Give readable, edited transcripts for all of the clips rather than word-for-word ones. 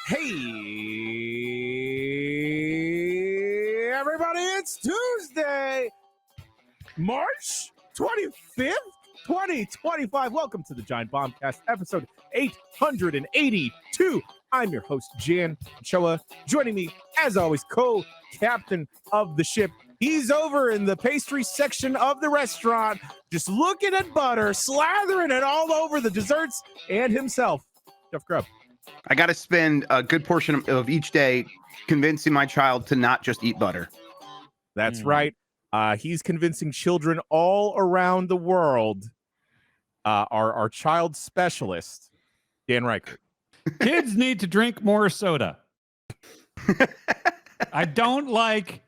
Hey, everybody, it's Tuesday, March 25th, 2025. Welcome to the Giant Bombcast, episode 882. I'm your host, Jan Choa. Joining me, as always, co-captain of the ship. He's over in the pastry section of the restaurant, just looking at butter, slathering it all over the desserts, and himself, Jeff Grubb. I got to spend a good portion of each day convincing my child to not just eat butter. That's right. He's convincing children all around the world. Our child specialist, Dan Reichert. Kids need to drink more soda. I don't like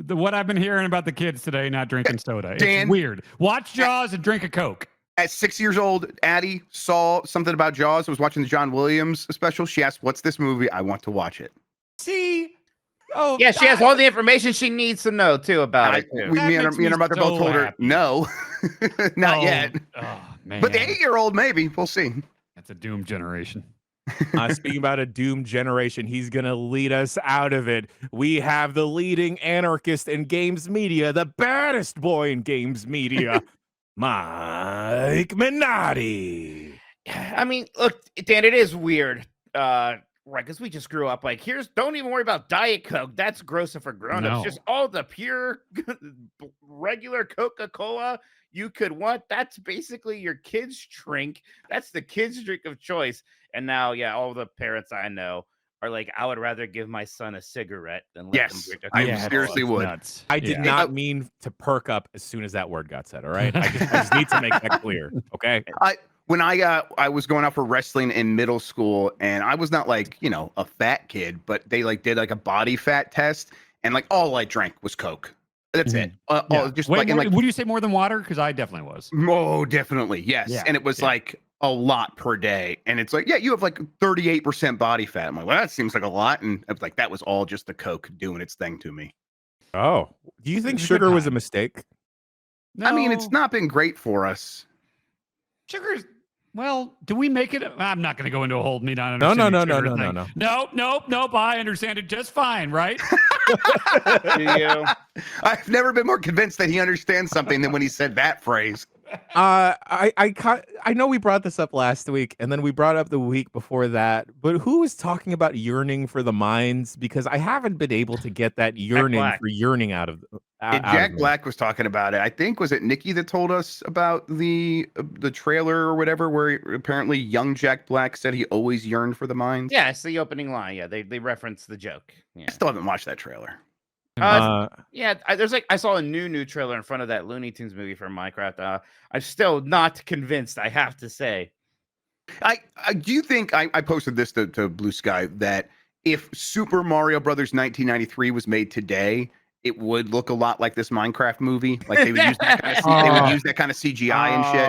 what I've been hearing about the kids today not drinking soda. Dan, it's weird. Watch Jaws and drink a Coke. At 6 years old, Addie saw something about Jaws. I was watching the John Williams special. She asked, "What's this movie? I want to watch it." See? Oh, yeah, she has all the information she needs to know too about it. Too. Me and her mother both told her no, not yet. Oh, man. But the 8-year-old, maybe. We'll see. That's a doomed generation. Speaking about a doomed generation, he's going to lead us out of it. We have the leading anarchist in games media, the baddest boy in games media, Mike Minotti. I mean, look, Dan, it is weird, right? Because we just grew up like, don't even worry about Diet Coke. That's gross for grown-ups. No. Just all the pure, regular Coca-Cola you could want. That's basically your kid's drink. That's the kid's drink of choice. And now, yeah, all the parents I know are like, I would rather give my son a cigarette than let him drink a Coca-Cola. I seriously would. Nuts. I did not mean to perk up as soon as that word got said, all right? I just need to make that clear, okay? When I was going out for wrestling in middle school, and I was not like, a fat kid, but they did a body fat test, and all I drank was Coke. That's it. Just Wait, would you say more than water? Because I definitely was. Oh, definitely. Yes. Yeah. And it was a lot per day. And it's you have 38% body fat. I'm like, well, that seems like a lot. And it was that was all just the Coke doing its thing to me. Oh, do you think sugar was a mistake? No. I mean, it's not been great for us. Sugar's, well, do we make it? I'm not going to go into a whole me not No. understanding Nope. I understand it just fine, right? Do you? I've never been more convinced that he understands something than when he said that phrase. I know we brought this up last week, and then we brought up the week before that. But who was talking about yearning for the mines? Because I haven't been able to get that yearning out of. Jack Black was talking about it. I think was it Nikki that told us about the trailer or whatever, where apparently young Jack Black said he always yearned for the mines. Yeah, it's the opening line. Yeah, they reference the joke. Yeah. I still haven't watched that trailer. There's I saw a new trailer in front of that Looney Tunes movie for Minecraft. I'm still not convinced, I have to say. I do you think I posted this to Blue Sky that if Super Mario Brothers 1993 was made today, it would look a lot like this Minecraft movie? Like they would use that kind of they would use that kind of CGI and shit.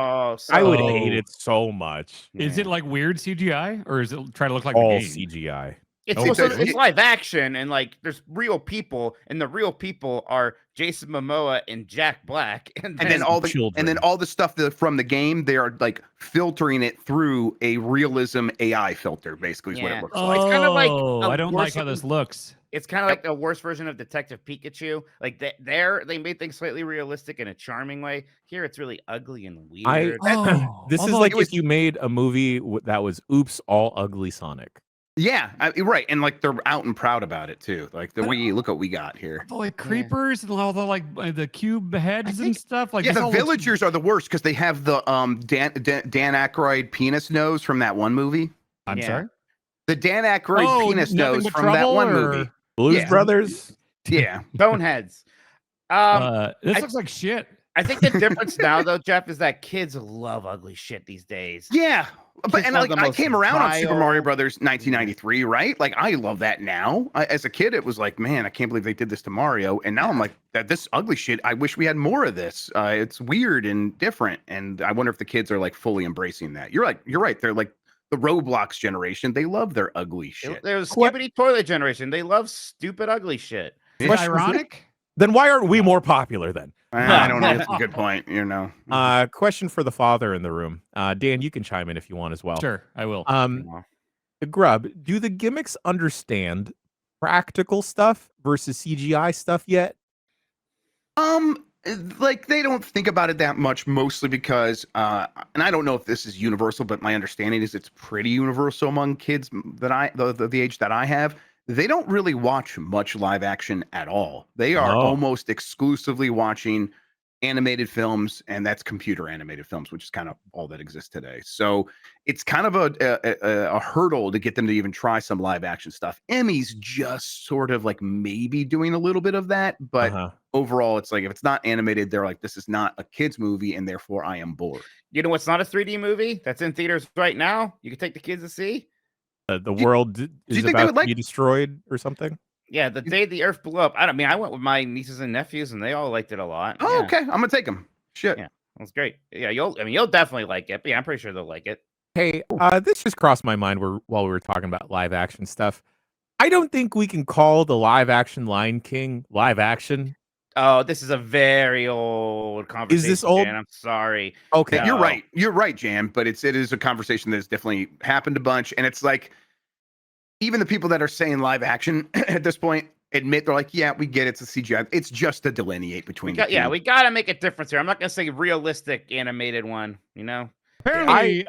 I would hate it so much. Is it weird CGI, or is it try to look like all the game? CGI? It's live action, and there's real people, and the real people are Jason Momoa and Jack Black, and then all the stuff from the game, they are filtering it through a realism AI filter. Basically, is what it looks like. It's kind of like I don't like how this looks. It's kind of like the worst version of Detective Pikachu. They made things slightly realistic in a charming way. Here, it's really ugly and weird. This is if you made a movie that was Oops, All Ugly Sonic. Yeah, right, and they're out and proud about it too. Look what we got here. The creepers and all the the cube heads and stuff. The villagers are the worst because they have the Dan Aykroyd penis nose from that one movie. I'm sorry, the Dan Aykroyd penis nose from that one movie. Blues Brothers. Yeah, Boneheads. This looks like shit. I think the difference now, though, Jeff, is that kids love ugly shit these days. Yeah, but I came around on Super Mario Brothers 1993, right? I love that now. As a kid, it was man, I can't believe they did this to Mario. And now I'm this ugly shit. I wish we had more of this. It's weird and different. And I wonder if the kids are fully embracing that. You're right. They're the Roblox generation. They love their ugly shit. There's Skibbity Toilet generation. They love stupid ugly shit. Is it ironic? Then why aren't we more popular then? I don't know. That's a good point. Question for the father in the room. Dan, you can chime in if you want as well. Sure, I will. Grub, do the gimmicks understand practical stuff versus CGI stuff yet? Like they don't think about it that much, mostly because, and I don't know if this is universal, but my understanding is it's pretty universal among kids that the age that I have. They don't really watch much live action at all. They are almost exclusively watching animated films, and that's computer animated films, which is kind of all that exists today. So it's kind of a hurdle to get them to even try some live action stuff. Emmy's just sort of like maybe doing a little bit of that, but overall, it's like if it's not animated, they're like, this is not a kid's movie, and therefore I am bored. You know what's not a 3D movie that's in theaters right now? You can take the kids to see. The world is about to be destroyed or something. Yeah, the day the Earth blew up. I went with my nieces and nephews, and they all liked it a lot. Oh, okay. I'm gonna take them. Shit. Yeah, that's great. Yeah, you'll definitely like it. But yeah, I'm pretty sure they'll like it. Hey, this just crossed my mind while we were talking about live action stuff. I don't think we can call the live action Lion King live action. Oh, this is a very old conversation. Is this old? Jan, I'm sorry. Okay, no. You're right, Jan. But it is a conversation that's definitely happened a bunch, and it's like even the people that are saying live action at this point admit they're like, yeah, we get it's a CGI. It's just to delineate between the two. Yeah, we got to make a difference here. I'm not gonna say realistic animated one. You know. Apparently,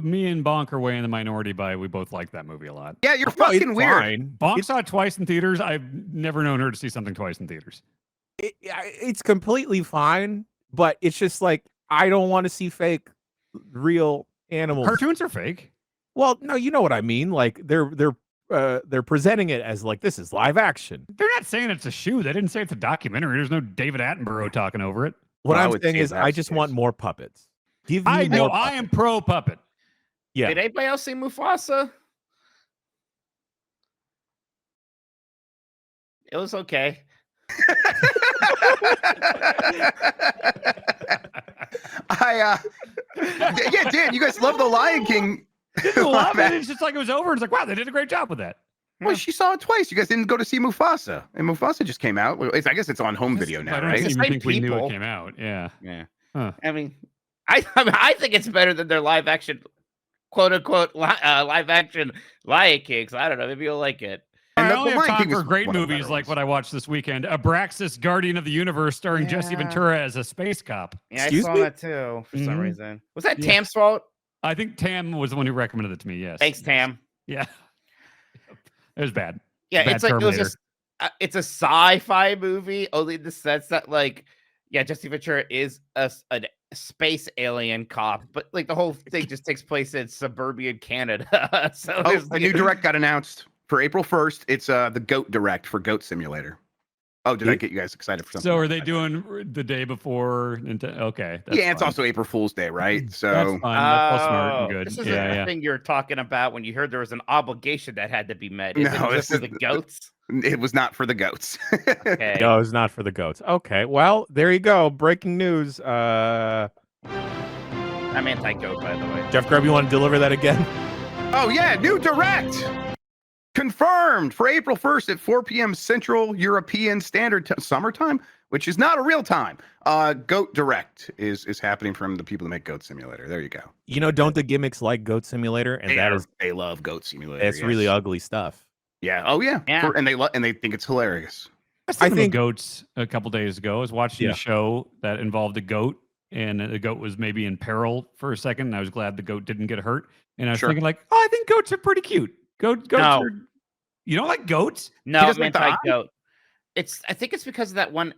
me and Bonk are way in the minority by we both like that movie a lot. Yeah, you're fucking weird. Fine. Bonk saw it twice in theaters. I've never known her to see something twice in theaters. It's completely fine, but it's just like I don't want to see fake, real animals. Cartoons are fake. Well, no, you know what I mean. Like they're presenting it as like this is live action. They're not saying it's a shoe. They didn't say it's a documentary. There's no David Attenborough talking over it. What I'm saying is I just want more puppets. Give me more puppets. I am pro puppet. Yeah. Did anybody else see Mufasa? It was okay. Yeah, Dan, you guys love the Lion King. Love it. It's just like it was over. It's like, wow, they did a great job with that. Well, she saw it twice. You guys didn't go to see Mufasa, and Mufasa just came out. I guess it's on home video now, I don't right? even think we knew it came out. Yeah. Huh. I mean, I think it's better than their live action, quote unquote, live action Lion Kings. I don't know. Maybe you'll like it. I only have time for great movies like what I watched this weekend. Abraxas, Guardian of the Universe, starring Jesse Ventura as a space cop. Yeah, I saw that too for some reason. Was that Tam's fault? I think Tam was the one who recommended it to me. Yes. Thanks, Tam. Yeah. It was bad. Yeah, it's like it's a sci-fi movie, only in the sense that Jesse Ventura is a space alien cop, but like the whole thing just takes place in suburban Canada. So a new direct got announced for April 1st. It's the Goat Direct for Goat Simulator. Oh, did I get you guys excited for something? So are they doing the day before? Okay. Yeah, it's also April Fool's Day, right? So that's fine. That's smart and good. This is the thing you're talking about when you heard there was an obligation that had to be met. Is it just for the goats? It was not for the goats. Okay. No, it's not for the goats. Okay, well, there you go. Breaking news. I'm anti-goat, by the way. Jeff Grubb, you want to deliver that again? Oh, yeah, new direct. Confirmed for April 1st at 4 p.m. Central European Standard Summertime, which is not a real time. Goat Direct is happening from the people that make Goat Simulator. There you go. You know, don't the gimmicks like Goat Simulator? And they love Goat Simulator. It's really ugly stuff. Yeah. Oh yeah. And they think it's hilarious. I think goats a couple days ago. I was watching a show that involved a goat, and the goat was maybe in peril for a second. And I was glad the goat didn't get hurt. And I was thinking I think goats are pretty cute. Goats are. You don't like goats? No, I'm anti-goat. I think it's because of that one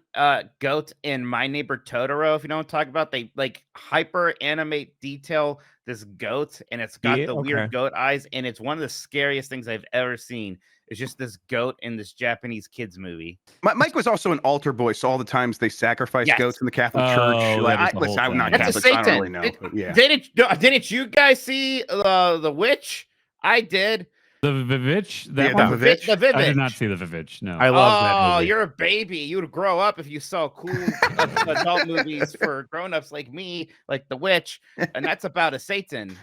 goat in My Neighbor Totoro. If you don't talk about, they like hyper animate detail this goat, and it's got the weird goat eyes, and it's one of the scariest things I've ever seen. It's just this goat in this Japanese kids movie. Mike was also an altar boy, so all the times they sacrifice goats in the Catholic Church. Listen, I'm not Catholic, so I don't really know. Didn't you guys see the witch? I did. The Vivitch? The Vivitch. I did not see the Vivitch, no. I love that movie. Oh, you're a baby. You would grow up if you saw cool adult movies for grown-ups like me, like The Witch, and that's about a Satan.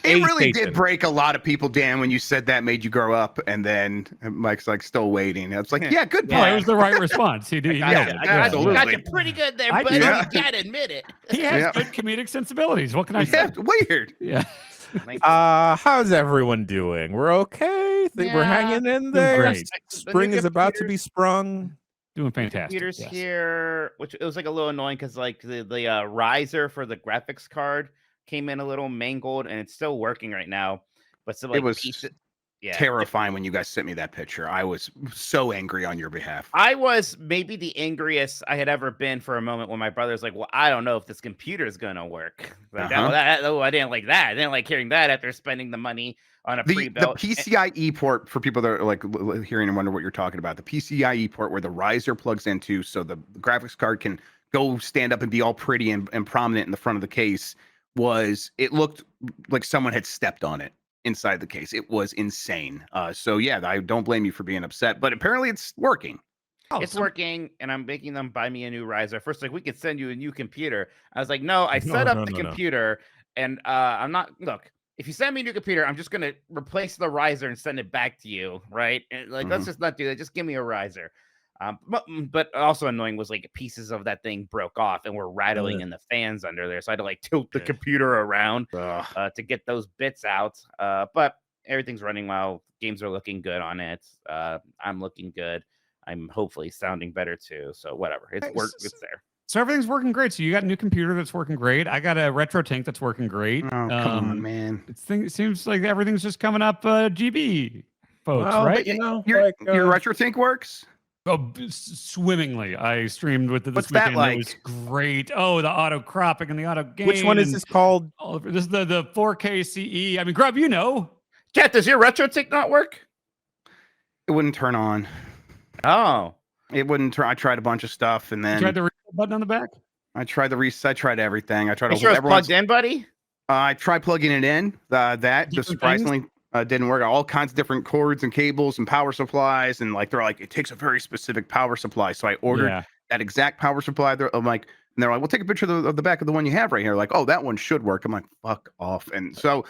It really did break a lot of people, Dan, when you said that made you grow up, and then Mike's like still waiting. It's like, yeah, good point. Yeah, it was the right response. I got you pretty good there, but you gotta admit it. He has good comedic sensibilities. What can I say? Weird. Yeah. How's everyone doing? We're okay. We're hanging in there. Great. Spring is about to be sprung. Doing fantastic. Computers here, which it was like a little annoying because like the riser for the graphics card came in a little mangled, and it's still working right now. But so like it was terrifying when you guys sent me that picture. I was so angry on your behalf. I was maybe the angriest I had ever been for a moment when my brother's like, "Well, I don't know if this computer is gonna work." Like, I didn't like that. I didn't like hearing that after spending the money on a pre-built. The PCIe port, for people that are like hearing and wonder what you're talking about, the PCIe port where the riser plugs into so the graphics card can go stand up and be all pretty and prominent in the front of the case, it looked like someone had stepped on it inside the case. It was insane. So yeah, I don't blame you for being upset, but apparently it's working. It's working, and I'm making them buy me a new riser. First, like, we could send you a new computer. I was like, no, I set up the computer, and I'm not. Look, if you send me a new computer, I'm just gonna replace the riser and send it back to you, right? And like, let's just not do that. Just give me a riser. But also annoying was like pieces of that thing broke off and were rattling in the fans under there, so I had to like tilt the computer around to get those bits out. But everything's running well. Games are looking good on it. I'm looking good. I'm hopefully sounding better too. So whatever, it's there. So everything's working great. So you got a new computer that's working great. I got a retro tank that's working great. Oh, come on, man. It seems like everything's just coming up GB, folks, right? But, your retro tank works? Oh, swimmingly. I streamed with it this What's weekend. That like? It was great. Oh, the auto cropping and the auto gain. Which one is this called? This is the 4K CE. I mean, Grub, you know. Cat, does your retro tank not work? It wouldn't turn on. Oh. It wouldn't turn. I tried a bunch of stuff, and then you tried the reset button on the back. I tried the reset. I tried everything. I tried. Sure it's plugged in, buddy. I tried plugging it in. That just surprisingly didn't work. All kinds of different cords and cables and power supplies, and like they're like, it takes a very specific power supply. So I ordered that exact power supply. I'm like, and they're like, "Well, take a picture of the back of the one you have right here." Like, "Oh, that one should work." I'm like, "Fuck off!" And so,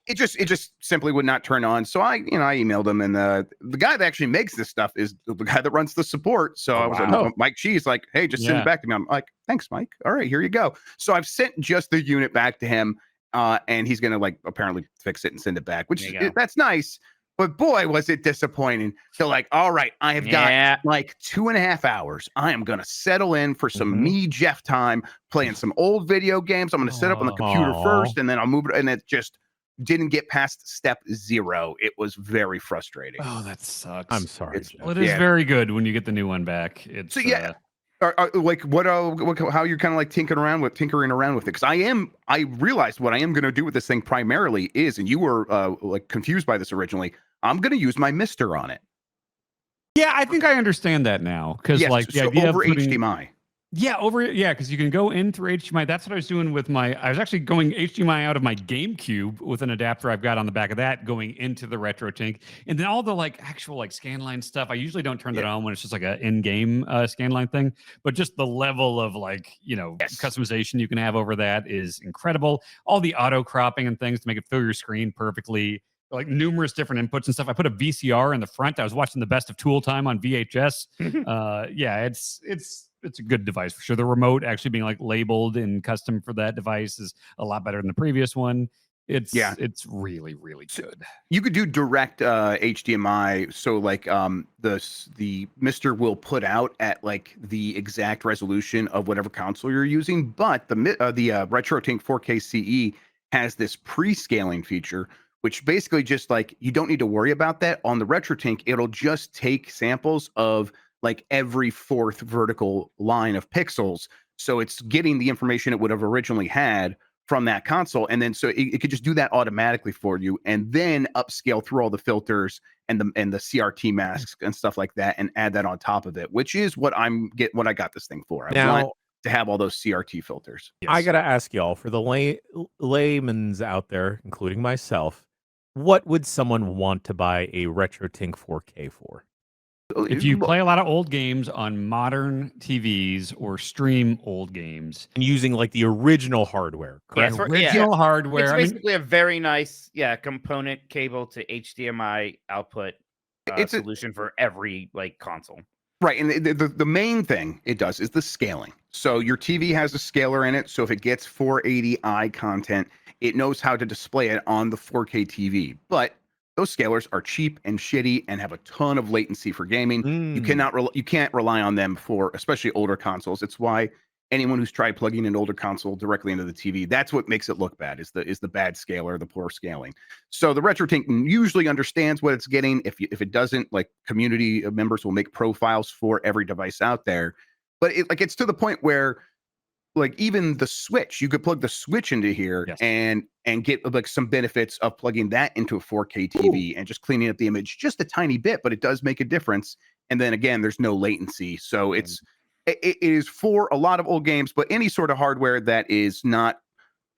it just simply would not turn on. So I emailed them, and the guy that actually makes this stuff is the guy that runs the support. So I was like, Mike Cheese, like, "Hey, just send it back to me." I'm like, "Thanks, Mike. All right, here you go." So I've sent just the unit back to him, and he's gonna like apparently fix it and send it back, which that's nice. But boy, was it disappointing. So like, all right, I have got like 2.5 hours. I am going to settle in for some me Jeff time, playing some old video games. I'm going to set up on the computer first, and then I'll move it. And it just didn't get past step 0. It was very frustrating. Oh, that sucks. I'm sorry. Well, it is very good when you get the new one back. It's like how you're kind of like tinkering around with it, because I realized what I am going to do with this thing primarily is, and you were like confused by this originally, I'm going to use my Mister on it. Yeah, I think I understand that now, because like the idea over of putting, HDMI. Because you can go in through HDMI. That's what I was doing with I was actually going HDMI out of my GameCube with an adapter I've got on the back of that going into the retro tank. And then all the like actual like scanline stuff, I usually don't turn that on when it's just like an in-game scanline thing. But just the level of like, customization you can have over that is incredible. All the auto cropping and things to make it fill your screen perfectly. Like numerous different inputs and stuff. I put a VCR in the front. I was watching the best of Tool time on VHS. It's a good device for sure. The remote actually being like labeled and custom for that device is a lot better than the previous one. It's really, really good. You could do direct HDMI. So like the Mister will put out at like the exact resolution of whatever console you're using. But the RetroTink 4K CE has this pre-scaling feature, which basically just like, you don't need to worry about that. On the RetroTink, it'll just take samples of like every 4th vertical line of pixels. So it's getting the information it would have originally had from that console. And then so it could just do that automatically for you, and then upscale through all the filters and the CRT masks and stuff like that, and add that on top of it, which is what I got this thing for. I want to have all those CRT filters. Yes. I got to ask y'all, for the layman's out there, including myself, what would someone want to buy a RetroTink 4K for? If you play a lot of old games on modern TVs or stream old games, and using like the original hardware, correct? Original hardware. It's basically a very nice, component cable to HDMI output solution for every like console. Right, and the main thing it does is the scaling. So your TV has a scaler in it, so if it gets 480i content, it knows how to display it on the 4K TV. But those scalers are cheap and shitty and have a ton of latency for gaming. You can't rely on them for especially older consoles. It's why anyone who's tried plugging an older console directly into the TV, that's what makes it look bad, is the bad scaler, the poor scaling. So the RetroTink usually understands what it's getting. If it doesn't, like, community members will make profiles for every device out there. But it's to the point where, like, even the Switch, you could plug the Switch into here and get like some benefits of plugging that into a 4K TV and just cleaning up the image just a tiny bit, but it does make a difference. And then again, there's no latency. So it is for a lot of old games, but any sort of hardware that is not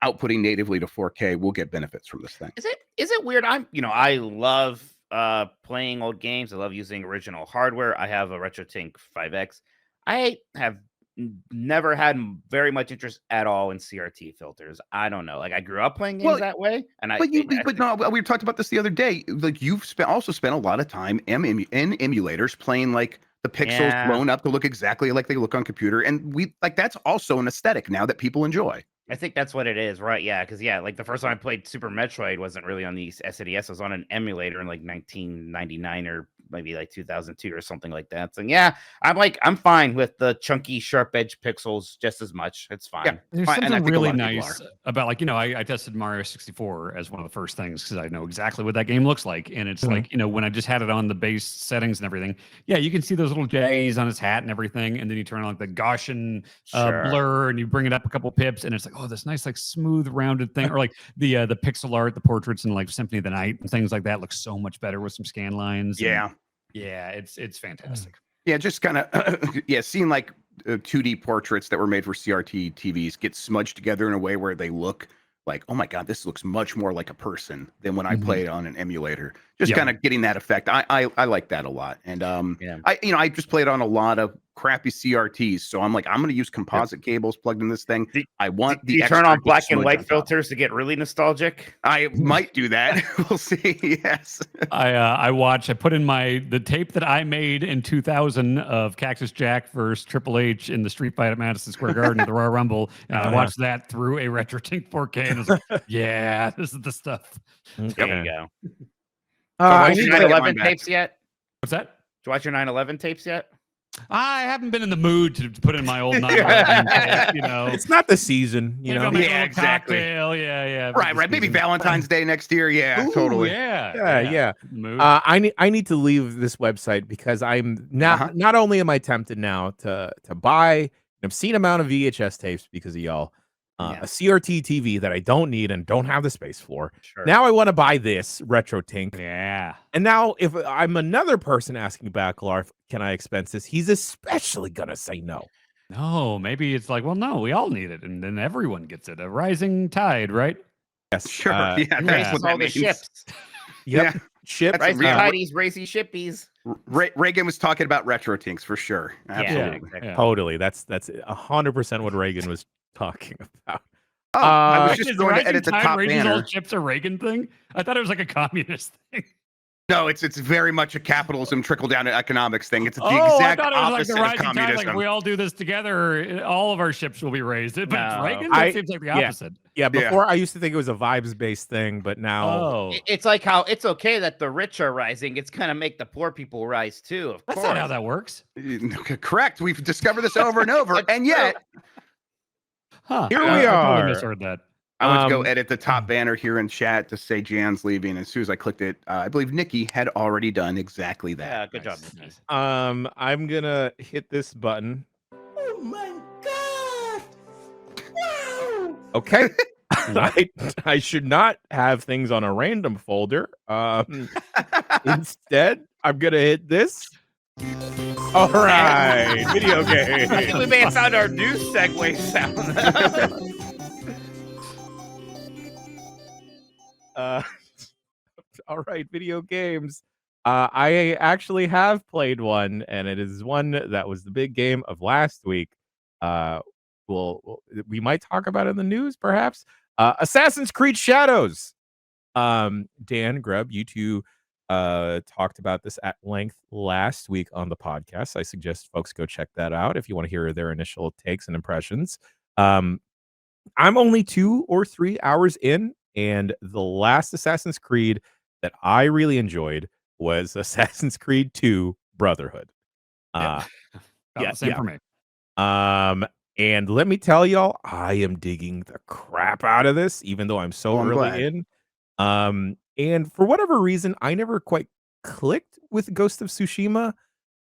outputting natively to 4K will get benefits from this thing. Is it weird? I love playing old games. I love using original hardware. I have a RetroTink 5X. I have never had very much interest at all in CRT filters. I don't know. Like, I grew up playing games that way, and we talked about this the other day. Like, you've also spent a lot of time in emulators playing like the pixels blown up to look exactly like they look on computer, and that's also an aesthetic now that people enjoy. I think that's what it is, right? Yeah, because like the first time I played Super Metroid wasn't really on the SNES. It was on an emulator in like 1999 or maybe like 2002 or something like that. So yeah, I'm fine with the chunky, sharp edge pixels just as much. It's fine. Yeah, there's something really nice about, like, I tested Mario 64 as one of the first things because I know exactly what that game looks like, and it's like, when I just had it on the base settings and everything. Yeah, you can see those little J's on his hat and everything, and then you turn on like the Gaussian blur, and you bring it up a couple pips, and it's like, oh, this nice, like, smooth, rounded thing. Or like the pixel art, the portraits in like Symphony of the Night and things like that look so much better with some scan lines. Yeah, it's fantastic. Yeah, just kind of seeing like 2D portraits that were made for CRT TVs get smudged together in a way where they look like, oh my God, this looks much more like a person than when I play it on an emulator. Just kind of getting that effect. I like that a lot. And I just played on a lot of crappy CRTs, so I'm like, I'm going to use composite cables plugged in this thing. I want you turn on black and white filters to get really nostalgic. I might do that. We'll see. Yes. I put in the tape that I made in 2000 of Cactus Jack versus Triple H in the street fight at Madison Square Garden at the Royal Rumble, and I watched that through a RetroTink 4K, and I was like, yeah, this is the stuff. There you go. Watch your 9/11 tapes yet? What's that? Did you watch your 9/11 tapes yet? I haven't been in the mood to put in my old 9/11 tape, It's not the season, Yeah, exactly. Cocktail. Yeah. Right. Maybe Valentine's Day next year. Yeah, Ooh, totally. Yeah. I need to leave this website because I'm not only am I tempted now to buy an obscene amount of VHS tapes because of y'all. A CRT TV that I don't need and don't have the space for. Sure. Now I want to buy this RetroTink. Yeah. And now if I'm another person asking Bacalar, can I expense this? He's especially going to say no. No, maybe it's like, well, no, we all need it. And then everyone gets it. A rising tide, right? Yes. Sure. That's what that means. Ships. Yep. Ship. Rising tidies, racy shippies. Reagan was talking about RetroTinks for sure. Absolutely. Yeah. Totally. That's 100% what Reagan was talking about. I was just going to edit the top banner. All chips a Reagan thing? I thought it was like a communist thing. No, it's very much a capitalism trickle down to economics thing. It's the I exact thought it was opposite like the of communism. Like, if we all do this together, all of our ships will be raised. But Reagan, that seems like the opposite. Yeah, before I used to think it was a vibes-based thing, but now it's like how it's okay that the rich are rising. It's kind of make the poor people rise too. Of course, that's not how that works. Correct. We've discovered this over and over, and yet. Here we are. I totally misheard that. I went to go edit the top banner here in chat to say Jan's leaving. As soon as I clicked it, I believe Nikki had already done exactly that. Yeah, good job. Nice. I'm gonna hit this button. Oh my God! Wow! Okay. I should not have things on a random folder. Instead, I'm gonna hit this. All right, video game. I think we may have found our new segue sound. All right, video games. I actually have played one, and it is one that was the big game of last week. We might talk about it in the news, perhaps. Assassin's Creed Shadows. Dan, Grubb, you two talked about this at length last week on the podcast. I suggest folks go check that out if you want to hear their initial takes and impressions. I'm only 2 or 3 hours in, and the last Assassin's Creed that I really enjoyed was Assassin's Creed 2 Brotherhood. About the same for me. And let me tell y'all, I am digging the crap out of this, even though I'm so early in. And for whatever reason, I never quite clicked with Ghost of Tsushima.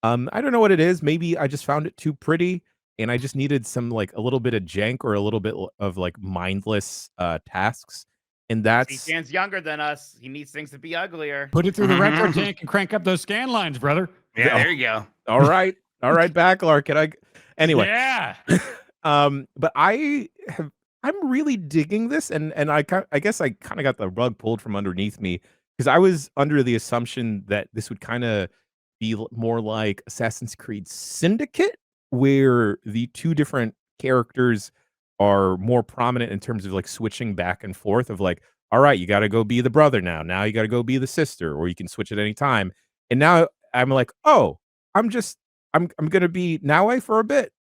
I don't know what it is. Maybe I just found it too pretty, and I just needed some like a little bit of jank or a little bit of like mindless tasks. And that's Dan's younger than us. He needs things to be uglier. Put it through the retro tank and crank up those scan lines, brother. Yeah, there you go. All right, Backlar. Can I? Anyway, Yeah. But I'm really digging this, and I guess I kind of got the rug pulled from underneath me because I was under the assumption that this would kind of be more like Assassin's Creed Syndicate, where the two different characters are more prominent in terms of like switching back and forth of like, all right, you got to go be the brother now you got to go be the sister, or you can switch at any time. And now I'm like, oh, I'm gonna be Naue for a bit.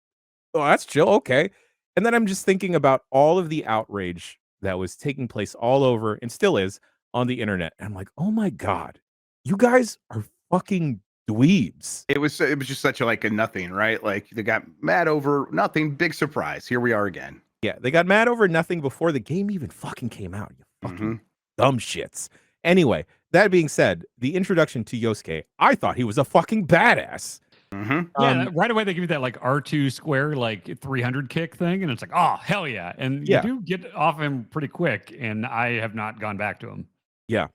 Oh, that's chill. Okay. And then I'm just thinking about all of the outrage that was taking place all over and still is on the internet. And I'm like, oh my God, you guys are fucking dweebs. It was just such a nothing, right? Like they got mad over nothing. Big surprise. Here we are again. Yeah, they got mad over nothing before the game even fucking came out. You fucking dumb shits. Anyway, that being said, the introduction to Yosuke, I thought he was a fucking badass. Yeah, right away they give you that like R2 square like 300 kick thing, and it's like, oh hell yeah, and you do get off him pretty quick, and I have not gone back to him. Yeah,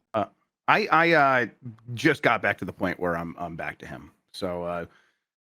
I just got back to the point where I'm back to him. So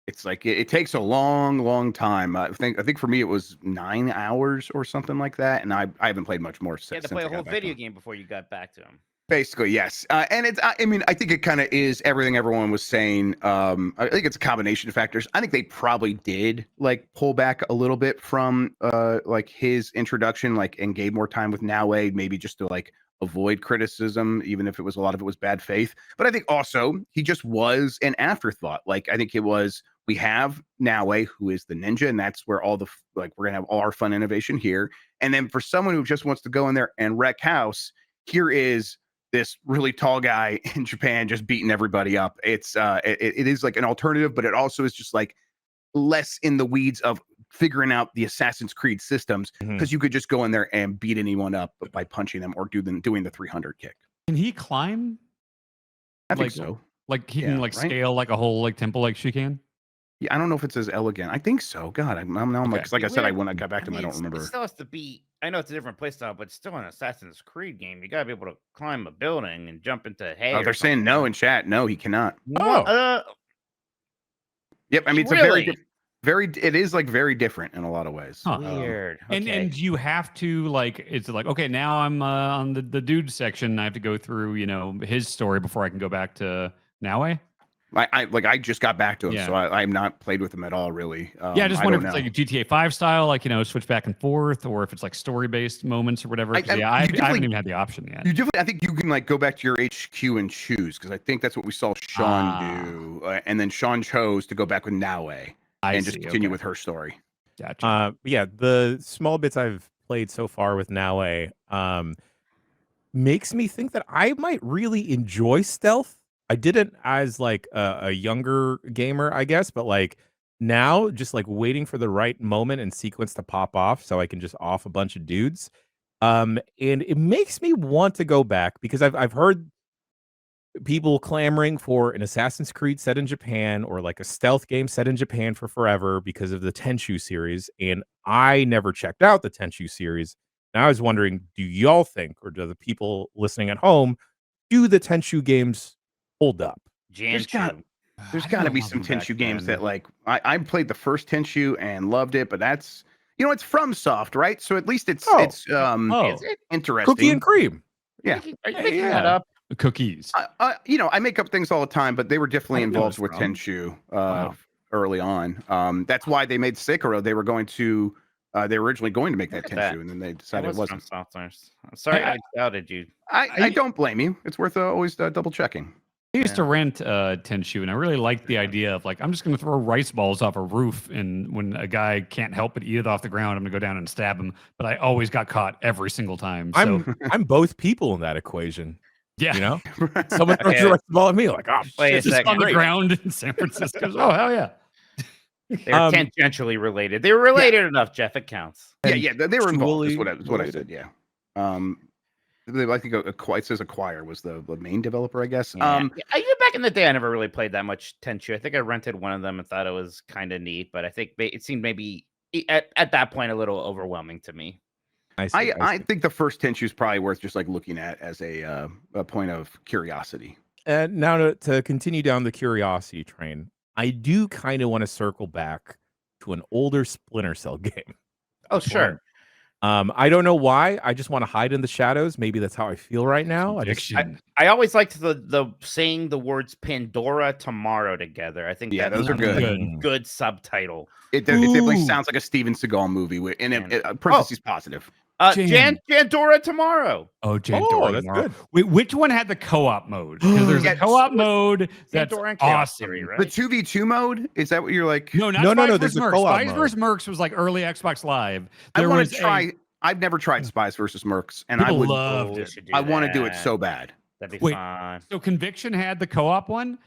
it's like it takes a long time. I think for me it was 9 hours or something like that, and I haven't played much more since. You had to play a whole video game before you got back to him. Basically, yes. And it's, I mean, I think it kind of is everything everyone was saying. I think it's a combination of factors. I think they probably did like pull back a little bit from like his introduction, like, and gave more time with Naue, maybe just to like avoid criticism, even if a lot of it was bad faith. But I think also he just was an afterthought. Like, I think it was, we have Naue, who is the ninja, and that's where all the, like, we're gonna have all our fun innovation here. And then for someone who just wants to go in there and wreck house, here is this really tall guy in Japan just beating everybody up. It's it is like an alternative, but it also is just like less in the weeds of figuring out the Assassin's Creed systems, because you could just go in there and beat anyone up by punching them or doing the 300 kick. Can he climb? I think so. Like he can like scale like a whole like temple like she can. Yeah, I don't know if it says elegant. I think so. God, I'm like, I said, when I got back to him, I don't remember. It still has to be. I know it's a different playstyle, but it's still an Assassin's Creed game. You gotta be able to climb a building and jump into hay. Oh, they're saying no in chat. No, he cannot. Oh. Yep. I mean, it's really? it is like very different in a lot of ways. Huh. Weird. And you have to like, it's like, okay, now I'm on the dude section. I have to go through, his story before I can go back to Naue. I just got back to him, so I'm not played with him at all, really. I just wonder if it's like a GTA 5 style, like, switch back and forth, or if it's like story-based moments or whatever. I haven't even had the option yet. I think you can like go back to your HQ and choose, because I think that's what we saw Sean do, and then Sean chose to go back with Naue and just continue with her story. Gotcha. The small bits I've played so far with Naue makes me think that I might really enjoy stealth. I didn't as like a younger gamer, I guess, but like now just like waiting for the right moment and sequence to pop off so I can just off a bunch of dudes. And it makes me want to go back because I've heard people clamoring for an Assassin's Creed set in Japan or like a stealth game set in Japan for forever because of the Tenchu series. And I never checked out the Tenchu series. And I was wondering, do y'all think, or do the people listening at home, do the Tenchu games hold up? There's got to be some Tenchu games that like I played the first Tenchu and loved it, but that's it's from Soft, right? So at least it's interesting. Cookie and cream. Yeah. Are you making that up? Cookies. I make up things all the time, but they were definitely involved with Tenchu early on. That's why they made Sekiro. They were originally going to make that Tenchu, and then they decided it wasn't. I'm sorry I doubted you. I don't blame you. It's worth always double checking. I used to rent Tenchu, and I really liked the idea of like, I'm just going to throw rice balls off a roof, and when a guy can't help but eat it off the ground, I'm going to go down and stab him. But I always got caught every single time. So I'm both people in that equation. yeah, You know, someone throws a rice ball at me, like, oh, Wait a shit, second. on the ground in San Francisco. Oh hell yeah! They're tangentially related. They were related enough, Jeff. It counts. Yeah, they were involved. Is Truly what I said. Yeah. I think it says Acquire was the main developer, I guess. Yeah. Back in the day, I never really played that much Tenchu. I think I rented one of them and thought it was kind of neat, but I think it seemed maybe at that point a little overwhelming to me. I think the first Tenchu is probably worth just like looking at as a point of curiosity. And now to continue down the curiosity train, I do kind of want to circle back to an older Splinter Cell game. Oh, sure. I don't know why. I just want to hide in the shadows. Maybe that's how I feel right now. I always liked the saying the words Pandora Tomorrow together. I think those are good. Good subtitle. It definitely sounds like a Steven Seagal movie and parentheses positive. Jandora Tomorrow. Oh, Jandora. That's good. Wait, which one had the co-op mode? Because there's a co-op mode that's awesome. Right? The 2v2 mode, is that what you're like? No. There's a co-op Spies vs. Mercs was like early Xbox Live. I've never tried Spies versus Mercs, and people loved it. I want to do it so bad. That'd be fun. So Conviction had the co-op one.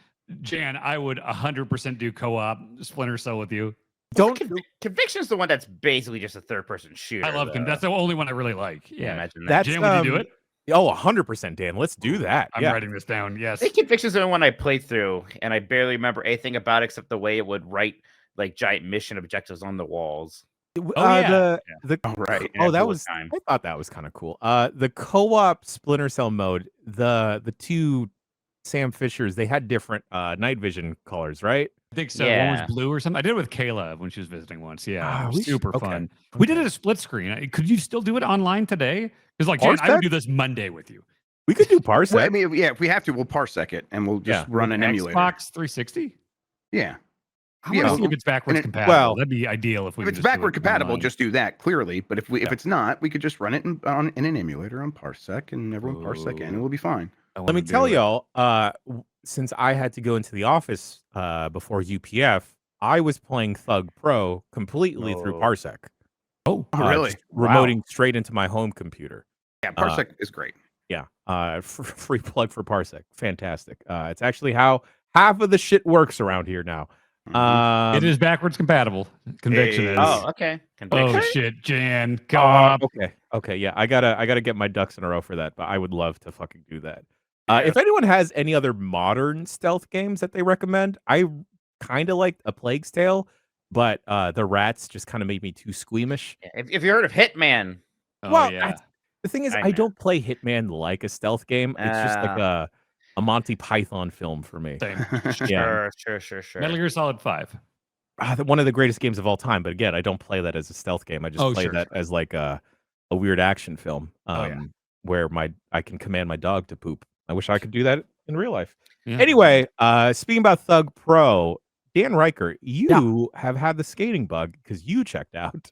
Jan, I would 100% do co-op Splinter Cell with you. Conviction's the one that's basically just a third-person shooter. I love Conviction. That's the only one I really like. Yeah, imagine that. Jan, would you do it? Oh, 100%, Dan. Let's do that. I'm writing this down. Yes. I think Conviction's the only one I played through, and I barely remember anything about it except the way it would write like giant mission objectives on the walls. I thought that was kind of cool. The co-op Splinter Cell mode, the two Sam Fishers, they had different night vision colors, right? I think so. One was blue or something. I did it with Kayla when she was visiting once. Yeah, super fun. Okay. We did it a split screen. Could you still do it online today? Because like, Jan, I would do this Monday with you. We could do Parsec. Well, I mean, if we have to, we'll Parsec it and we'll just run an emulator. Xbox 360. Yeah. I want to see if it's backwards compatible. Well, that'd be ideal if it's backward compatible. Just do that clearly. But if it's not, we could just run it in an emulator on Parsec, and everyone Parsec in, and we'll be fine. Let me tell y'all. Since I had to go into the office before UPF, I was playing Thug Pro completely through Parsec. Oh, really? Remoting straight into my home computer. Yeah, Parsec is great. Yeah, free plug for Parsec. Fantastic. It's actually how half of the shit works around here now. It is backwards compatible. Conviction is. Oh, okay. Oh shit, Jan. God. Okay. Yeah, I gotta get my ducks in a row for that. But I would love to fucking do that. If anyone has any other modern stealth games that they recommend, I kind of like A Plague's Tale, but the rats just kind of made me too squeamish. Yeah, if you heard of Hitman, the thing is, I don't play Hitman like a stealth game. It's just like a Monty Python film for me. Sure. Metal Gear Solid 5. One of the greatest games of all time. But again, I don't play that as a stealth game. I just play that as like a weird action film where I can command my dog to poop. I wish I could do that in real life. Yeah. Anyway, speaking about Thug Pro, Dan Riker, you have had the skating bug because you checked out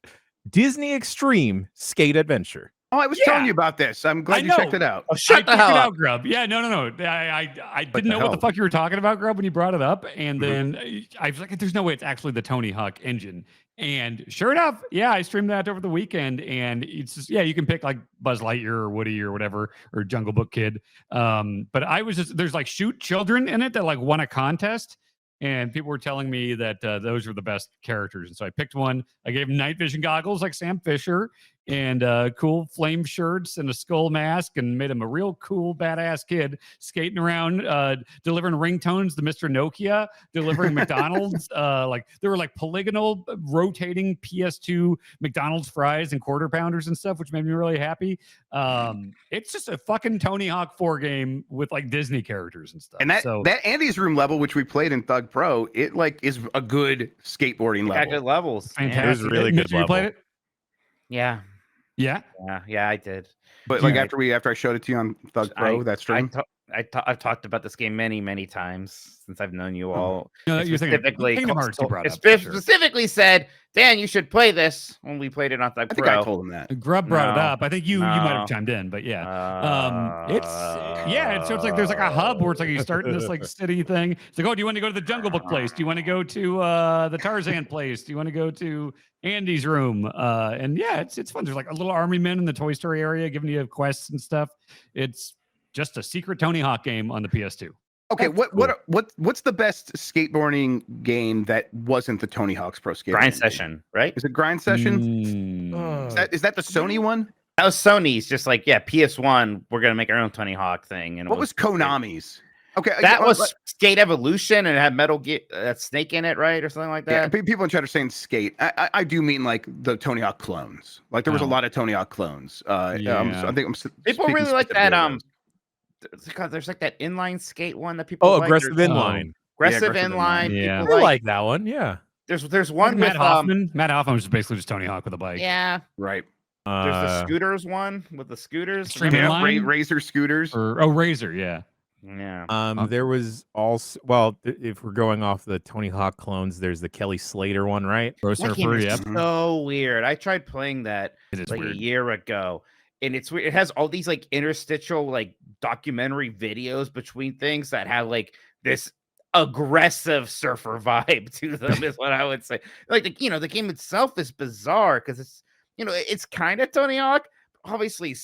Disney Extreme Skate Adventure. Oh, I was telling you about this. I'm glad you checked it out. Oh, shut the hell up, Grub. Yeah, no. I didn't know what the fuck you were talking about, Grub, when you brought it up. And then I was like, there's no way it's actually the Tony Hawk engine. And sure enough, I streamed that over the weekend. And it's just, you can pick like Buzz Lightyear or Woody or whatever, or Jungle Book Kid. But I was just, there's like shoot children in it that like won a contest. And people were telling me that those were the best characters. And so I picked one. I gave him night vision goggles like Sam Fisher and cool flame shirts and a skull mask and made him a real cool, badass kid skating around, delivering ringtones to Mr. Nokia, delivering McDonald's. Like there were like polygonal rotating PS2 McDonald's fries and quarter pounders and stuff, which made me really happy. It's just a fucking Tony Hawk 4 game with like Disney characters and stuff. And that Andy's Room level, which we played in Thug Pro, it like is a good skateboarding level. Got good levels. Fantastic. It was really good level. You played it? Yeah, I did. But like after I showed it to you on Thug Pro, that stream. I've talked about this game many times since I've known you all. No, you're specifically thinking Kingdom Hearts you brought up, specifically said, Dan, you should play this when we played it on the Pro. I think I told him that. Grub brought it up. I think you might have chimed in, but yeah. So it's like there's like a hub where it's like you start in this like city thing. It's like, oh, do you want to go to the Jungle Book place? Do you want to go to the Tarzan place? Do you want to go to Andy's room? And yeah, it's fun. There's like a little army men in the Toy Story area giving you quests and stuff. It's just a secret Tony Hawk game on the PS2. Okay, what's the best skateboarding game that wasn't the Tony Hawk's Pro Skater? Grind Session, right? Is it Grind Session? Is that the Sony one? That was Sony's. Just like PS1, we're gonna make our own Tony Hawk thing. And what was Konami's? Okay, that was Skate Evolution, and it had Metal Gear, Snake in it, right, or something like that. Yeah, people in chat are saying Skate. I do mean like the Tony Hawk clones. Like there was a lot of Tony Hawk clones. I think people really like that. There's like that inline skate one that people like. Aggressive inline. Aggressive inline. Yeah, I like that one. Yeah. There's one Matt with Hoffman. Matt Hoffman was basically just Tony Hawk with a bike. Yeah. Right. There's the scooters one with the scooters. Razor scooters. Razor. Yeah. Yeah. There was also if we're going off the Tony Hawk clones, there's the Kelly Slater one, right? That game is so weird. I tried playing that like a year ago. And it's weird. It has all these like interstitial like documentary videos between things that have like this aggressive surfer vibe to them is what I would say. Like the game itself is bizarre because it's kind of Tony Hawk. Obviously,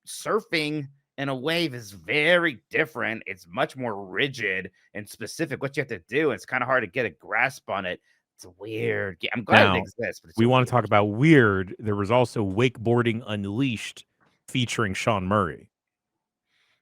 surfing in a wave is very different. It's much more rigid and specific what you have to do. It's kind of hard to get a grasp on it. It's a weird game. I'm glad it exists. But we want to talk about weird. There was also Wakeboarding Unleashed, featuring Sean Murray.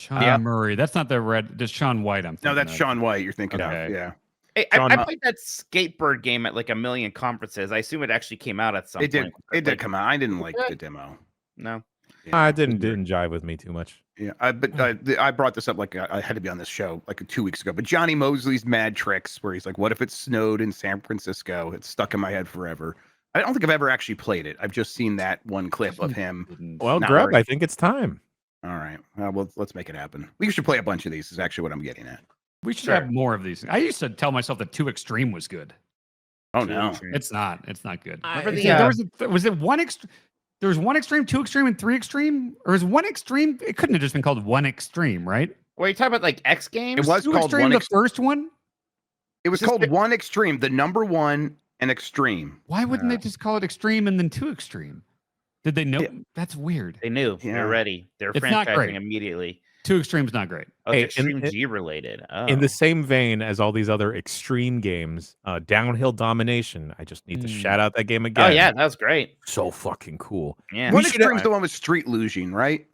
Murray. That's not the red. Just Sean White. No, that's Sean White. You're thinking of. Yeah. Hey, I played that skateboard game at like a million conferences. I assume it actually came out at some point. It did come out. I didn't like the demo. No. Yeah, it didn't jive with me too much. Yeah, I brought this up like I had to be on this show like 2 weeks ago. But Johnny Mosley's Mad Tricks, where he's like, "What if it snowed in San Francisco?" It's stuck in my head forever. I don't think I've ever actually played it. I've just seen that one clip of him. Well, Grub, I think it's time. All right. Well, let's make it happen. We should play a bunch of these. Is actually what I'm getting at. We should have more of these. I used to tell myself that 2 Extreme was good. Oh no, it's not. It's not good. Was it 1 Extreme? There was 1 Extreme, 2 Extreme, and 3 Extreme, or is 1 Extreme? It couldn't have just been called 1 Extreme, right? Were you talking about like X Games? It was 2 called Extreme, 1 the first one. It was called 1 Extreme, the number 1 and Extreme. Why wouldn't they just call it Extreme and then 2 Extreme? Did they know? That's weird. They knew. Yeah. They're ready. They're franchising immediately. 2 Extreme's not great. Oh, it's Extreme G related. Oh. In the same vein as all these other extreme games, Downhill Domination. I just need to shout out that game again. Oh yeah, that was great. So fucking cool. Yeah. 1 Extreme's the one with street luging, right?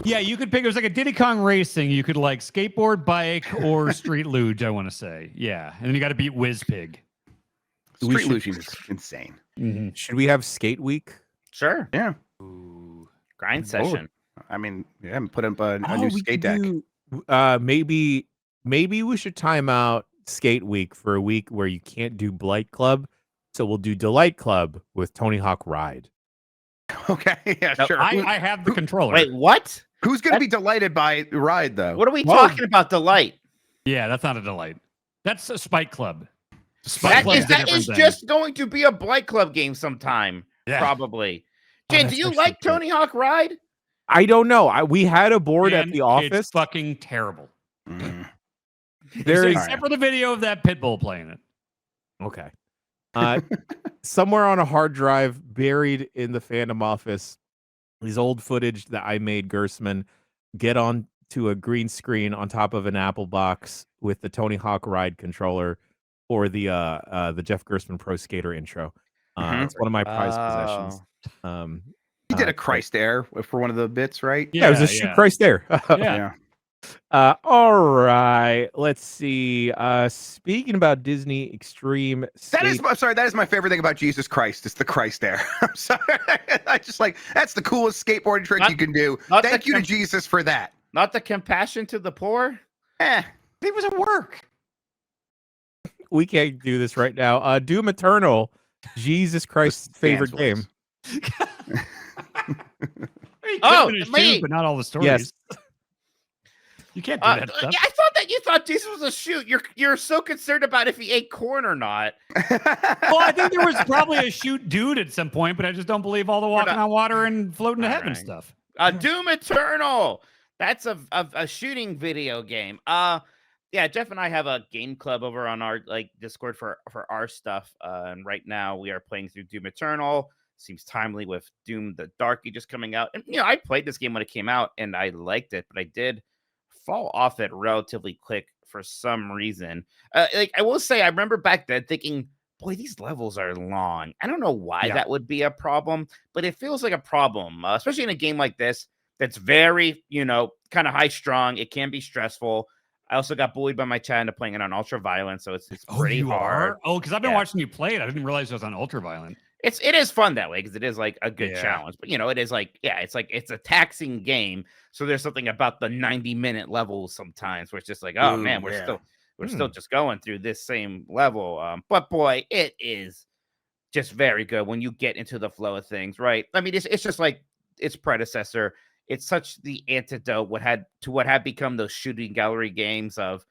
Yeah, you could pick. It was like a Diddy Kong Racing. You could like skateboard, bike, or street luge. I want to say, yeah. And then you got to beat Whiz Pig. Street luging is insane. Mm-hmm. Should we have Skate Week? Sure. Yeah. Ooh, grind session. I mean, yeah, put up a new skate deck. Maybe we should time out Skate Week for a week where you can't do Blight Club. So we'll do Delight Club with Tony Hawk Ride. Okay, yeah, sure. I have the controller. Wait, what? Who's going to be delighted by Ride, though? What are we talking about, Delight? Yeah, that's not a Delight. That's a Spike Club. That is just going to be a Blight Club game sometime, probably. Jen, do you like Tony Hawk Ride? I don't know. We had a board at the office. It's fucking terrible. There is except for the video of that pit bull playing it. Okay. Somewhere on a hard drive buried in the fandom office is old footage that I made Gersman get on to a green screen on top of an Apple box with the Tony Hawk Ride controller for the Jeff Gersman Pro Skater intro. It's one of my prized possessions. He did a Christ Air for one of the bits, right? Yeah, it was a shoot Christ Air. Yeah. All right, let's see. Speaking about Disney Extreme, that is my favorite thing about Jesus Christ. It's the Christ Air. I'm sorry, I just like that's the coolest skateboarding trick you can do. Thank you to Jesus for that. Not the compassion to the poor. It was a work. We can't do this right now. Doom Eternal, Jesus Christ's favorite game. Oh, me, but not all the stories. Yes. You can't do that stuff. I thought that you thought Jason was a shoot. You're so concerned about if he ate corn or not. Well, I think there was probably a shoot dude at some point, but I just don't believe all the walking on water and floating to heaven stuff. Doom Eternal. That's a shooting video game. Yeah, Jeff and I have a game club over on our Discord for our stuff. And right now we are playing through Doom Eternal. Seems timely with Doom the Darky just coming out. And I played this game when it came out and I liked it, but I did fall off it relatively quick for some reason. I will say, I remember back then thinking, boy, these levels are long. I don't know why that would be a problem, but it feels like a problem, especially in a game like this that's very, kind of high strung. It can be stressful. I also got bullied by my chat into playing it on ultra violent, so it's pretty hard. Oh, because I've been watching you play it. I didn't realize it was on ultra violent. It is fun that way because it is like a good challenge, but it is it's a taxing game. So there's something about the 90-minute levels sometimes where it's just like, oh man, we're still just going through this same level. But boy, it is just very good when you get into the flow of things, right? I mean, it's just like its predecessor. It's such the antidote what had become those shooting gallery games of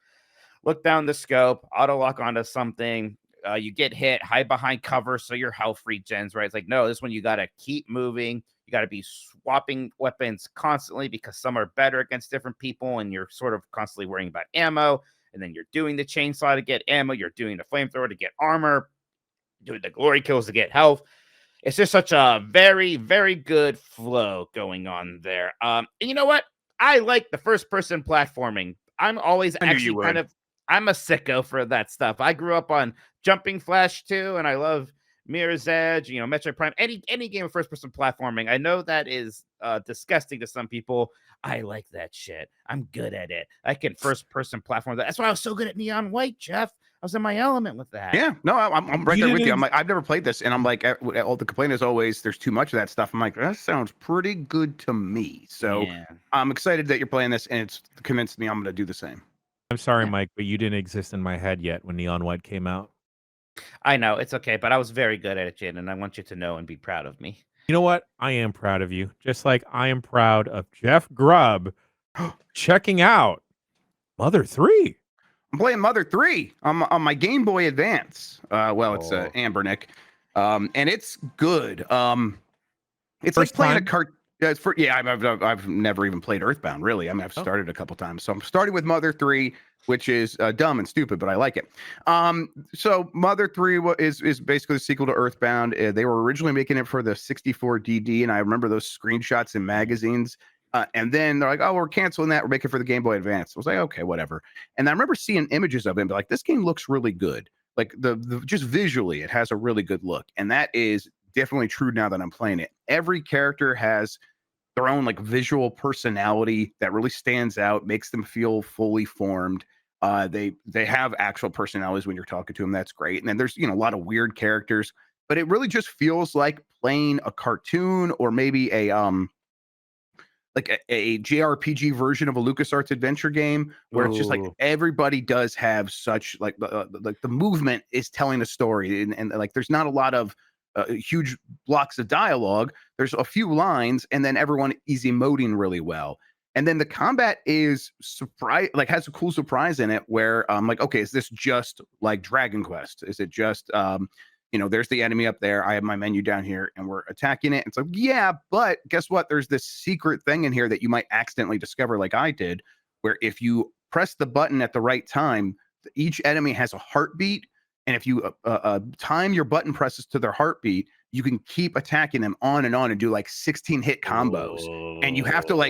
look down the scope, auto lock onto something. You get hit, hide behind cover, so your health regens, right? It's like, no, this one you got to keep moving. You got to be swapping weapons constantly because some are better against different people, and you're sort of constantly worrying about ammo. And then you're doing the chainsaw to get ammo. You're doing the flamethrower to get armor. Doing the glory kills to get health. It's just such a very, very good flow going on there. And you know what? I like the first-person platforming. I'm always actually I'm a sicko for that stuff. I grew up on Jumping Flash 2, and I love Mirror's Edge, Metroid Prime, any game of first-person platforming. I know that is disgusting to some people. I like that shit. I'm good at it. I can first-person platform that. That's why I was so good at Neon White, Jeff. I was in my element with that. Yeah, no, I'm right there with you. I'm like, I've never played this, and I'm like, all the complaint is always there's too much of that stuff. I'm like, that sounds pretty good to me. So I'm excited that you're playing this, and it's convinced me I'm going to do the same. I'm sorry, Mike, but you didn't exist in my head yet when Neon White came out. I know, it's okay, but I was very good at it, Jin, and I want you to know and be proud of me. You know what? I am proud of you. Just like I am proud of Jeff Grubb checking out Mother 3. I'm playing Mother 3 on my Game Boy Advance. It's Ambernick. And it's good. It's First like playing time? a cart. I've never even played Earthbound, really. I mean, I've started a couple times. So I'm starting with Mother 3, which is dumb and stupid, but I like it. So Mother 3 is basically the sequel to Earthbound. They were originally making it for the 64DD, and I remember those screenshots in magazines. And then they're like, oh, we're canceling that. We're making it for the Game Boy Advance. I was like, okay, whatever. And I remember seeing images of it and be like, this game looks really good. Like the just visually, it has a really good look. And that is definitely true now that I'm playing it. Every character has their own like visual personality that really stands out, makes them feel fully formed. They have actual personalities when you're talking to them. That's great. And then there's, a lot of weird characters, but it really just feels like playing a cartoon or maybe a JRPG version of a LucasArts adventure game where it's just like everybody does have such like the movement is telling a story and like there's not a lot of huge blocks of dialogue. There's a few lines and then everyone is emoting really well. And then the combat is has a cool surprise in it where I'm like, okay, is this just like Dragon Quest? Is it just there's the enemy up there. I have my menu down here and we're attacking it. It's like, yeah, but guess what? There's this secret thing in here that you might accidentally discover like I did, where if you press the button at the right time, each enemy has a heartbeat. And if you time your button presses to their heartbeat, you can keep attacking them on and do like 16 hit combos. And you have to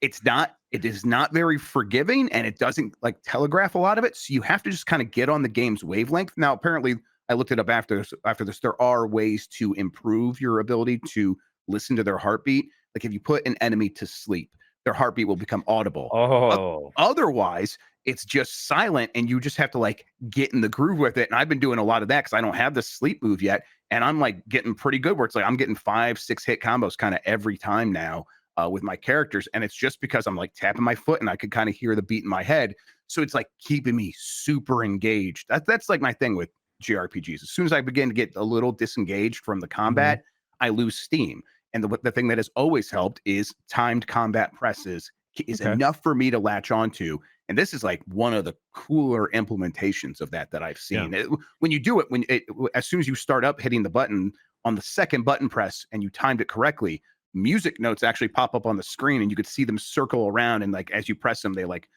it is not very forgiving and it doesn't like telegraph a lot of it. So you have to just kind of get on the game's wavelength. Now, apparently, I looked it up after this. There are ways to improve your ability to listen to their heartbeat. Like if you put an enemy to sleep, their heartbeat will become audible. Otherwise, it's just silent and you just have to like get in the groove with it. And I've been doing a lot of that because I don't have the sleep move yet. And I'm like getting pretty good where it's like I'm getting 5-6 hit combos kind of every time now with my characters. And it's just because I'm like tapping my foot and I could kind of hear the beat in my head. So it's like keeping me super engaged. That's like my thing with JRPGs. As soon as I begin to get a little disengaged from the combat, I lose steam. And the thing that has always helped is timed combat presses is enough for me to latch onto. And this is like one of the cooler implementations of that I've seen. When you do it, as soon as you start up hitting the button on the second button press and you timed it correctly, music notes actually pop up on the screen and you could see them circle around. And like, as you press them, they like,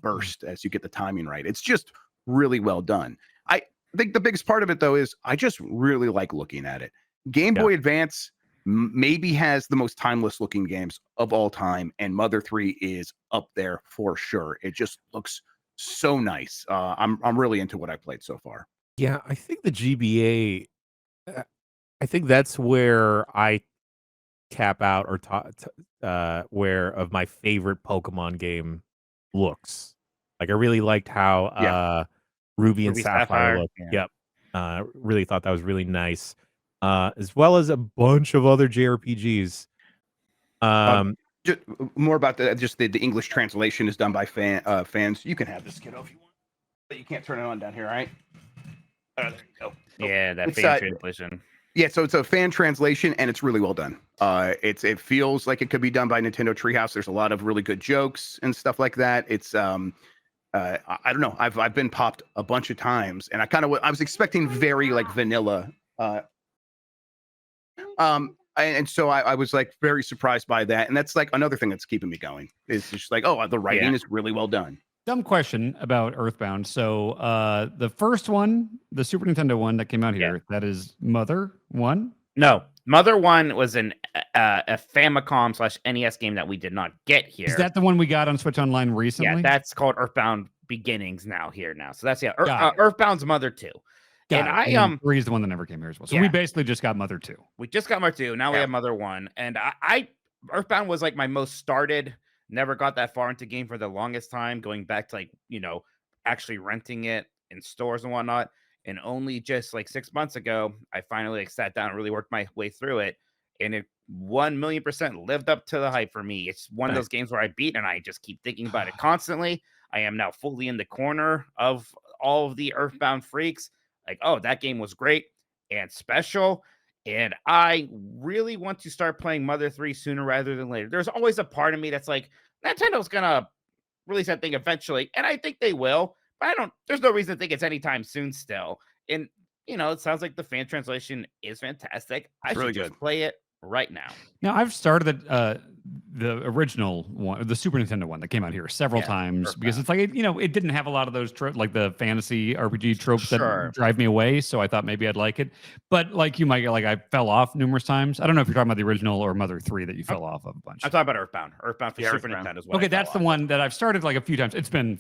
burst as you get the timing right. It's just really well done. I think the biggest part of it though, is I just really like looking at it. Game Boy Advance maybe has the most timeless looking games of all time, and Mother 3 is up there for sure. It just looks so nice. I'm really into what I played so far. Yeah, I think the GBA, I think that's where I cap out, or where of my favorite Pokemon game looks. Like I really liked how Ruby and Sapphire looked. Yep. Really thought that was really nice. As well as a bunch of other JRPGs. Just more about the English translation is done by fans. You can have this, kiddo, if you want, but you can't turn it on down here, all right? There you go. Yeah, that fan translation. Yeah, so it's a fan translation, and it's really well done. It feels like it could be done by Nintendo Treehouse. There's a lot of really good jokes and stuff like that. It's I don't know. I've been popped a bunch of times, and I was expecting very like vanilla. And so I was like very surprised by that, and that's like another thing that's keeping me going. It's just like, oh, the writing is really well done. Dumb question about Earthbound. So the first one, the Super Nintendo one that came out here, that is Mother 1? No, Mother 1 was a Famicom/NES game that we did not get here. Is that the one we got on Switch Online recently? Yeah, that's called Earthbound Beginnings now. So that's Earthbound's Mother 2. And 3 is the one that never came here as well. So we basically just got Mother 2. We just got Mother 2. Now we have Mother 1. And I Earthbound was like my most started. Never got that far into game for the longest time, going back to like, actually renting it in stores and whatnot. And only just like 6 months ago, I finally like sat down and really worked my way through it. And it 1,000,000% lived up to the hype for me. It's one of those games where I beat and I just keep thinking about it constantly. I am now fully in the corner of all of the Earthbound freaks. Like, oh, that game was great and special. And I really want to start playing Mother 3 sooner rather than later. There's always a part of me that's like, Nintendo's going to release that thing eventually. And I think they will. But there's no reason to think it's anytime soon still. And, it sounds like the fan translation is fantastic. I should just play it right now. Now, I've started the original one, the Super Nintendo one that came out here several times because it's like, it didn't have a lot of those like the fantasy RPG tropes that drive me away. So I thought maybe I'd like it. But like you might get, like I fell off numerous times. I don't know if you're talking about the original or Mother 3 that you fell off of a bunch. I'm talking about Earthbound. Earthbound for Super Nintendo as well. Okay, that's the one that I've started like a few times. It's been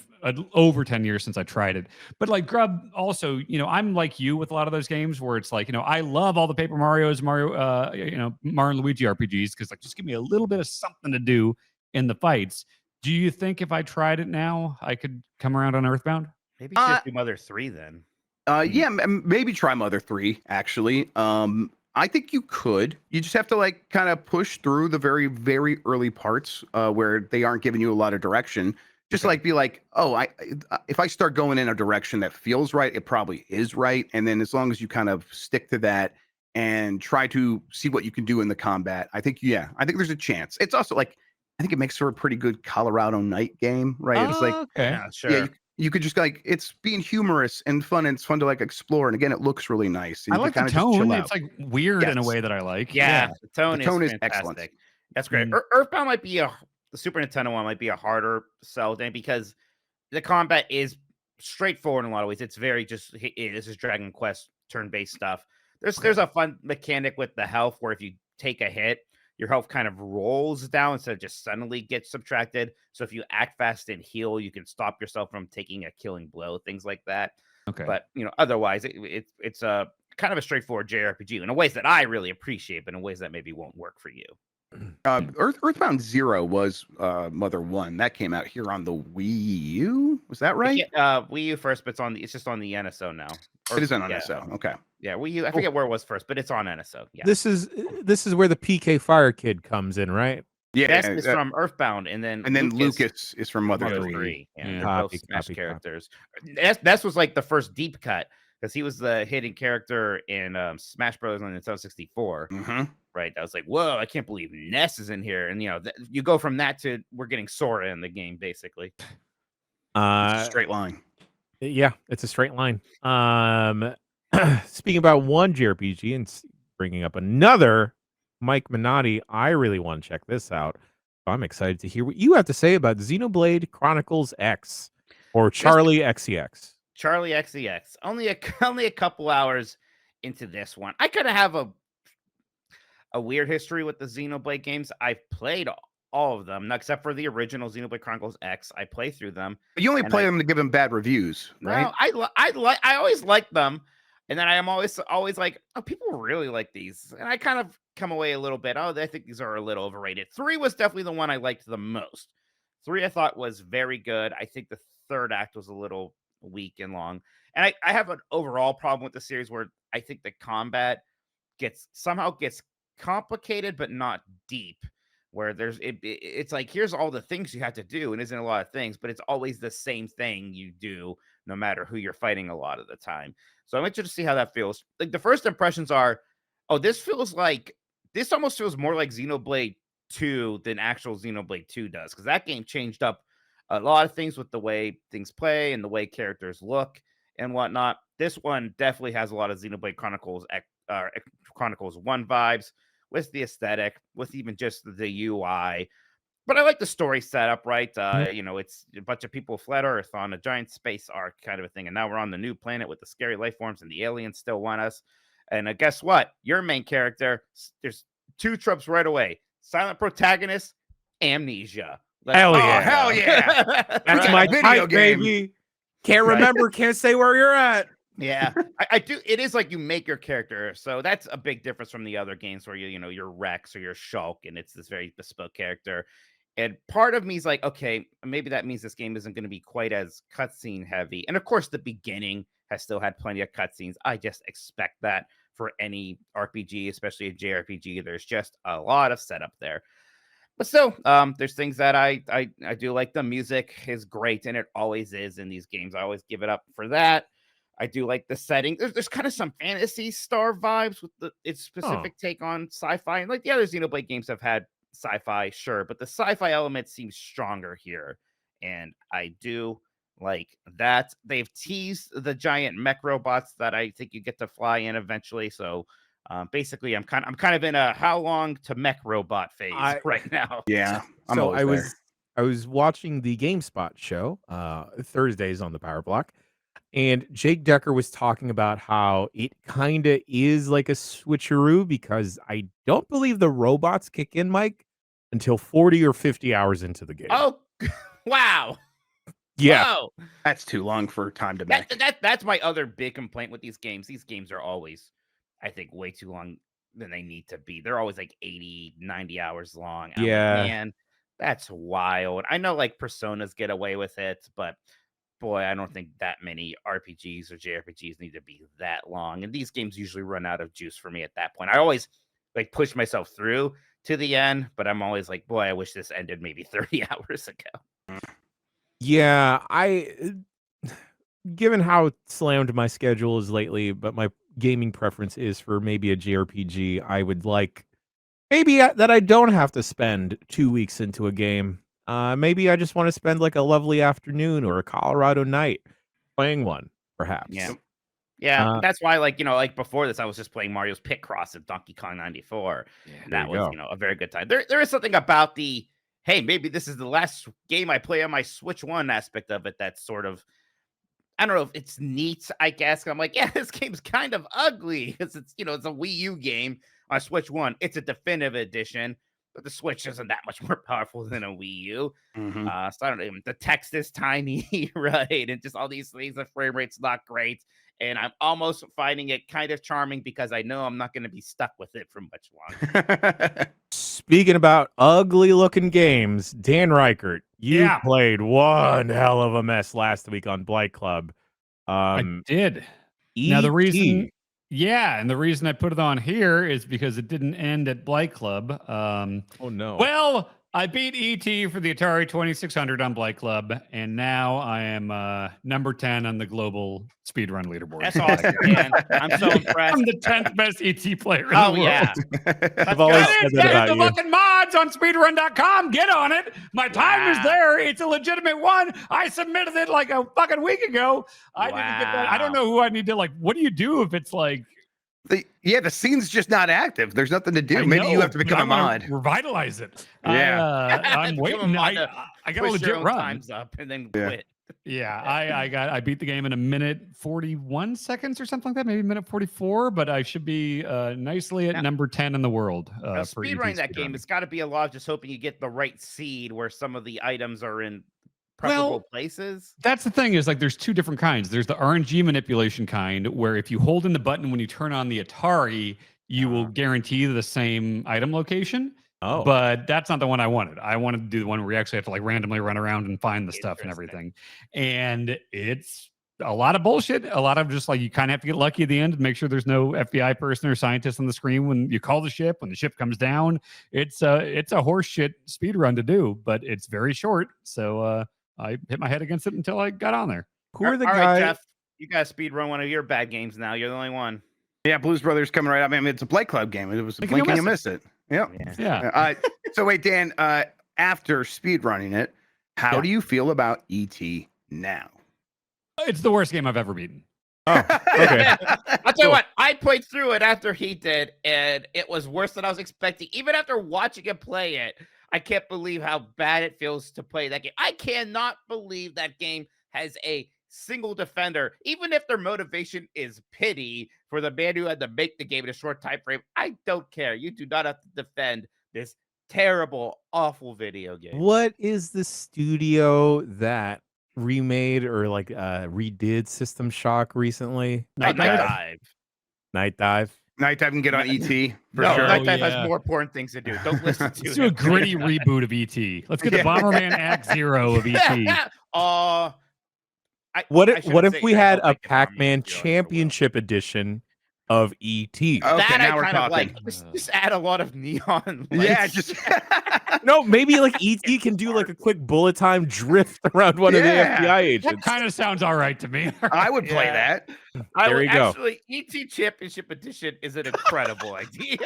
over 10 years since I tried it. But like Grub also, I'm like you with a lot of those games where it's like, I love all the Paper Marios, Mario and Luigi RPGs because like just give me a little bit of something to do in the fights. Do you think if I tried it now, I could come around on Earthbound? Maybe just do Mother 3 then. Yeah, maybe try Mother 3 actually. I think you could. You just have to like kind of push through the very, very early parts where they aren't giving you a lot of direction. Just like be like, oh, if I start going in a direction that feels right, it probably is right. And then as long as you kind of stick to that and try to see what you can do in the combat, I think there's a chance. It's also like, I think it makes for a pretty good Colorado Night game, right? It's like, yeah, sure. Yeah, you could just like, it's being humorous and fun. And it's fun to like explore. And again, it looks really nice. And I like the tone. It's like weird in a way that I like. Yeah. The tone is fantastic. Excellent. That's great. Earthbound might be the Super Nintendo one might be a harder sell than because the combat is straightforward in a lot of ways. It's very this is Dragon Quest turn-based stuff. There's a fun mechanic with the health where if you take a hit, your health kind of rolls down instead of just suddenly gets subtracted. So if you act fast and heal, you can stop yourself from taking a killing blow, things like that. Okay. But otherwise, it's a kind of a straightforward JRPG in ways that I really appreciate, but in ways that maybe won't work for you. Earthbound 0 was Mother 1. That came out here on the Wii U. Was that right? Wii U first, but it's just on the NSO now. It is on NSO. Okay. Yeah, Wii U. I forget where it was first, but it's on NSO. Yeah. This is where the PK Fire Kid comes in, right? Yeah, This is from Earthbound, and then Lucas is from Mother 3. Yeah, they're both Smash characters. That was like the first deep cut because he was the hidden character in Smash Bros. On Nintendo 64. Mm-hmm. right? I was like, whoa, I can't believe Ness is in here. And, you know, you go from that to we're getting Sora in the game, basically. It's a straight line. Yeah, it's a straight line. Speaking about one JRPG and bringing up another, Mike Minotti, I really want to check this out. I'm excited to hear what you have to say about Xenoblade Chronicles X or Charlie XCX. Charlie XCX. Only a couple hours into this one. I kind of have a weird history with the Xenoblade games. I've played all of them, except for the original Xenoblade Chronicles X. I play through them. But you only play them to give them bad reviews, right? No, I always like them, and then I am always like, oh, people really like these, and I kind of come away a little bit. Oh, I think these are a little overrated. 3 was definitely the one I liked the most. 3 I thought was very good. I think the third act was a little weak and long, and I have an overall problem with the series where I think the combat somehow gets complicated but not deep, where it's like, here's all the things you have to do, and isn't a lot of things, but it's always the same thing you do no matter who you're fighting a lot of the time. So I'm interested to see how that feels. Like, the first impressions are, oh, this almost feels more like Xenoblade 2 than actual Xenoblade 2 does, because that game changed up a lot of things with the way things play and the way characters look and whatnot. This one definitely has a lot of Xenoblade Chronicles 1 vibes, with the aesthetic, with even just the UI. But I like the story setup, right? You know, it's a bunch of people fled Earth on a giant space arc kind of a thing, and now we're on the new planet with the scary life forms, and the aliens still want us. And guess what? Your main character, there's 2 tropes right away: silent protagonist, amnesia. Hell yeah. Hell yeah. That's my video game, baby. Can't remember, can't say where you're at. Yeah, I do. It is like you make your character, so that's a big difference from the other games where you're Rex or you're Shulk, and it's this very bespoke character. And part of me is like, okay, maybe that means this game isn't going to be quite as cutscene heavy. And of course, the beginning has still had plenty of cutscenes. I just expect that for any RPG, especially a JRPG. There's just a lot of setup there. But still, there's things that I do like. The music is great, and it always is in these games. I always give it up for that. I do like the setting. There's kind of some Fantasy Star vibes with its specific take on sci-fi. And like the other Xenoblade games have had sci-fi, sure, but the sci-fi element seems stronger here. And I do like that. They've teased the giant mech robots that I think you get to fly in eventually. So basically, I'm kind of in a how long to mech robot phase right now. Yeah. So I was watching the GameSpot show Thursdays on the Power Block. And Jake Decker was talking about how it kind of is like a switcheroo, because I don't believe the robots kick in, Mike, until 40 or 50 hours into the game. Oh, wow. Yeah. Whoa. That's too long for time to make. That's my other big complaint with these games. These games are always, I think, way too long than they need to be. They're always like 80, 90 hours long. Yeah. Like, man, that's wild. I know like Personas get away with it, but boy, I don't think that many RPGs or JRPGs need to be that long. And these games usually run out of juice for me at that point. I always like push myself through to the end, but I'm always like, boy, I wish this ended maybe 30 hours ago. Yeah, given how slammed my schedule is lately, but my gaming preference is for maybe a JRPG, I would like maybe that I don't have to spend 2 weeks into a game. Maybe I just want to spend like a lovely afternoon or a Colorado night playing one, perhaps. Yeah. That's why, like before this, I was just playing Mario's Picross at Donkey Kong 94. Yeah, that was, a very good time. There is something about hey, maybe this is the last game I play on my Switch 1 aspect of it that's sort of, I don't know if it's neat, I guess. I'm like, yeah, this game's kind of ugly because it's, it's a Wii U game on Switch 1. It's a definitive edition. But the Switch isn't that much more powerful than a Wii U. Mm-hmm. So I don't know. The text is tiny, right? And just all these things, the frame rate's not great. And I'm almost finding it kind of charming because I know I'm not going to be stuck with it for much longer. Speaking about ugly looking games, Dan Reichert, you played one hell of a mess last week on Blight Club. I did. Now the reason... Yeah, and the reason I put it on here is because it didn't end at Blight Club. Oh no. Well, I beat ET for the Atari 2600 on Blight Club, and now I am number 10 on the global speedrun leaderboard. That's awesome, man. I'm so impressed. I'm the 10th best ET player in the world. Yeah. I've always said that about the you. fucking mods on speedrun.com. Get on it. My time is there. It's a legitimate one. I submitted it like a fucking week ago. I didn't get that. I don't know who I need to what do you do if it's like the scene's just not active. There's nothing to do. Maybe you have to become a mod. Revitalize it. Yeah. I'm waiting. I got a legit run. Times up and then quit. Yeah, I beat the game in a minute 41 seconds or something like that, maybe a minute 44, but I should be nicely at number 10 in the world. Speedrunning that game, it's got to be a lot of just hoping you get the right seed where some of the items are in preferable places. That's the thing is there's two different kinds. There's the RNG manipulation kind where if you hold in the button when you turn on the Atari, you will guarantee the same item location. Oh, but that's not the one I wanted. I wanted to do the one where you actually have to randomly run around and find the stuff and everything. And it's a lot of bullshit. A lot of just you kind of have to get lucky at the end and make sure there's no FBI person or scientist on the screen when you call the ship, when the ship comes down. It's a horseshit speed run to do, but it's very short. So I hit my head against it until I got on there. Who are the guys? guys? Right, Jeff, you got to speed run one of your bad games now. You're the only one. Yeah, Blues Brothers coming right up. I mean, it's a Blight Club game. It was a blink and you miss it. Yep. Yeah. So wait, Dan, after speedrunning it, how do you feel about ET now? It's the worst game I've ever beaten. Oh, okay. I'll tell you what, I played through it after he did, and it was worse than I was expecting. Even after watching him play it, I can't believe how bad it feels to play that game. I cannot believe that game has a single defender, even if their motivation is pity for the man who had to make the game in a short time frame. I don't care. You do not have to defend this terrible, awful video game. What is the studio that remade or redid System Shock recently? Night Dive. Night Dive. Night Dive can get on ET for no, sure. Night Dive has more important things to do. Don't listen to Let's do a gritty reboot of ET. Let's get the Bomberman Act Zero of ET. What if we had a Pac-Man Championship Edition of ET? Okay, that now I we're kind of talking. like. Just add a lot of neon lights. Yeah, just no, maybe ET can do a quick bullet time drift around one of the FBI agents. That kind of sounds all right to me. I would play that. There you go. Actually, ET Championship Edition is an incredible idea.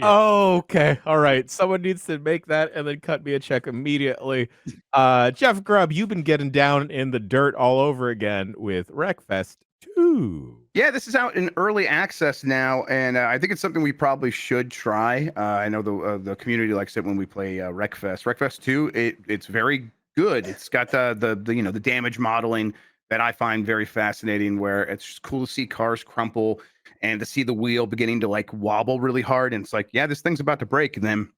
Oh, okay. All right. Someone needs to make that and then cut me a check immediately. Jeff Grubb, you've been getting down in the dirt all over again with Wreckfest 2. Yeah, this is out in early access now, and I think it's something we probably should try. I know the community likes it when we play Wreckfest. Wreckfest 2, it's very good. It's got the damage modeling that I find very fascinating, where it's just cool to see cars crumple and to see the wheel beginning to wobble really hard. And it's this thing's about to break, and then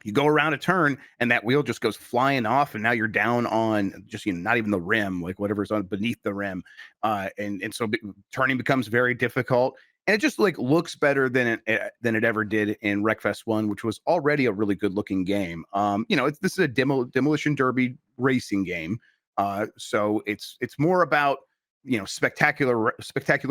you go around a turn and that wheel just goes flying off, and now you're down on just not even the rim, whatever's on beneath the rim, and so turning becomes very difficult, and it just looks better than it ever did in Wreckfest 1, which was already a really good looking game. This is a demolition derby racing game, so it's more about spectacular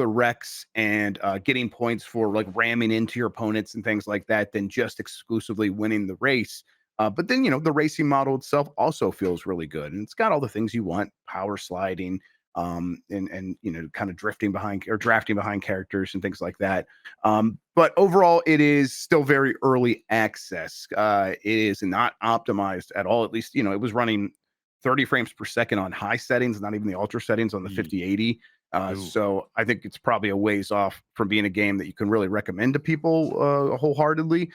wrecks and getting points for ramming into your opponents and things like that than just exclusively winning the race. But then the racing model itself also feels really good, and it's got all the things you want: power sliding, and kind of drafting behind characters and things like that. But overall, it is still very early access. It is not optimized at all. At least it was running 30 frames per second on high settings, not even the ultra settings on the 5080. So I think it's probably a ways off from being a game that you can really recommend to people wholeheartedly.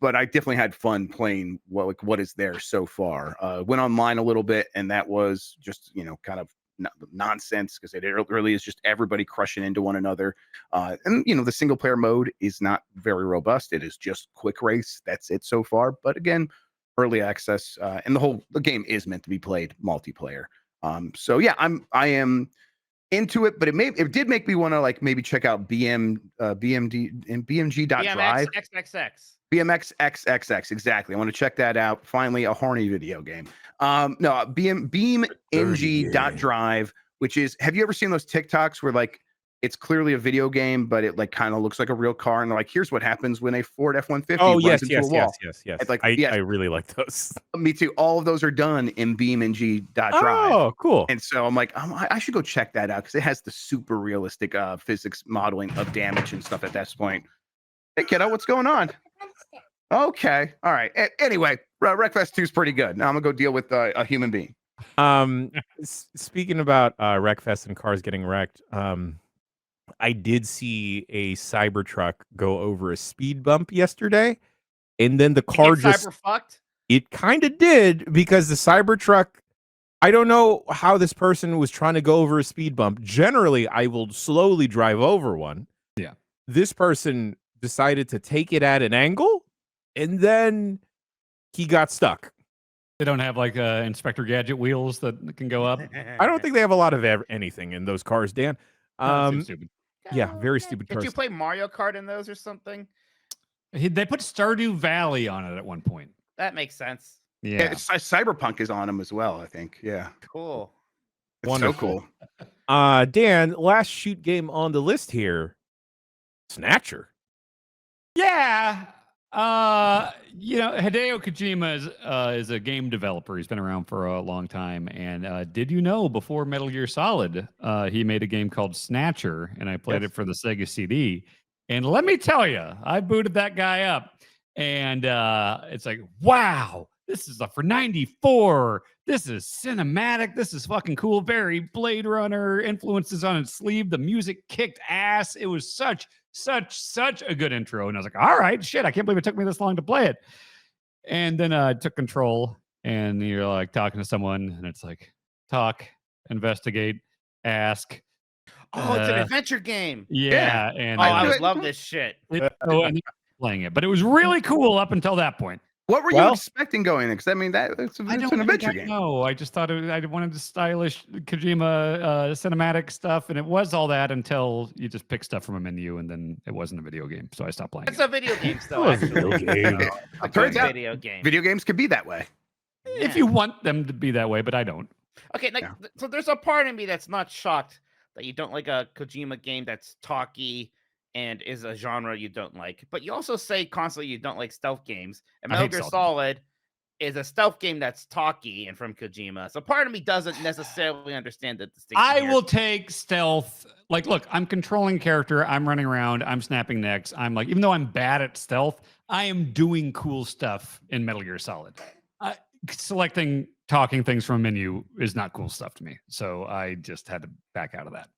But I definitely had fun playing what is there so far. Went online a little bit, and that was just kind of nonsense, because it really is just everybody crushing into one another. And the single player mode is not very robust. It is just quick race. That's it so far. But again, early access, and the game is meant to be played multiplayer. So yeah, I am into it, but it did make me want to maybe check out BMD and BMG.drive. BMXXXX, exactly. I want to check that out. Finally, a horny video game. BeamNG.drive, which is, have you ever seen those TikToks where it's clearly a video game, but it like kind of looks like a real car. And they're like, here's what happens when a Ford F-150 runs into a wall. Yes. It's like, I really like those. Me too. All of those are done in BeamNG.drive. Oh, cool. And so I'm like, I should go check that out because it has the super realistic physics modeling of damage and stuff at this point. Hey, kiddo, what's going on? Okay. All right. Anyway, Wreckfest 2 is pretty good. Now I'm going to go deal with a human being. Speaking about Wreckfest and cars getting wrecked, I did see a Cybertruck go over a speed bump yesterday, and then the car just cyber-fucked? It kind of did, because the Cybertruck, I don't know how this person was trying to go over a speed bump. Generally, I will slowly drive over one. Yeah. This person decided to take it at an angle, and then he got stuck. They don't have like Inspector Gadget wheels that can go up. I don't think they have a lot of anything in those cars, Dan. Seems stupid. Yeah, very stupid cars. Did you play Mario Kart in those or something? They put Stardew Valley on it at one point. That makes sense. Yeah. Cyberpunk is on them as well, I think. Yeah. Cool. It's Wonderful. so cool. Dan, last shoot game on the list here, Snatcher. Yeah. Hideo Kojima is a game developer. He's been around for a long time. And did you know, before Metal Gear Solid, he made a game called Snatcher, and I played it for the Sega CD. And let me tell you, I booted that guy up, and it's like, wow, this is for 94. This is cinematic. This is fucking cool. Very Blade Runner influences on its sleeve. The music kicked ass. It was such a good intro. And I was like, all right, shit, I can't believe it took me this long to play it. And then I took control, and you're like talking to someone, and it's like, talk, investigate, ask. Oh, it's an adventure game. Yeah. And I would love this shit. And playing it, but it was really cool up until that point. What were you expecting going in? Because I mean, it's an adventure game. No, I just thought I wanted the stylish Kojima cinematic stuff, and it was all that until you just pick stuff from a menu, and then it wasn't a video game, so I stopped playing. It's a video game, though. It turns out video games can be that way. If you want them to be that way, but I don't. Okay, so there's a part of me that's not shocked that you don't like a Kojima game that's talky and is a genre you don't like. But you also say constantly you don't like stealth games. And Metal Gear Solid is a stealth game that's talky and from Kojima. So part of me doesn't necessarily understand the distinction. I will take stealth. Like, look, I'm controlling character. I'm running around. I'm snapping necks. I'm like, even though I'm bad at stealth, I am doing cool stuff in Metal Gear Solid. Selecting talking things from a menu is not cool stuff to me. So I just had to back out of that.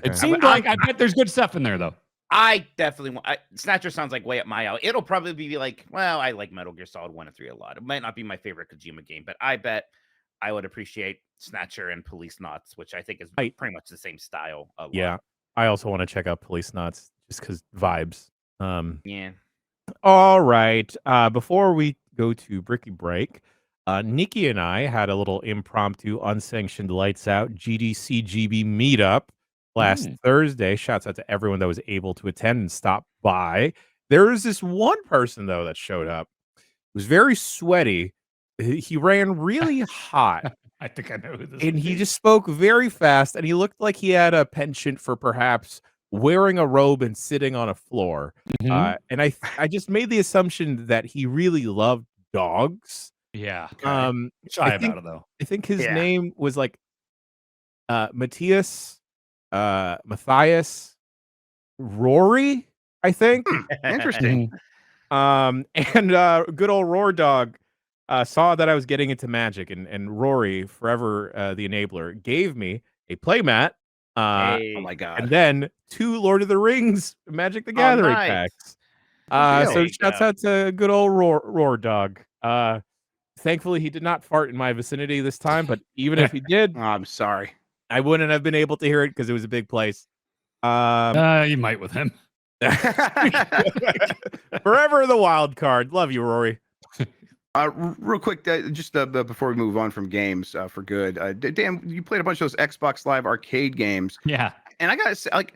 It seemed like I bet there's good stuff in there, though. I definitely want. Snatcher sounds like way up my alley. It'll probably be like, well, I like Metal Gear Solid 1 and 3 a lot. It might not be my favorite Kojima game, but I bet I would appreciate Snatcher and Police Knots, which I think is pretty much the same style. Yeah, I also want to check out Police Knots just because vibes. Yeah. All right. Before we go to Bricky Break, Nikki and I had a little impromptu, unsanctioned lights out GDC GB meetup last Thursday. Shouts out to everyone that was able to attend and stop by. There was this one person, though, that showed up. It was very sweaty. He ran really hot. I think I know who this is. And he just spoke very fast, and he looked like he had a penchant for perhaps wearing a robe and sitting on a floor. And I just made the assumption that he really loved dogs. Yeah. Shy about it, though. I think his name was like Matthias Rory, I think. Interesting. And good old Roar Dog saw that I was getting into Magic, and Rory, forever the enabler, gave me a playmat. Oh my god! And then 2 Lord of the Rings Magic the Gathering packs. So shouts out to good old Roar Dog. Thankfully, he did not fart in my vicinity this time, but even if he did, I'm sorry. I wouldn't have been able to hear it because it was a big place. You might with him. Forever the wild card. Love you, Rory. Real quick, just before we move on from games for good, Dan, you played a bunch of those Xbox Live Arcade games. Yeah. And I gotta say, like,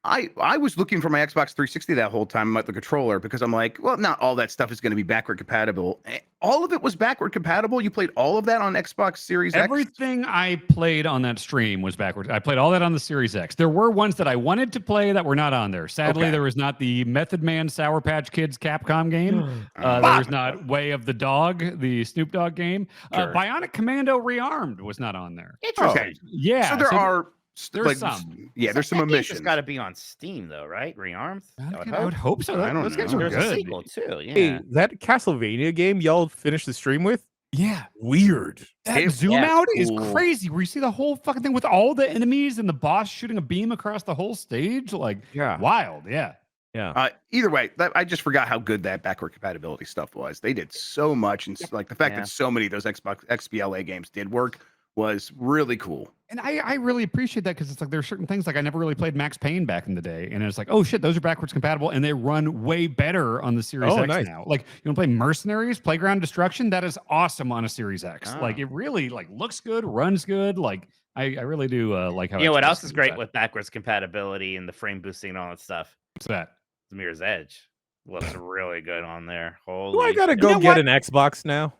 I was looking for my Xbox 360 that whole time at the controller because I'm like, well, not all that stuff is going to be backward compatible. All of it was backward compatible. You played all of that on Xbox Series X? Everything I played on that stream was backwards. I played all that on the Series X. There were ones that I wanted to play that were not on there. Sadly, there was not the Method Man Sour Patch Kids Capcom game. There was not Way of the Dog, the Snoop Dogg game. Bionic Commando Rearmed was not on there. Interesting. Yeah. So there are... There's some. Yeah, there's some omissions. It's got to be on Steam, though, right? Rearmed? I would hope so. Those games are There's good. a sequel, too. Yeah. Hey, that Castlevania game y'all finished the stream with? Yeah. Weird. That zoom out is crazy, where you see the whole fucking thing with all the enemies and the boss shooting a beam across the whole stage. Like, wild. Yeah. Yeah. Either way, I just forgot how good that backward compatibility stuff was. They did so much, and like the fact that so many of those Xbox XBLA games did work was really cool. And I really appreciate that because it's like there are certain things like I never really played Max Payne back in the day, and it's like, oh shit, those are backwards compatible and they run way better on the Series X now. Like you want to play Mercenaries, Playground Destruction, that is awesome on a Series X. Like it really like looks good, runs good. Like I really do like how. You know what else is great with backwards compatibility and the frame boosting and all that stuff? What's that? The Mirror's Edge looks really good on there. Holy! Do I gotta go get an Xbox now?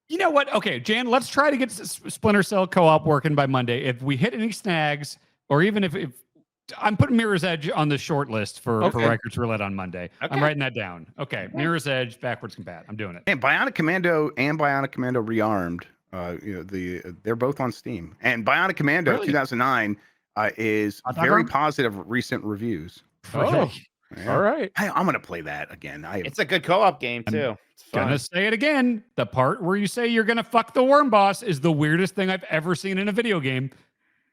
You know what? Okay, Jan, let's try to get Splinter Cell co-op working by Monday. If we hit any snags, or even if I'm putting Mirror's Edge on the short list for Rikers Roulette on Monday. I'm writing that down. Okay, Mirror's Edge, backwards compat. I'm doing it. And Bionic Commando and Bionic Commando Rearmed, they're both on Steam. And Bionic Commando 2009 is very positive recent reviews. Oh. Yeah. All right. I'm going to play that again. It's a good co-op game, too. I'm gonna say it again. The part where you say you're gonna fuck the worm boss is the weirdest thing I've ever seen in a video game.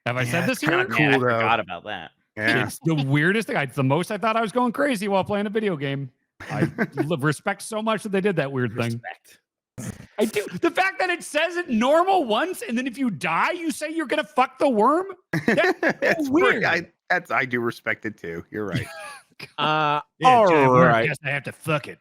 Have I said this here? Cool, I forgot about that. Yeah. It's the weirdest thing. It's the most I thought I was going crazy while playing a video game. I respect so much that they did that weird thing. I do. The fact that it says it normal once, and then if you die, you say you're gonna fuck the worm. That's weird. I do respect it too. You're right. All right. I guess I have to fuck it.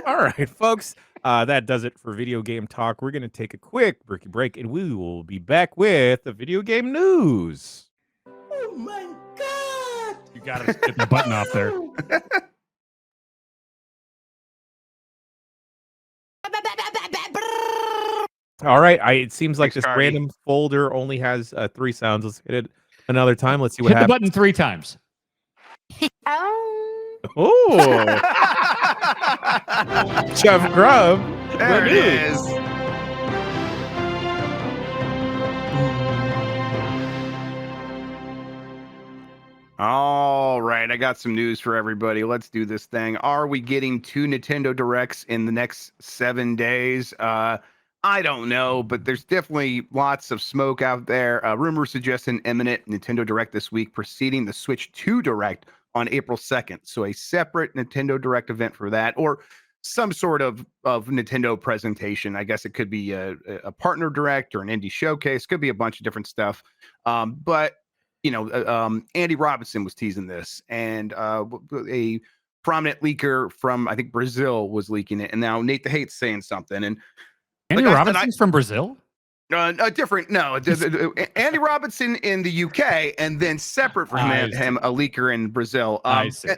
All right, folks. That does it for video game talk. We're gonna take a quick break, and we will be back with the video game news. Oh my god! You gotta get the button off there. All right. It seems like this random folder only has 3 sounds. Let's hit it another time. Let's see what happens. Hit the button 3 times. Oh, Chef Grub. There it is. All right, I got some news for everybody. Let's do this thing. Are we getting 2 Nintendo Directs in the next 7 days? I don't know, but there's definitely lots of smoke out there. Rumors suggest an imminent Nintendo Direct this week, preceding the Switch 2 Direct on April 2nd. So a separate Nintendo Direct event for that, or some sort of Nintendo presentation. I guess it could be a partner direct or an indie showcase. Could be a bunch of different stuff. But Andy Robinson was teasing this, and a prominent leaker from, I think, Brazil was leaking it. And now Nate the Hate's saying something. And Andy Robinson's from Brazil? Different. No, Andy Robinson in the UK, and then separate from him, a leaker in Brazil. I see.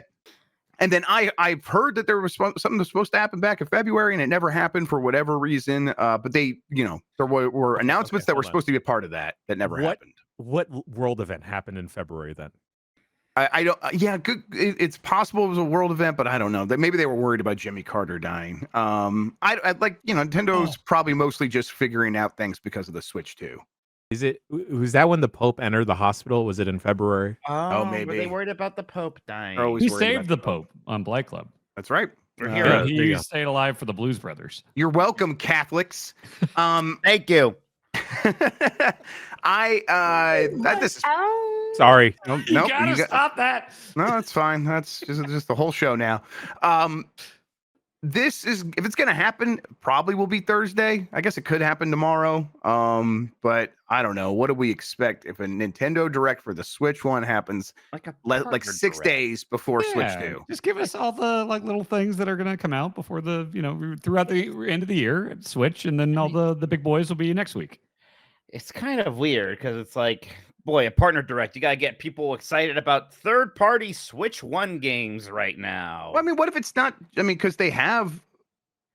And then I've heard that there was something that was supposed to happen back in February, and it never happened for whatever reason. But they, there were announcements that were supposed to be a part of that never happened. What world event happened in February then? I don't. Yeah, good. It's possible it was a world event, but I don't know. That maybe they were worried about Jimmy Carter dying. I like Nintendo's probably mostly just figuring out things because of the Switch 2. Was that when the Pope entered the hospital? Was it in February? Oh, maybe. Were they worried about the Pope dying? He saved the Pope on Black Club. That's right. We're heroes. He stayed alive for the Blues Brothers. You're welcome, Catholics. Thank you. This is. Sorry. Nope. You gotta stop that. No, that's fine. That's just the whole show now. This is, if it's going to happen, probably will be Thursday. I guess it could happen tomorrow. But I don't know. What do we expect if a Nintendo Direct for the Switch 1 happens like 6 days before Switch 2? Just give us all the little things that are going to come out before throughout the end of the year at Switch, and then all the big boys will be next week. It's kind of weird because it's like boy, a partner direct. You got to get people excited about third-party Switch 1 games right now. Well, I mean, what if it's not? I mean, because they have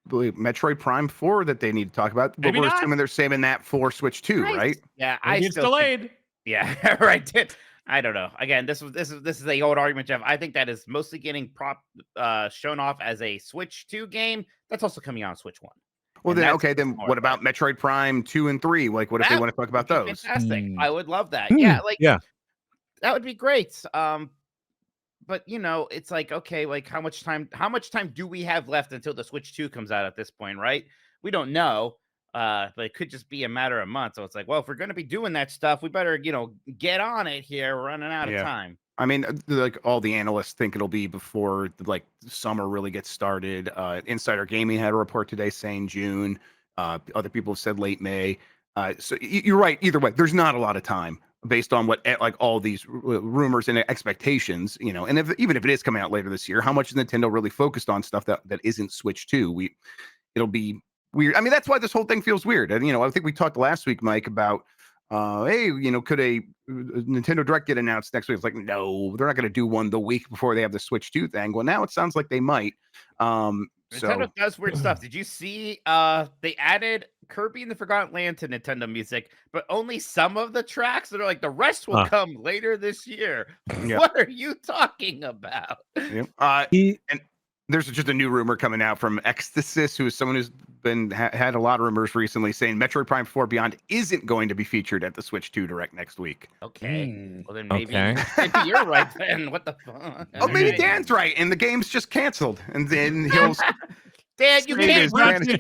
Metroid Prime 4 that they need to talk about, but we're assuming they're saving that for Switch 2, right? Yeah, Maybe it's delayed. Yeah, right. I don't know. Again, this is a old argument, Jeff. I think that is mostly getting shown off as a Switch 2 game that's also coming out on Switch 1. Well, then what about Metroid Prime 2 and 3? Like, what if they want to talk about those? Fantastic. I would love that. Yeah, that would be great. But it's like, okay, like how much time do we have left until the Switch 2 comes out at this point, right? We don't know. But it could just be a matter of months. So it's like, well, if we're going to be doing that stuff, we better, get on it here. We're running out of time. I mean, like all the analysts think it'll be before like summer really gets started. Insider Gaming had a report today saying June. Other people have said late May. So you're right. Either way, there's not a lot of time based on what like all these rumors and expectations, and even if it is coming out later this year, how much is Nintendo really focused on stuff that isn't Switch 2? It'll be weird. I mean, that's why this whole thing feels weird. And, I think we talked last week, Mike, about, hey, could a Nintendo Direct get announced next week? It's like, no, they're not going to do one the week before they have the Switch 2 thing. Well, now it sounds like they might. Nintendo does weird stuff. Did you see they added Kirby and the Forgotten Land to Nintendo Music, but only some of the tracks? They're like, the rest will come later this year. Yeah. What are you talking about? Yeah. And there's just a new rumor coming out from Ecstasis, who is someone who's been had a lot of rumors recently saying Metroid Prime 4 Beyond isn't going to be featured at the Switch 2 Direct next week. Okay. Well, then maybe you're right then. What the fuck? Oh, maybe Dan's right, and the game's just canceled, and then he'll. Dan, you can't.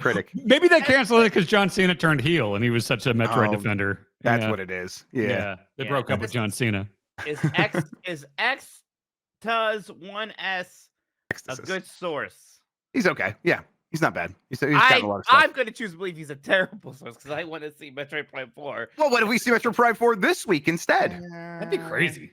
Critic. Maybe they canceled it because John Cena turned heel, and he was such a Metroid defender. That's what it is. Yeah. They broke up with John Cena. Is Xtaz 1S a good source? He's okay. Yeah, he's not bad. He's gotten a lot of stuff. I'm going to choose to believe he's a terrible source because I want to see Metroid Prime 4. Well, what if we see Metroid Prime 4 this week instead? That'd be crazy.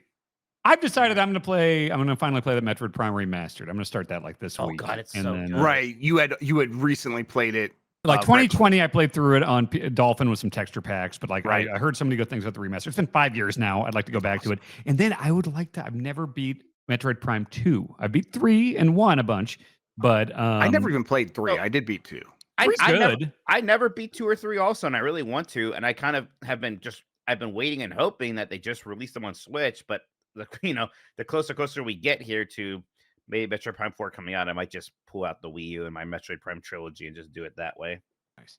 I've decided I'm going to finally play the Metroid Prime Remastered. I'm going to start that like this week. Oh God, it's so good. Right. You had recently played it. Like 2020, I played through it on Dolphin with some texture packs, but like I heard so many good things about the remaster. It's been 5 years now. I'd like to go back to it. And then I would like to, I've never beat Metroid Prime 2. I beat 3 and 1 a bunch, but I never even played 3. I did beat 2. I never beat 2 or 3 also, and I really want to. And I kind of I've been waiting and hoping that they just released them on Switch. But the closer we get here to maybe Metroid Prime 4 coming out, I might just pull out the Wii U and my Metroid Prime trilogy and just do it that way. Nice.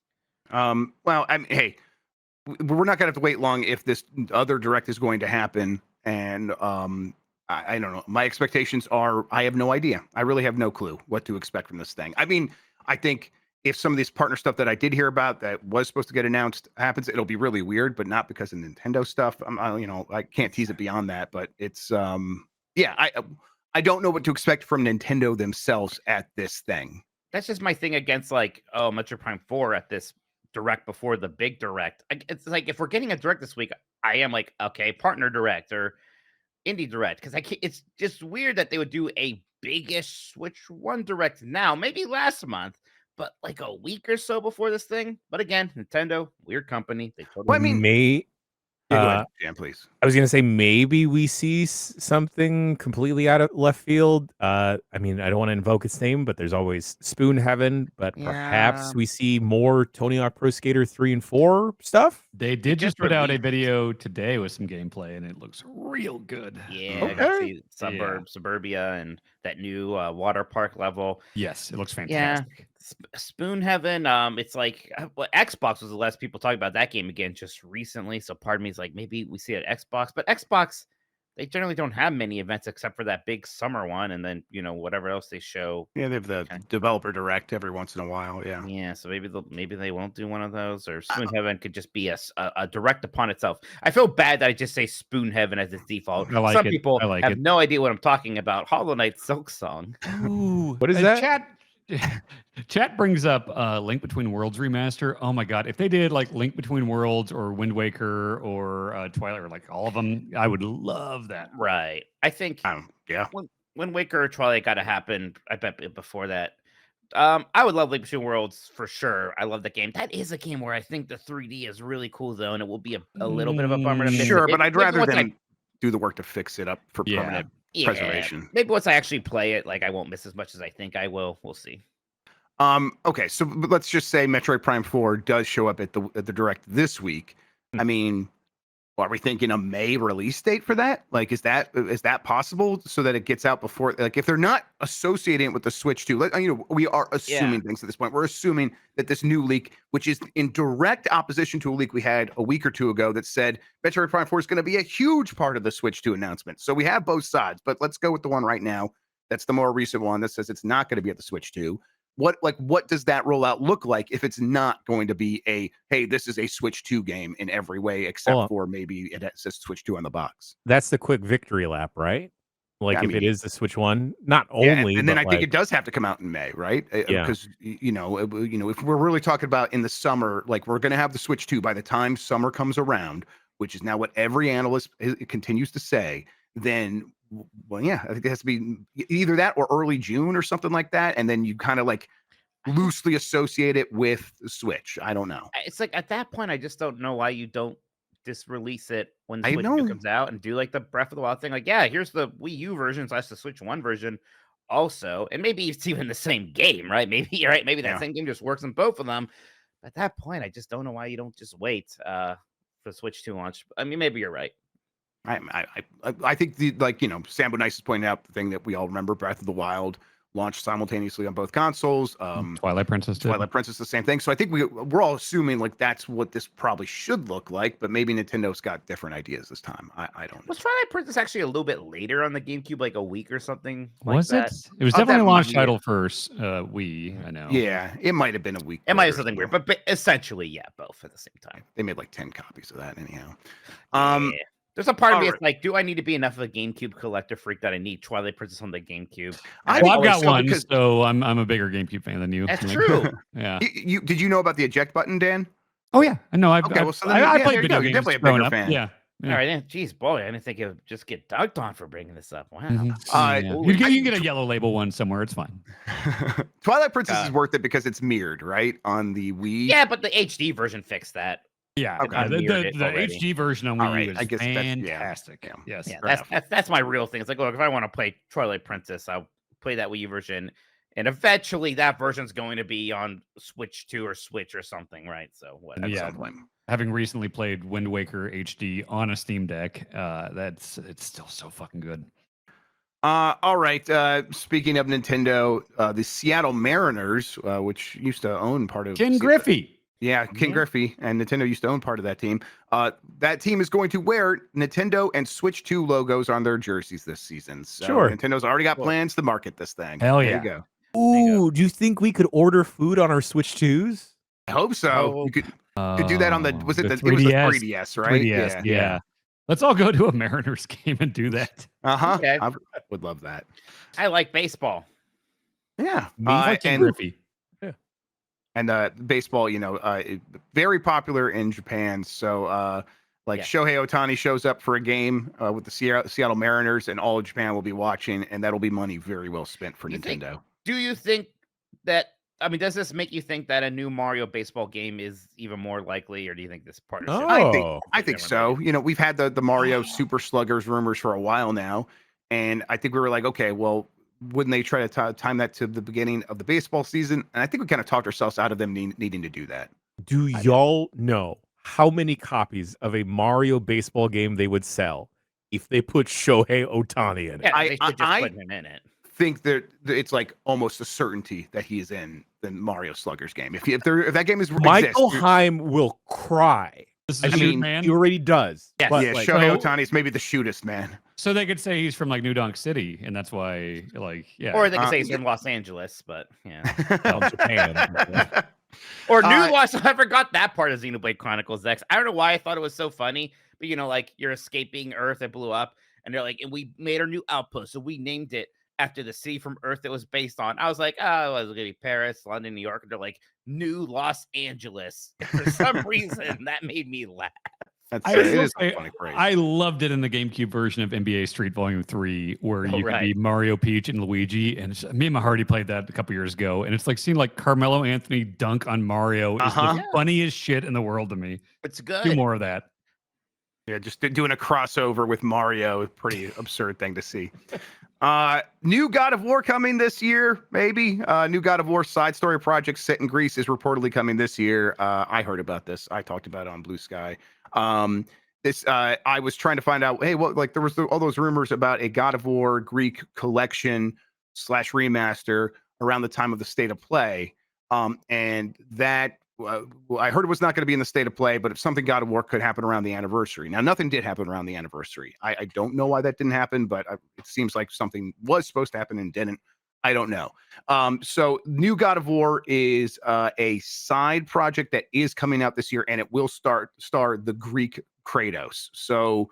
Well, I mean, hey, we're not gonna have to wait long if this other Direct is going to happen. And I don't know. My expectations are, I have no idea. I really have no clue what to expect from this thing. I mean, I think if some of this partner stuff that I did hear about that was supposed to get announced happens, it'll be really weird, but not because of Nintendo stuff. I can't tease it beyond that, but it's, I don't know what to expect from Nintendo themselves at this thing. That's just my thing against Metroid Prime 4 at this Direct before the big Direct. It's like, if we're getting a Direct this week, I am like, okay, partner Direct or Indie Direct, because it's just weird that they would do a biggish Switch 1 Direct now, maybe last month, but like a week or so before this thing. But again, Nintendo, weird company. They totally go ahead, Jan, please. I was going to say maybe we see something completely out of left field. I mean, I don't want to invoke its name, but there's always Spoon Heaven. But perhaps we see more Tony Hawk Pro Skater 3 and 4 stuff. They did just put out a video today with some gameplay, and it looks real good. Yeah, I got to see Suburbia, and that new water park level. Yes, it looks fantastic. Yeah. Spoon Heaven, it's like Xbox was the last people talking about that game again just recently. So part of me is like, maybe we see it at Xbox, but Xbox, they generally don't have many events except for that big summer one, and then whatever else they show. Yeah, they have the developer direct every once in a while. Yeah. Yeah, so maybe they won't do one of those, or Spoon Heaven could just be a direct upon itself. I feel bad that I just say Spoon Heaven as its default. Some people have no idea what I'm talking about. Hollow Knight Silk Song. Ooh, what is that? Chat brings up Link Between Worlds remaster. Oh my god, if they did like Link Between Worlds or Wind Waker or Twilight, or like all of them, I would love that. Right. I think yeah. Wind Waker or Twilight got to happen, I bet, before that. I would love League Between Worlds for sure. I love the game. That is a game where I think the 3D is really cool though, and it will be a little bit of a bummer to miss Sure, it. but I'd rather them do the work to fix it up for permanent preservation. Maybe once I actually play it, like I won't miss as much as I think I will. We'll see. Okay, so let's just say Metroid Prime 4 does show up at the Direct this week. I mean, are we thinking a May release date for that? Like, is that possible so that it gets out before? Like, if they're not associating it with the Switch 2, we are assuming things at this point. We're assuming that this new leak, which is in direct opposition to a leak we had a week or two ago that said Metroid Prime 4 is going to be a huge part of the Switch 2 announcement. So we have both sides, but let's go with the one right now. That's the more recent one that says it's not going to be at the Switch 2. What does that rollout look like if it's not going to be hey, this is a Switch 2 game in every way except for maybe it says Switch 2 on the box? That's the quick victory lap, right? Like, if it is the Switch 1, not only, and then I think it does have to come out in May, right? Because if we're really talking about in the summer, like we're going to have the Switch 2 by the time summer comes around, which is now what every analyst continues to say. Then, well, yeah, I think it has to be either that or early June or something like that, and then you kind of like loosely associate it with the Switch. I don't know. It's like at that point, I just don't know why you don't just release it when Switch 2 comes out and do like the Breath of the Wild thing. Like, yeah, here's the Wii U version / the Switch 1 version also, and maybe it's even the same game, right? Maybe you're right. Maybe that same game just works in both of them. But at that point, I just don't know why you don't just wait for the Switch 2 launch. I mean, maybe you're right. I think Sambo Nice is pointing out the thing that we all remember: Breath of the Wild launched simultaneously on both consoles. Twilight Princess, the same thing. So I think we're all assuming like that's what this probably should look like, but maybe Nintendo's got different ideas this time. I don't know. Was Twilight Princess actually a little bit later on the GameCube, like a week or something? Was like it? It was definitely a launch title for Wii. I know. Yeah, it might have been a week. It might have something weird, but essentially, yeah, both at the same time. They made like 10 copies of that anyhow. There's a part of me that's like, do I need to be enough of a GameCube collector freak that I need Twilight Princess on the GameCube? I've got one, so I'm a bigger GameCube fan than you. That's true. Yeah. Did you know about the eject button, Dan? Oh yeah, I know. I played video games. You're definitely a bigger fan. Yeah. All right, geez, boy, I didn't think it would just get dunked on for bringing this up. Wow. You can get a yellow label one somewhere. It's fine. Twilight Princess is worth it because it's mirrored, right, on the Wii. Yeah, but the HD version fixed that. Yeah, the HD version on Wii U is fantastic. Yes, that's my real thing. It's like, look, if I want to play Twilight Princess, I'll play that Wii U version, and eventually that version's going to be on Switch 2 or Switch or something, right? So whatever. Yeah, having recently played Wind Waker HD on a Steam Deck, it's still so fucking good. All right. Speaking of Nintendo, the Seattle Mariners, which used to own part of Ken Griffey. Yeah, Ken Griffey, and Nintendo used to own part of that team. That team is going to wear Nintendo and Switch 2 logos on their jerseys this season. So Nintendo's already got plans to market this thing. Hell yeah. There you go. Ooh, do you think we could order food on our Switch 2s? I hope so. You could do that on the, was it the 3DS? It was the 3DS, right? 3DS, yeah. Let's all go to a Mariners game and do that. Okay. I would love that. I like baseball. Yeah. Ken Griffey. And baseball, very popular in Japan. So, Shohei Ohtani shows up for a game with the Seattle Mariners, and all of Japan will be watching, and that'll be money very well spent for Nintendo. Do you think that? I mean, does this make you think that a new Mario baseball game is even more likely, or do you think this partnership? I think so. We've had the Mario Super Sluggers rumors for a while now, and I think we were like, okay, well, wouldn't they try to time that to the beginning of the baseball season? And I think we kind of talked ourselves out of them needing to do that. Do y'all know how many copies of a Mario baseball game they would sell if they put Shohei Ohtani in it? Yeah, they should just put him in it. Think that it's like almost a certainty that he's in the Mario Sluggers game. If that game is Michael Heim will cry. Man. He already does. Yes. Yeah, Shohei Ohtani is maybe the shootest man. So they could say he's from like New Donk City, and that's why, Or they could say he's from Los Angeles, but Japan. Or New Los. I forgot that part of Xenoblade Chronicles X. I don't know why I thought it was so funny, but you're escaping Earth that blew up, and they're like, and we made our new outpost, so we named it after the city from Earth that was based on. I was like, it was gonna be Paris, London, New York, and they're like New Los Angeles. And for some reason, that made me laugh. It is a funny phrase. I loved it in the GameCube version of NBA Street Volume 3, where you could be Mario, Peach, and Luigi. And me and my Hardy played that a couple years ago. And it's like seeing like Carmelo Anthony dunk on Mario is the funniest shit in the world to me. It's good. Do more of that. Yeah, just doing a crossover with Mario is a pretty absurd thing to see. New God of War coming this year, maybe. New God of War side story project set in Greece is reportedly coming this year. I heard about this. I talked about it on Blue Sky. I was trying to find out, hey, what, like there was all those rumors about a God of War Greek collection / remaster around the time of the State of Play. And that I heard it was not going to be in the State of Play, but if something God of War could happen around the anniversary. Now, nothing did happen around the anniversary. I don't know why that didn't happen, but it seems like something was supposed to happen and didn't. I don't know. So New God of War is a side project that is coming out this year, and it will star the Greek Kratos. So,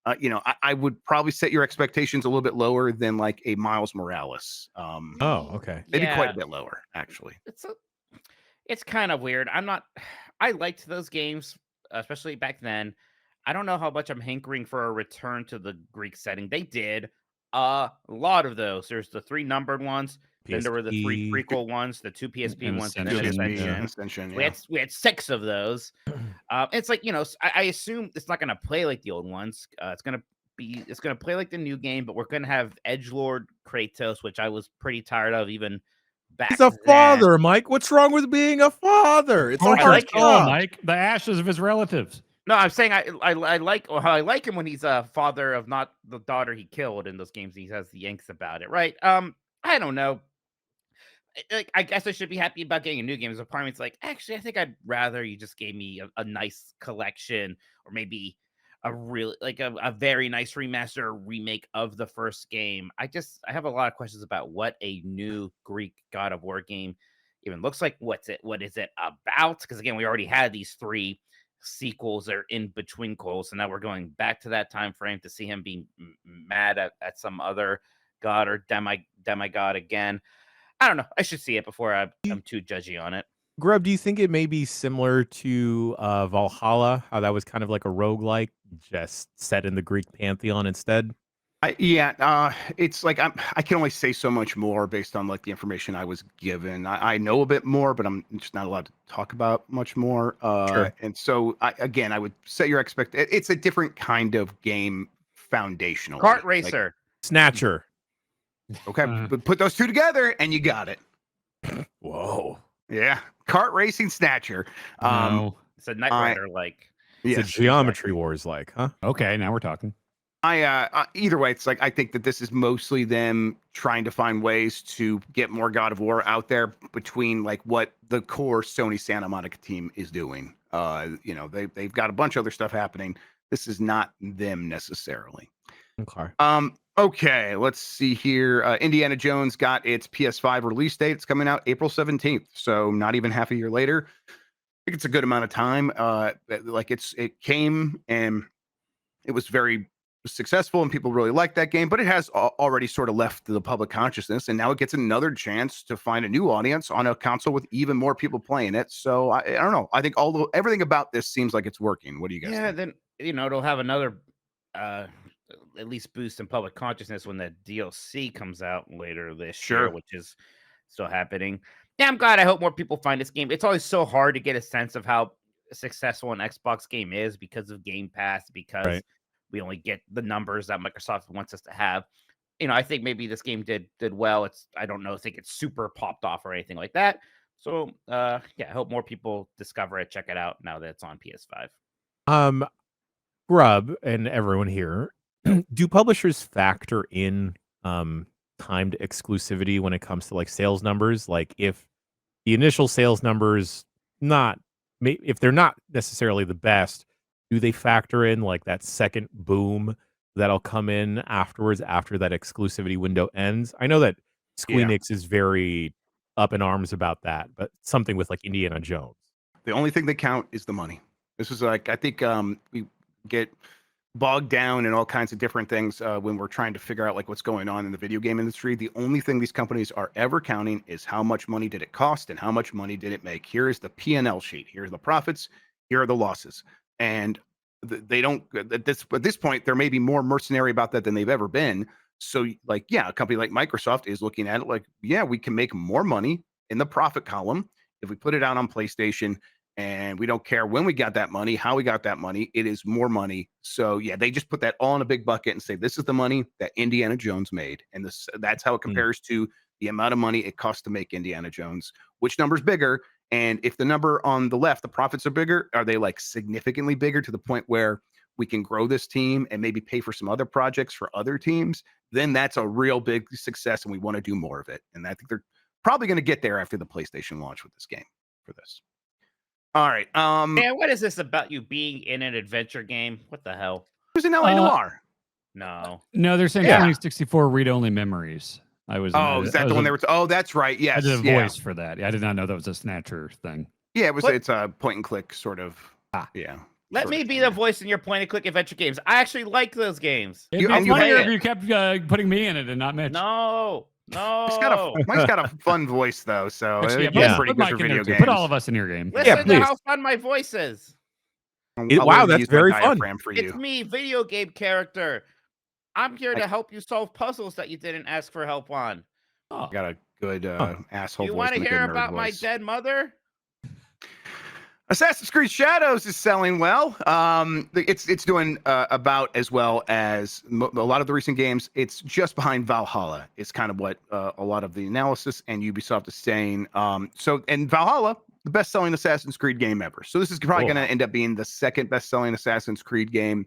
I would probably set your expectations a little bit lower than like a Miles Morales. Okay. Maybe quite a bit lower, actually. It's kind of weird. I liked those games, especially back then. I don't know how much I'm hankering for a return to the Greek setting. They did a lot of those. There's the 3 numbered ones. PSP. Then there were the 3 prequel ones, the 2 PSP ones, and then Ascension. Yeah. We had 6 of those. It's like, I assume it's not going to play like the old ones. It's going to play like the new game, but we're going to have edgelord Kratos, which I was pretty tired of even back. He's a father, Mike. What's wrong with being a father? It's like Mike, the ashes of his relatives. No, I'm saying I like him when he's a father of not the daughter he killed in those games. He has the angst about it, right? I don't know. I guess I should be happy about getting a new game. As a part of me, it's like, actually, I think I'd rather you just gave me a nice collection, or maybe a very nice remaster or remake of the first game. I have a lot of questions about what a new Greek God of War game even looks like. What is it about? Because again, we already had these 3 sequels that are in between quotes, and now we're going back to that time frame to see him being mad at some other god or demigod again. I don't know. I should see it before I'm too judgy on it. Grub, do you think it may be similar to Valhalla, how that was kind of like a roguelike, just set in the Greek pantheon instead? It's like I can only say so much more based on like the information I was given. I know a bit more, but I'm just not allowed to talk about much more. Sure. And so I would set your It's a different kind of game foundational. Kart racer, Snatcher. Okay, but put those 2 together and you got it. Whoa. Yeah, kart racing Snatcher. It's a Knight Rider It's a Geometry Wars huh? Okay, now we're talking. Either way, it's like I think that this is mostly them trying to find ways to get more God of War out there between like what the core Sony Santa Monica team is doing. They've got a bunch of other stuff happening. This is not them necessarily. Okay. Okay, let's see here. Indiana Jones got its PS5 release date. It's coming out April 17th, so not even half a year later. I think it's a good amount of time. It came and it was very successful and people really liked that game, but it has already sort of left the public consciousness, and now it gets another chance to find a new audience on a console with even more people playing it. So I don't know. I think everything about this seems like it's working. What do you guys think? Then it'll have another at least boost in public consciousness when the DLC comes out later this year, which is still happening. Yeah, I'm glad. I hope more people find this game. It's always so hard to get a sense of how successful an Xbox game is because of Game Pass, because we only get the numbers that Microsoft wants us to have. I think maybe this game did well. I don't know, I think it's super popped off or anything like that. So I hope more people discover it, check it out now that it's on PS5. Grub and everyone here, do publishers factor in timed exclusivity when it comes to like sales numbers? Like if the initial sales numbers if they're not necessarily the best, do they factor in like that second boom that'll come in afterwards after that exclusivity window ends? I know that Squeenix is very up in arms about that, but something with like Indiana Jones. The only thing that count is the money. This is like, I think we get bogged down in all kinds of different things when we're trying to figure out like what's going on in the video game industry. The only thing these companies are ever counting is how much money did it cost and how much money did it make. Here is the P&L sheet. Here are the profits. Here are the losses. And they don't at this point there may be more mercenary about that than they've ever been. So like, yeah, a company like Microsoft is looking at it like, yeah, we can make more money in the profit column if we put it out on PlayStation, and we don't care when we got that money, how we got that money. It is more money. So yeah, they just put that all in a big bucket and say, this is the money that Indiana Jones made. And that's how it compares to the amount of money it costs to make Indiana Jones. Which number's bigger? And if the number on the left, the profits are bigger, are they like significantly bigger to the point where we can grow this team and maybe pay for some other projects for other teams? Then that's a real big success, and we want to do more of it. And I think they're probably going to get there after the PlayStation launch with this game for this. All right. Man, what is this about you being in an adventure game? What the hell? It was an LA Noire. No, they're saying 2064 read-only memories. Is that the one they were? That's right. Yes, I did a voice for that. I did not know that was a Snatcher thing. Yeah, it was. It's a point and click sort of. Yeah. Let me be the voice in your point and click adventure games. I actually like those games. It'd be funnier if you kept putting me in it and not Mitch. No. Mike's got a fun voice though, so actually, it's pretty good for video games. Put all of us in your game. Listen to how fun my voice is. Wow, that's very fun. For you. It's me, video game character. I'm here to help you solve puzzles that you didn't ask for help on. I got a good asshole you voice. You want to hear about my dead mother? Assassin's Creed Shadows is selling well. It's doing about as well as a lot of the recent games. It's just behind Valhalla. It's kind of what a lot of the analysis and Ubisoft is saying. And Valhalla, the best-selling Assassin's Creed game ever. So this is probably going to end up being the second best-selling Assassin's Creed game.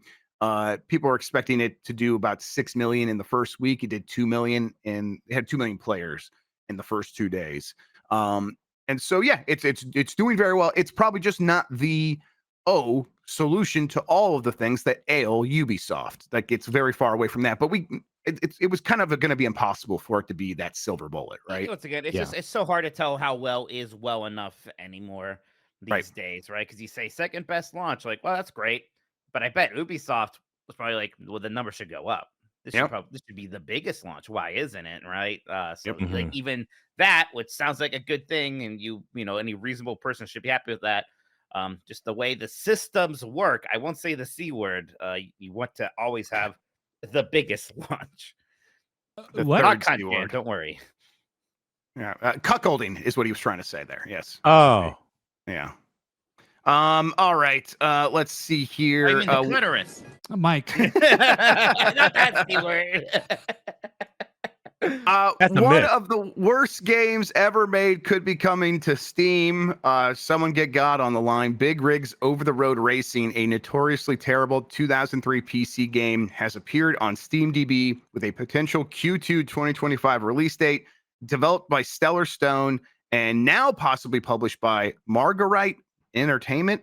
People are expecting it to do about 6 million in the first week. It did 2 million, and it had 2 million players in the first 2 days. And so, yeah, it's doing very well. It's probably just not the solution to all of the things that ail Ubisoft. Like, it's very far away from that. But it was kind of going to be impossible for it to be that silver bullet, right? Once again, it's so hard to tell how well is well enough anymore these days, right? Because you say second best launch, like, well, that's great, but I bet Ubisoft was probably like, well, the number should go up. This should be the biggest launch. Why isn't it? Right. Like even that, which sounds like a good thing, and you know, any reasonable person should be happy with that. Just the way the systems work. I won't say the C word. You want to always have the biggest launch. Not kind of, don't worry. Yeah. Cuckolding is what he was trying to say there. Yes. Oh. Yeah. All right. Let's see here. I mean the clitoris. Mike. Not that C word. One of the worst games ever made could be coming to Steam. Someone get God on the line. Big Rigs Over the Road Racing, a notoriously terrible 2003 PC game, has appeared on SteamDB with a potential Q2 2025 release date. Developed by Stellar Stone and now possibly published by Marguerite Entertainment.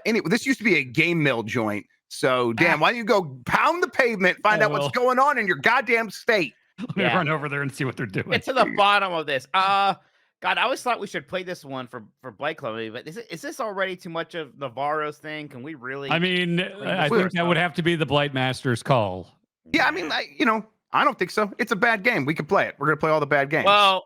Anyway, this used to be a game mill joint. So, damn, why don't you go pound the pavement, find out what's going on in your goddamn state? Let me run over there and see what they're doing. Get to the bottom of this. God, I always thought we should play this one for Blake Club, but is this already too much of Navarro's thing? Can we really? I mean, I think that would have to be the Blight Master's call. Yeah, I mean, I don't think so. It's a bad game. We can play it. We're going to play all the bad games. Well,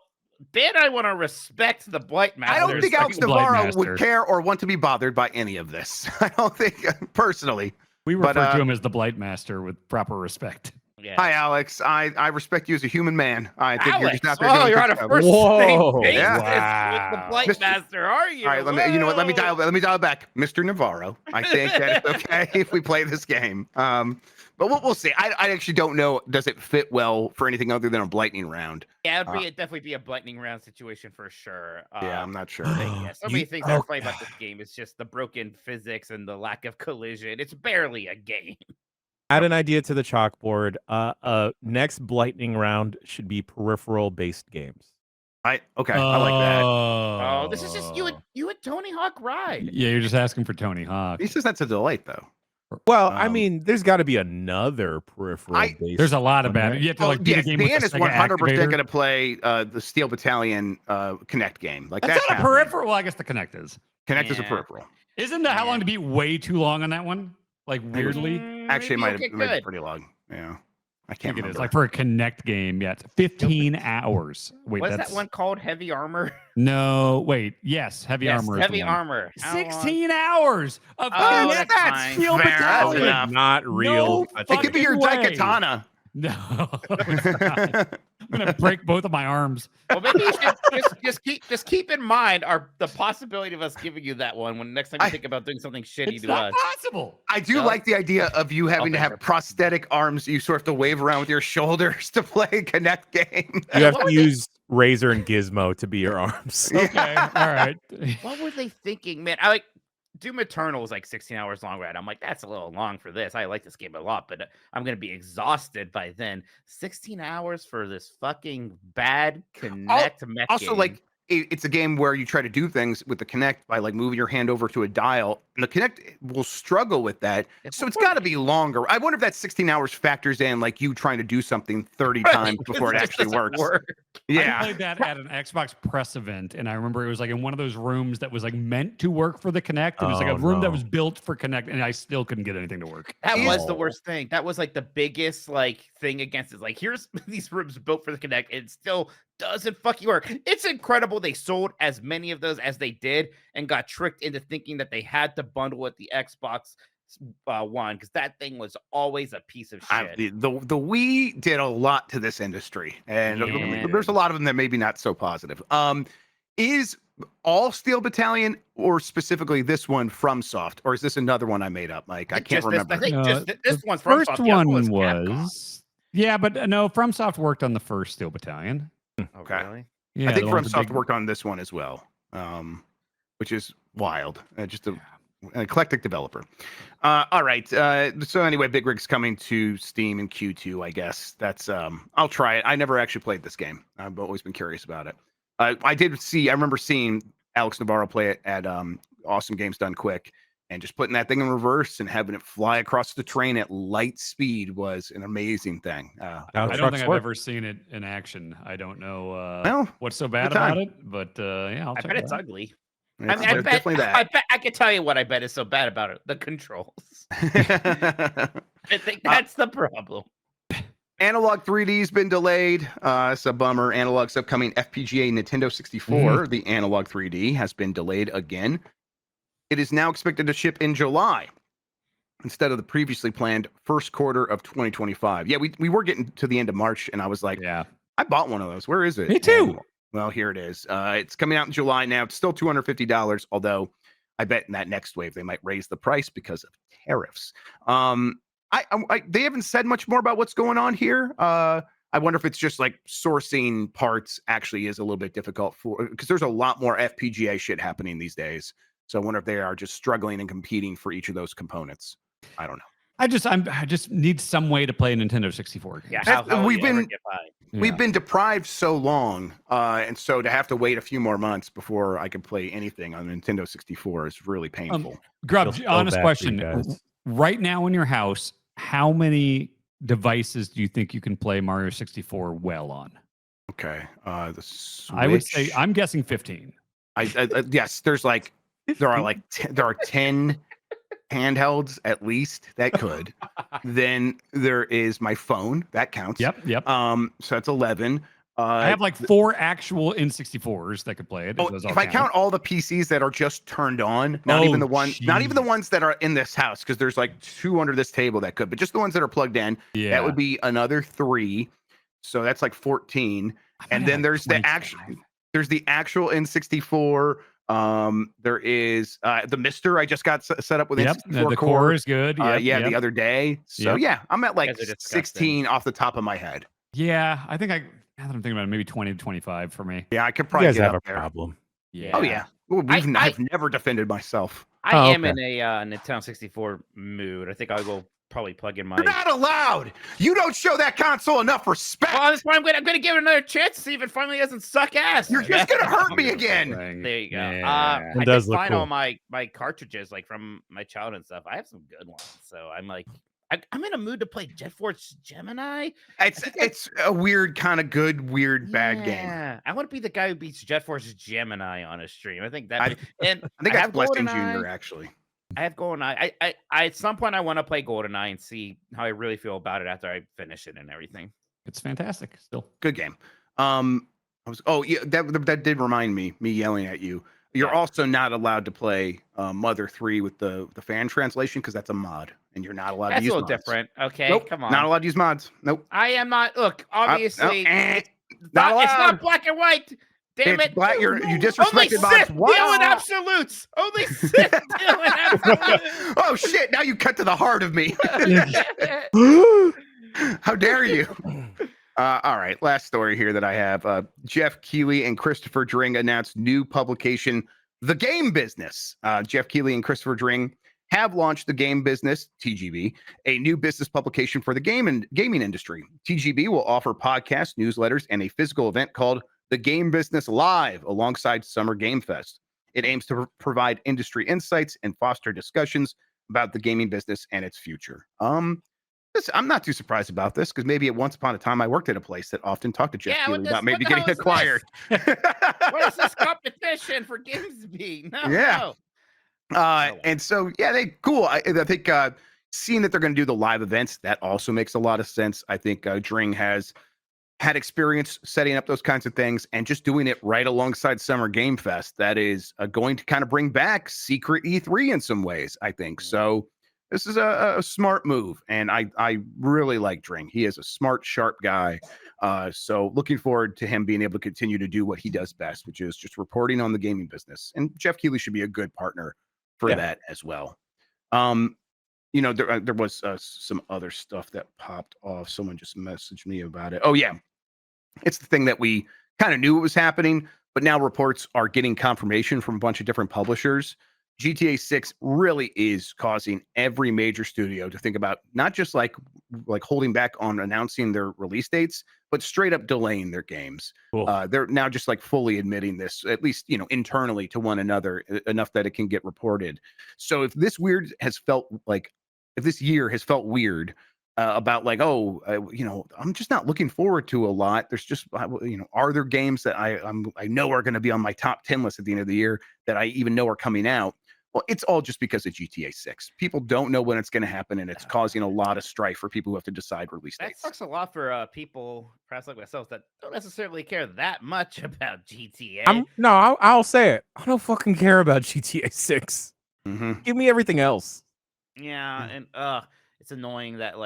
then I want to respect the Blight Master. I don't think Alex Navarro would care or want to be bothered by any of this. I don't think, personally. We refer to him as the Blight Master with proper respect. Yeah. Hi, Alex. I respect you as a human man. I think Alex, you're just out there doing you're on a first name basis with the Blight Master, are you? All right, you know what? Let me dial back, Mr. Navarro. I think that it's okay if we play this game. But we'll see. I actually don't know. Does it fit well for anything other than a lightning round? Yeah, it'd definitely be a lightning round situation for sure. Yeah, I'm not sure. Yeah, so many things I play about this game. It's just the broken physics and the lack of collision. It's barely a game. Add an idea to the chalkboard. Next lightning round should be peripheral-based games. I like that. Oh, this is just you and Tony Hawk ride. Yeah, you're just asking for Tony Hawk. He says that's a delight, though. Well, I mean, there's got to be another peripheral-based. There's a lot of bad. You have to beat a game with Dan is 100% going to play the Steel Battalion Connect game. Like that's not a peripheral. Well, I guess the Connect is. Connect is a peripheral. Isn't the how long to beat way too long on that one? Like weirdly. Actually, it might have been pretty long. Yeah. I can't remember. It's like for a Kinect game. Yeah, it's 15 hours. Wait, What's that's that one called? Heavy Armor? No, wait. Yes, Heavy Armor. Heavy is the one. Armor. 16 hours of Oh, Kinect that's Steel fair. Battalion. Enough. Not real. No It could be your fucking way. Daikatana. No, it's not. I'm gonna break both of my arms. Well, maybe you should just keep in mind the possibility of us giving you that one when next time you think about doing something shitty It's to not us. possible. I do like the idea of you having to have prosthetic arms you sort of have to wave around with your shoulders to play a Kinect game. You have to use Razor and Gizmo to be your arms. Okay, all right. What were they thinking, man? I like Doom Eternal is like 16 hours long, right? I'm like, that's a little long for this. I like this game a lot, but I'm gonna be exhausted by then. 16 hours for this fucking bad Kinect mech Also, game. like, it's a game where you try to do things with the Kinect by like moving your hand over to a dial, and the Kinect will struggle with that. So it's got to be longer. I wonder if that 16 hours factors in like you trying to do something 30 times before it actually works. I played that at an Xbox press event, and I remember it was like in one of those rooms that was like meant to work for the Kinect. It was like a room that was built for Kinect, and I still couldn't get anything to work. That was the worst thing. That was like the biggest like thing against it. Like, here's these rooms built for the Kinect, and it still doesn't fucking work. It's incredible they sold as many of those as they did and got tricked into thinking that they had to bundle with the Xbox One, because that thing was always a piece of shit. The Wii did a lot to this industry, and there's a lot of them that maybe not so positive. Is all Steel Battalion, or specifically this one, FromSoft, or is this another one I made up, Mike? I can't remember. I think just this one's first FromSoft. one was was yeah, but no, FromSoft worked on the first Steel Battalion. Okay. Really? Yeah, I think FromSoft worked on this one as well, which is wild. Just an eclectic developer. All right. So anyway, Big Rig's coming to Steam in Q2, I guess. That's I'll try it. I never actually played this game. I've always been curious about it. I remember seeing Alex Navarro play it at Awesome Games Done Quick, and just putting that thing in reverse and having it fly across the train at light speed was an amazing thing. I don't think I've ever seen it in action. I don't know what's so bad about it, but yeah, I bet it's ugly. I bet definitely that. I can tell you what I bet is so bad about it: the controls. I think that's the problem. Analog 3D's been delayed. It's a bummer. Analog's upcoming FPGA Nintendo 64, the Analog 3D, has been delayed again. It is now expected to ship in July instead of the previously planned first quarter of 2025. Yeah, we were getting to the end of March, and I was like, yeah, I bought one of those. Where is it? Me too. Well, here it is. It's coming out in July now. It's still $250, although I bet in that next wave they might raise the price because of tariffs. They haven't said much more about what's going on here. I wonder if it's just like sourcing parts actually is a little bit difficult because there's a lot more FPGA shit happening these days. So I wonder if they are just struggling and competing for each of those components. I don't know. I just need some way to play a Nintendo 64 game. Yeah, we've been deprived so long, and so to have to wait a few more months before I can play anything on Nintendo 64 is really painful. Grub, honest question. Right now in your house, how many devices do you think you can play Mario 64 well on? Okay, the Switch. I would say I'm guessing 15. Yes, there are 10 handhelds at least that could. Then there is my phone that counts. Yep. So that's 11. I have like 4 actual N64s that could play it. If I count all the PCs that are just turned on, not even the ones that are in this house, because there's like 2 under this table that could, but just the ones that are plugged in, that would be another 3. So that's like 14. And then there's the actual N64. There is the Mister I just got set up with. The core is good. The other day. So I'm at like 16 off the top of my head. Yeah, I think now that I'm thinking about it, maybe 20 to 25 for me. Yeah, I could probably get have up a problem. Yeah. Oh yeah. I've never defended myself. I am in a Nintendo 64 mood. I think I will probably plug in my. You're not allowed. You don't show that console enough respect. Well, that's why I'm gonna give it another chance to see if it finally doesn't suck ass. You're just gonna hurt me again. There you go. Yeah. I did find all my cartridges like from my childhood and stuff. I have some good ones, so I'm like, I'm in a mood to play Jet Force Gemini. It's a weird kind of good, weird, bad game. Yeah, I want to be the guy who beats Jet Force Gemini on a stream. I think that. I think that's Blessing Jr. actually. I have GoldenEye. I at some point I want to play GoldenEye and see how I really feel about it after I finish it and everything. It's fantastic. Still good game. That did remind me yelling at you. You're also not allowed to play Mother 3 with the fan translation because that's a mod, and you're not allowed to use That's a mods. little different. Okay, Nope, come on. not allowed to use mods. Nope. I am not. Look, obviously, it's not not black and white. Damn it! Black, you Only disrespected mods. Sith deal in absolutes. Only Sith deal in absolutes. Oh shit! Now you cut to the heart of me. How dare you? All right, last story here that I have. Jeff Keighley and Christopher Dring announced new publication, The Game Business. Jeff Keighley and Christopher Dring have launched The Game Business, TGB, a new business publication for the gaming industry. TGB will offer podcasts, newsletters, and a physical event called The Game Business Live alongside Summer Game Fest. It aims to provide industry insights and foster discussions about the gaming business and its future. I'm not too surprised about this because maybe at once upon a time I worked at a place that often talked to Jeff Keighley about maybe getting acquired. What is this competition for Gimsby? No. And so, they cool. I think seeing that they're going to do the live events, that also makes a lot of sense. I think Dring has had experience setting up those kinds of things and just doing it right alongside Summer Game Fest. That is going to kind of bring back secret E3 in some ways, I think. So this is a smart move, and I really like Dring. He is a smart, sharp guy. So looking forward to him being able to continue to do what he does best, which is just reporting on the gaming business. And Jeff Keighley should be a good partner for that as well. There was some other stuff that popped off. Someone just messaged me about it. Oh, yeah. It's the thing that we kind of knew it was happening, but now reports are getting confirmation from a bunch of different publishers. GTA 6 really is causing every major studio to think about not just like holding back on announcing their release dates, but straight up delaying their games. Cool. They're now just like fully admitting this, at least, internally to one another enough that it can get reported. So if this year has felt weird about I'm just not looking forward to a lot. There's just, are there games that I know are going to be on my top 10 list at the end of the year that I even know are coming out? Well, it's all just because of GTA 6. People don't know when it's going to happen, and it's causing a lot of strife for people who have to decide release dates. That sucks a lot for people, perhaps like myself, that don't necessarily care that much about GTA. I'll say it. I don't fucking care about GTA 6. Mm-hmm. Give me everything else. Yeah, and it's annoying that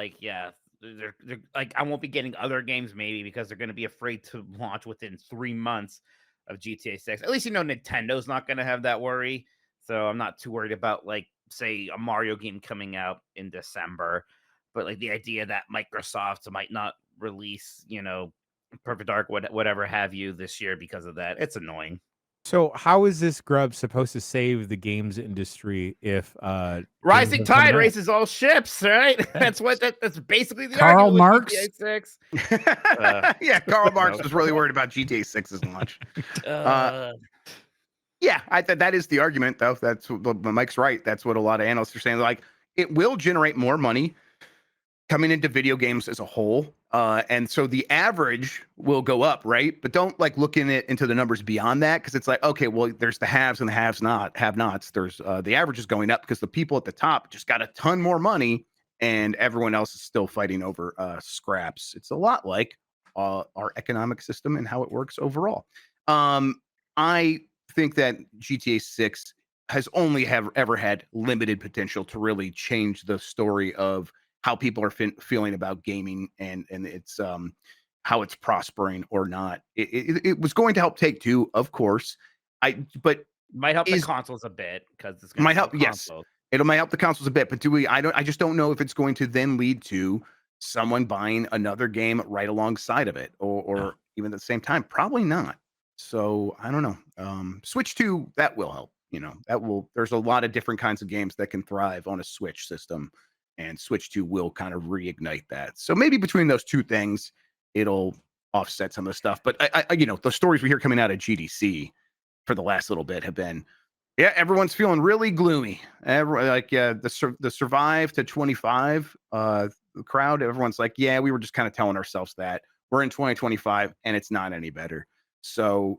they're like, I won't be getting other games maybe because they're going to be afraid to launch within 3 months of GTA 6. At least Nintendo's not going to have that worry. So I'm not too worried about, say, a Mario game coming out in December. But, the idea that Microsoft might not release, Perfect Dark, whatever have you this year because of that, it's annoying. So how is this grub supposed to save the games industry if rising tide raises all ships, right? That's basically the Karl argument Marx. With GTA 6. Karl Marx was really worried about GTA 6's launch. I thought that is the argument, though. That's Mike's right. That's what a lot of analysts are saying. It will generate more money coming into video games as a whole, and so the average will go up, right? But don't look into the numbers beyond that, because it's okay, well, there's the haves and the have-nots. There's the average is going up because the people at the top just got a ton more money, and everyone else is still fighting over scraps. It's a lot like our economic system and how it works overall. I think that GTA 6 has only ever had limited potential to really change the story of how people are feeling about gaming and it's how it's prospering or not. It was going to help Take-Two, of course. But might help the consoles a bit because it's going might help. Yes, it might help the consoles a bit. But I just don't know if it's going to then lead to someone buying another game right alongside of it, or even at the same time. Probably not. So I don't know. Switch 2, that will help. There's a lot of different kinds of games that can thrive on a Switch system, and Switch 2 will kind of reignite that. So maybe between those two things, it'll offset some of the stuff. But the stories we hear coming out of GDC for the last little bit have been, everyone's feeling really gloomy. The Survive to 25 crowd, everyone's like, we were just kind of telling ourselves that we're in 2025 and it's not any better. So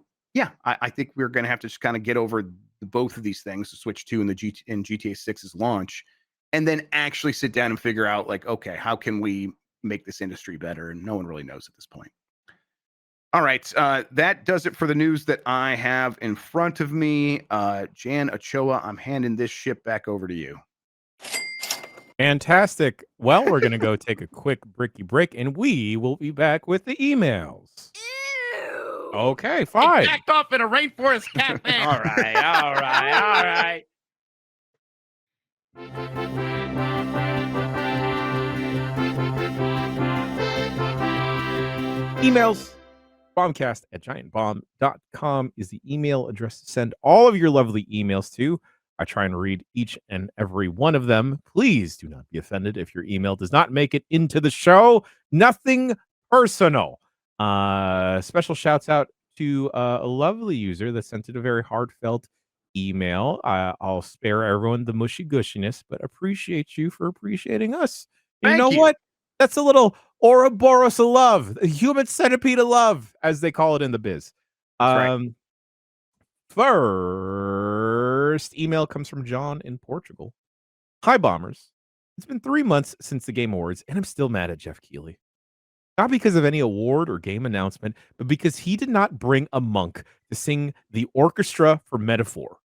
I think we're going to have to just kind of get over both of these things, the Switch 2 and GTA 6's launch, and then actually sit down and figure out like, okay, how can we make this industry better? And no one really knows at this point. All right, that does it for the news that I have in front of me. Jan Ochoa, I'm handing this ship back over to you. Fantastic. Well, we're going to go take a quick bricky break, and we will be back with the emails. Ew. Okay, fine. Jacked off in a rainforest cat man. All right. Emails. Bombcast at giantbomb.com is the email address to send all of your lovely emails to. I try and read each and every one of them. Please do not be offended if your email does not make it into the show. Nothing personal. Special shouts out to a lovely user that sent it a very heartfelt email. I'll spare everyone the mushy gushiness, but appreciate you for appreciating us. You know what? That's a little Ouroboros of love, a human centipede of love, as they call it in the biz. Right. First email comes from John in Portugal. Hi, Bombers. It's been 3 months since the Game Awards, and I'm still mad at Jeff Keighley. Not because of any award or game announcement, but because he did not bring a monk to sing the orchestra for Metaphor.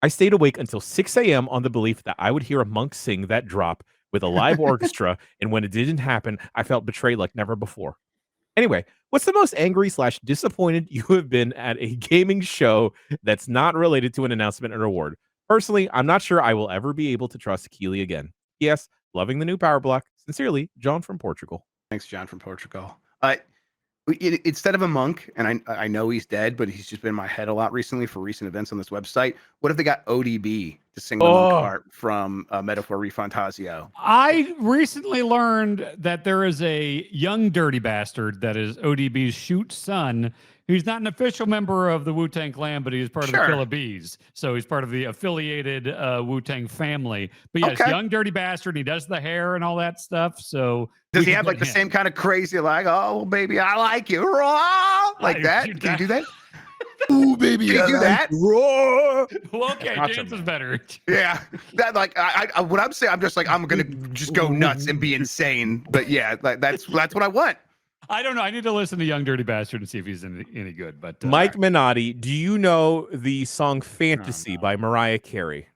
I stayed awake until 6 a.m. on the belief that I would hear a monk sing that drop with a live orchestra, and when it didn't happen, I felt betrayed like never before. Anyway, what's the most angry/disappointed you have been at a gaming show that's not related to an announcement or award? Personally, I'm not sure I will ever be able to trust Keighley again. Yes, loving the new Power Block. Sincerely, John from Portugal. Thanks, John from Portugal. Instead of a monk, and I know he's dead, but he's just been in my head a lot recently for recent events on this website. What if they got ODB to sing the monk part from Metaphor Refantasio? I recently learned that there is a young dirty bastard that is ODB's shoot son. He's not an official member of the Wu-Tang Clan, but he's part of the Killer Bees. So he's part of the affiliated Wu-Tang family. But yes, young dirty bastard. He does the hair and all that stuff. So does he have like the same kind of crazy, like, oh, baby, I like you, raw, like that? Can you do that? Ooh, baby, can you do that? Raw. Well, okay, James is better. Yeah, that like I what I'm saying, I'm just like I'm gonna just go nuts and be insane. But yeah, that's what I want. I don't know. I need to listen to Young Dirty Bastard and see if he's any good. But Mike Minotti, do you know the song Fantasy by Mariah Carey?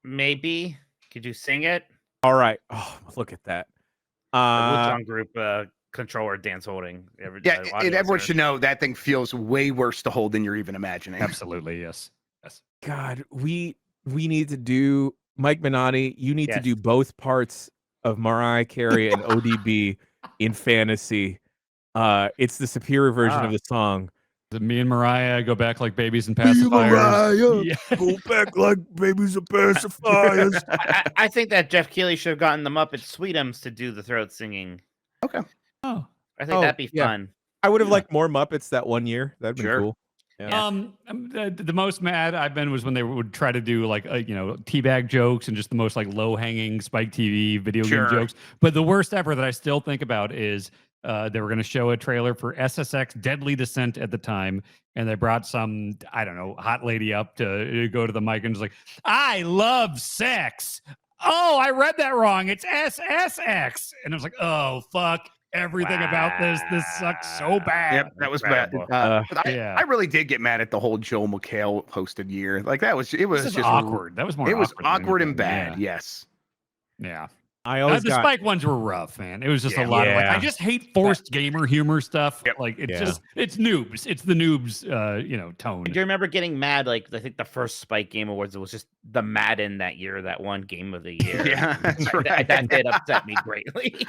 Maybe. Could you sing it? All right. Oh, look at that. The Wu-Tang group controller dance holding. And everyone should know that thing feels way worse to hold than you're even imagining. Absolutely. Yes. God, we need to do, Mike Minotti, you need to do both parts of Mariah Carey and ODB in Fantasy. It's the superior version of the song. Me and Mariah go back like babies and pacifiers. Go back like babies and pacifiers. I think that Jeff Keighley should have gotten the Muppet Sweetums to do the throat singing. Okay. Oh, I think that'd be fun. I would have liked more Muppets that one year. That'd been cool. Yeah. The most mad I've been was when they would try to do like teabag jokes and just the most like low hanging Spike TV video game jokes. But the worst ever that I still think about is they were going to show a trailer for SSX Deadly Descent at the time, and they brought some hot lady up to go to the mic and was like, "I love sex." Oh, I read that wrong. It's SSX, and I was like, "Oh fuck." Everything about this sucks so bad. Yep, that was bad. I really did get mad at the whole Joel McHale hosted year. Like it was just awkward. That was more. It was awkward and bad. Yeah. Yes. Yeah. The Spike ones were rough, man. It was just a lot of like I just hate forced gamer humor stuff. Yep. Like it's noobs. It's the noobs tone. Do you remember getting mad? Like I think the first Spike Game Awards, it was just the Madden that year, that one game of the year. Yeah, that's right. That did upset me greatly.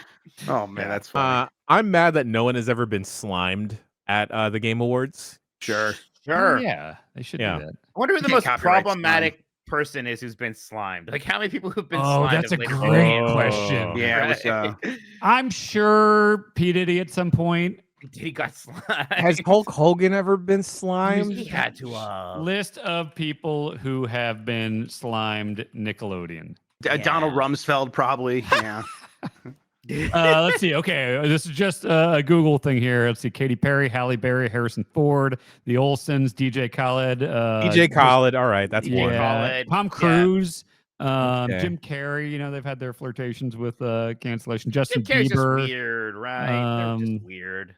Oh man, that's funny. I'm mad that no one has ever been slimed at the Game Awards. Sure. Oh, yeah, they should do that. I wonder who the most problematic person is who's been slimed. Like how many people who've been slimed? Oh, that's a great question. Yeah, I'm sure P. Diddy at some point. He got slimed. Has Hulk Hogan ever been slimed? He had to. List of people who have been slimed. Nickelodeon. Donald Rumsfeld probably. Yeah. Let's see. Okay, this is just a Google thing here. Let's see. Katy Perry, Halle Berry, Harrison Ford, the Olsens, DJ Khaled. DJ Khaled. All right, that's one. Khaled, Tom Cruise, Okay. Jim Carrey. You know, they've had their flirtations with cancellation. Justin Jim Carrey's Bieber. just weird, right? They're just weird.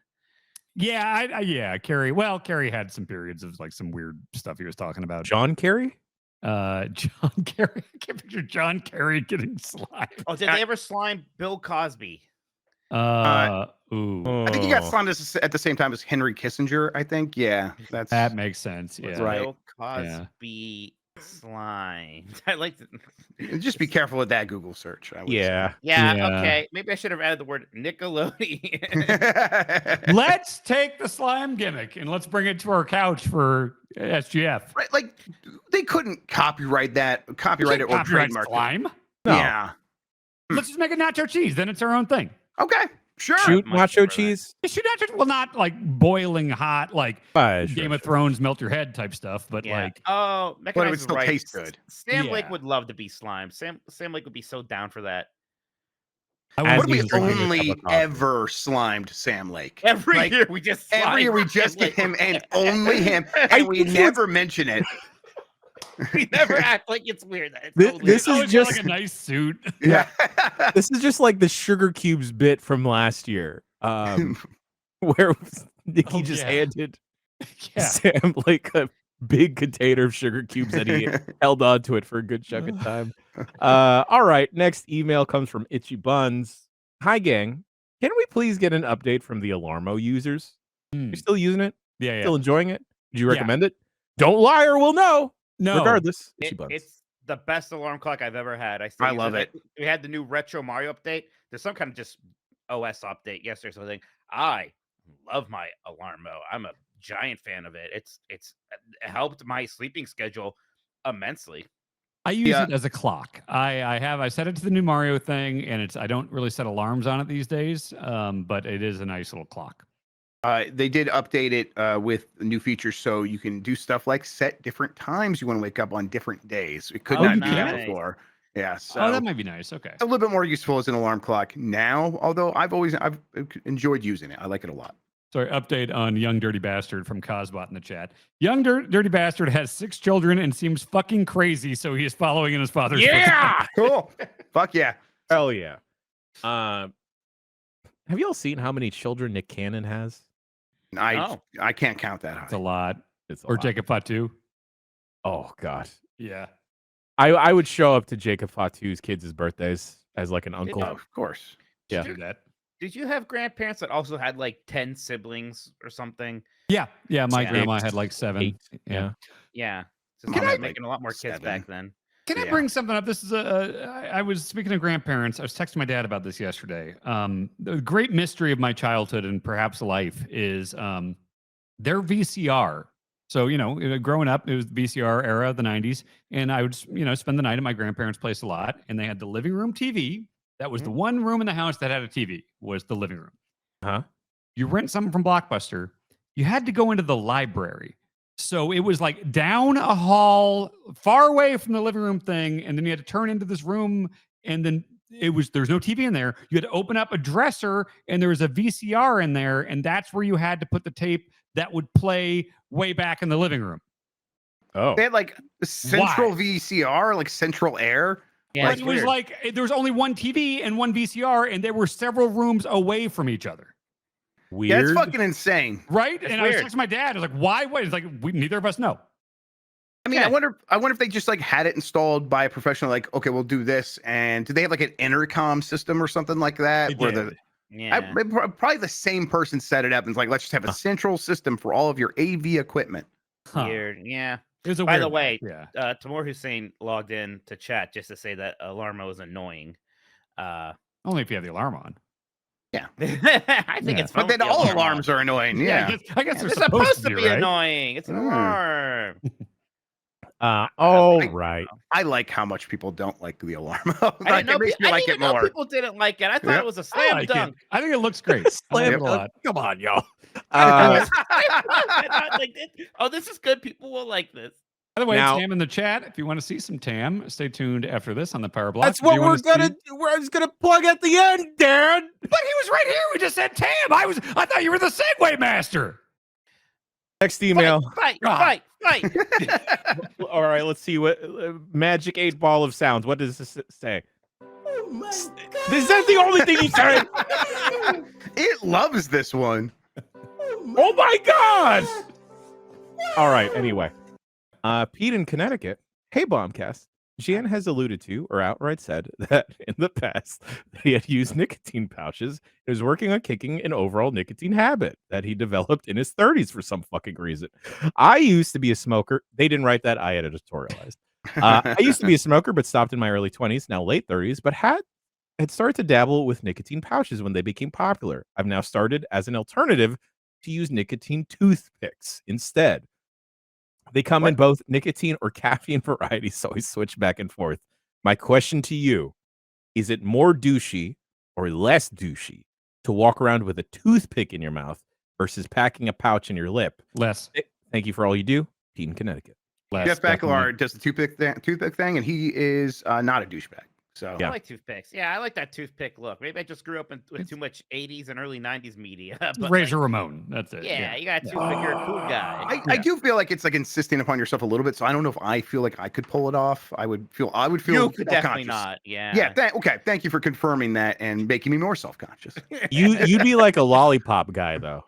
Yeah, yeah. Carrey. Well, Carrey had some periods of like some weird stuff he was talking about. John Kerry? John Kerry. I can't picture John Kerry getting slimed. Oh, did they ever slime Bill Cosby? Ooh. I think he got slimed at the same time as Henry Kissinger. I think, yeah, that makes sense. Yeah, right. Bill Cosby slime. I like to just be careful with that Google search. I would yeah. Okay, maybe I should have added the word Nickelodeon. Let's take the slime gimmick and let's bring it to our couch for SGF. Right, like they couldn't copyright it or trademark slime. No. Yeah. Let's just make it nacho cheese. Then it's our own thing. Okay. Sure. Shoot nacho cheese? Shoot nacho. Well, not like boiling hot, like Game of Thrones melt your head type stuff, but like but it would still taste good. Sam Lake would love to be slime. Sam Lake would be so down for that. What if we only ever slimed Sam Lake? Every year we just get him and only him, and we never mention it. We never act like it's weird. This is just like a nice suit. Yeah. This is just like the Sugar Cubes bit from last year, where Nikki just handed Sam like a big container of sugar cubes and he held on to it for a good chunk of time. All right, next email comes from Itchy Buns. Hi, gang. Can we please get an update from the Alarmo users? You still using it? Yeah. Still enjoying it? Do you recommend it? Don't lie or we'll know. No. Regardless, it's the best alarm clock I've ever had. I love it. We had the new Retro Mario update. There's some kind of just OS update yesterday or something. I love my Alarmo. I'm a giant fan of it. It's helped my sleeping schedule immensely. I use it as a clock. I set it to the new Mario thing, and I don't really set alarms on it these days. But it is a nice little clock. They did update it with new features, so you can do stuff like set different times you want to wake up on different days. It could not do that before. Yeah. So that might be nice. Okay. A little bit more useful as an alarm clock now, although I've enjoyed using it. I like it a lot. Sorry, update on Young Dirty Bastard from Cosbot in the chat. Young Dirty Bastard has 6 children and seems fucking crazy, so he is following in his father's footsteps. Cool. Fuck yeah. Hell yeah. Have you all seen how many children Nick Cannon has? I can't count that high. It's a lot. Jacob Fatu. Oh God. Yeah. I would show up to Jacob Fatu's kids' birthdays as like an uncle. Of course. Yeah. Do that. Did you have grandparents that also had like 10 siblings or something? Yeah. My grandma had like 7. 8. Yeah. Yeah. So Can I I was making a lot more kids back then. Can I bring something up? This is I was speaking of grandparents. I was texting my dad about this yesterday. The great mystery of my childhood and perhaps life is their VCR. So, growing up, it was the VCR era of the 90s. And I would, spend the night at my grandparents' place a lot. And they had the living room TV. That was the one room in the house that had a TV, was the living room. Huh? You rent something from Blockbuster, you had to go into the library. So it was like down a hall, far away from the living room thing. And then you had to turn into this room. And then there's no TV in there. You had to open up a dresser and there was a VCR in there. And that's where you had to put the tape that would play way back in the living room. Oh. They had like central VCR, like central air. Yeah, it was like there was only one TV and one VCR, and they were several rooms away from each other. Weird. Yeah, it's fucking insane, right? And I was texting my dad. I was like, "Why? What?" It's like neither of us know. I mean, I wonder if they just like had it installed by a professional. Like, okay, we'll do this. And did they have like an intercom system or something like that? Probably the same person set it up and was like, let's just have a central system for all of your AV equipment. Weird. Yeah. By the way, Tamor Hussein logged in to chat just to say that Alarmo is annoying. Only if you have the alarm on. Yeah. I think it's fun. But then all alarms are annoying. Yeah. I guess they're supposed to be right? annoying. It's an alarm. Right. I like how much people don't like the alarm. I didn't know more. People didn't like it. I thought it was a slam dunk. I think it looks great. Slam dunk. Come on, y'all. This is good. People will like this. By the way, Now, Tam in the chat. If you want to see some Tam, stay tuned after this on the Power Block. That's what we're gonna do. We're just gonna plug at the end, Darren. But he was right here. We just said Tam. I thought you were the Segway master. Next email. Fight. All right, let's see what magic 8 ball of sounds. What does this say? Oh my God. Is that the only thing you said? It loves this one. Oh my God! All right. Anyway, Pete in Connecticut. Hey, Bombcast. Jan has alluded to or outright said that in the past he had used nicotine pouches and was working on kicking an overall nicotine habit that he developed in his 30s for some fucking reason. I used to be a smoker. They didn't write that. I editorialized. I used to be a smoker, but stopped in my early 20s, now late 30s, but had started to dabble with nicotine pouches when they became popular. I've now started as an alternative to use nicotine toothpicks instead. They come in both nicotine or caffeine varieties, so I switch back and forth. My question to you, is it more douchey or less douchey to walk around with a toothpick in your mouth versus packing a pouch in your lip? Less. Thank you for all you do. Pete in Connecticut. Less, Jeff definitely. Bakalar does the toothpick thing, and he is not a douchebag. So Yeah. I like toothpicks. Yeah, I like that toothpick look. Maybe I just grew up with too much 80s and early 90s media. But Razor Ramon. That's it. yeah, you got a toothpick. You're a cool guy. I do feel like it's like insisting upon yourself a little bit. So I don't know if I feel like I could pull it off. I would feel You could definitely self-conscious. not. Yeah. Yeah. Okay. Thank you for confirming that and making me more self-conscious. You'd be like a lollipop guy, though.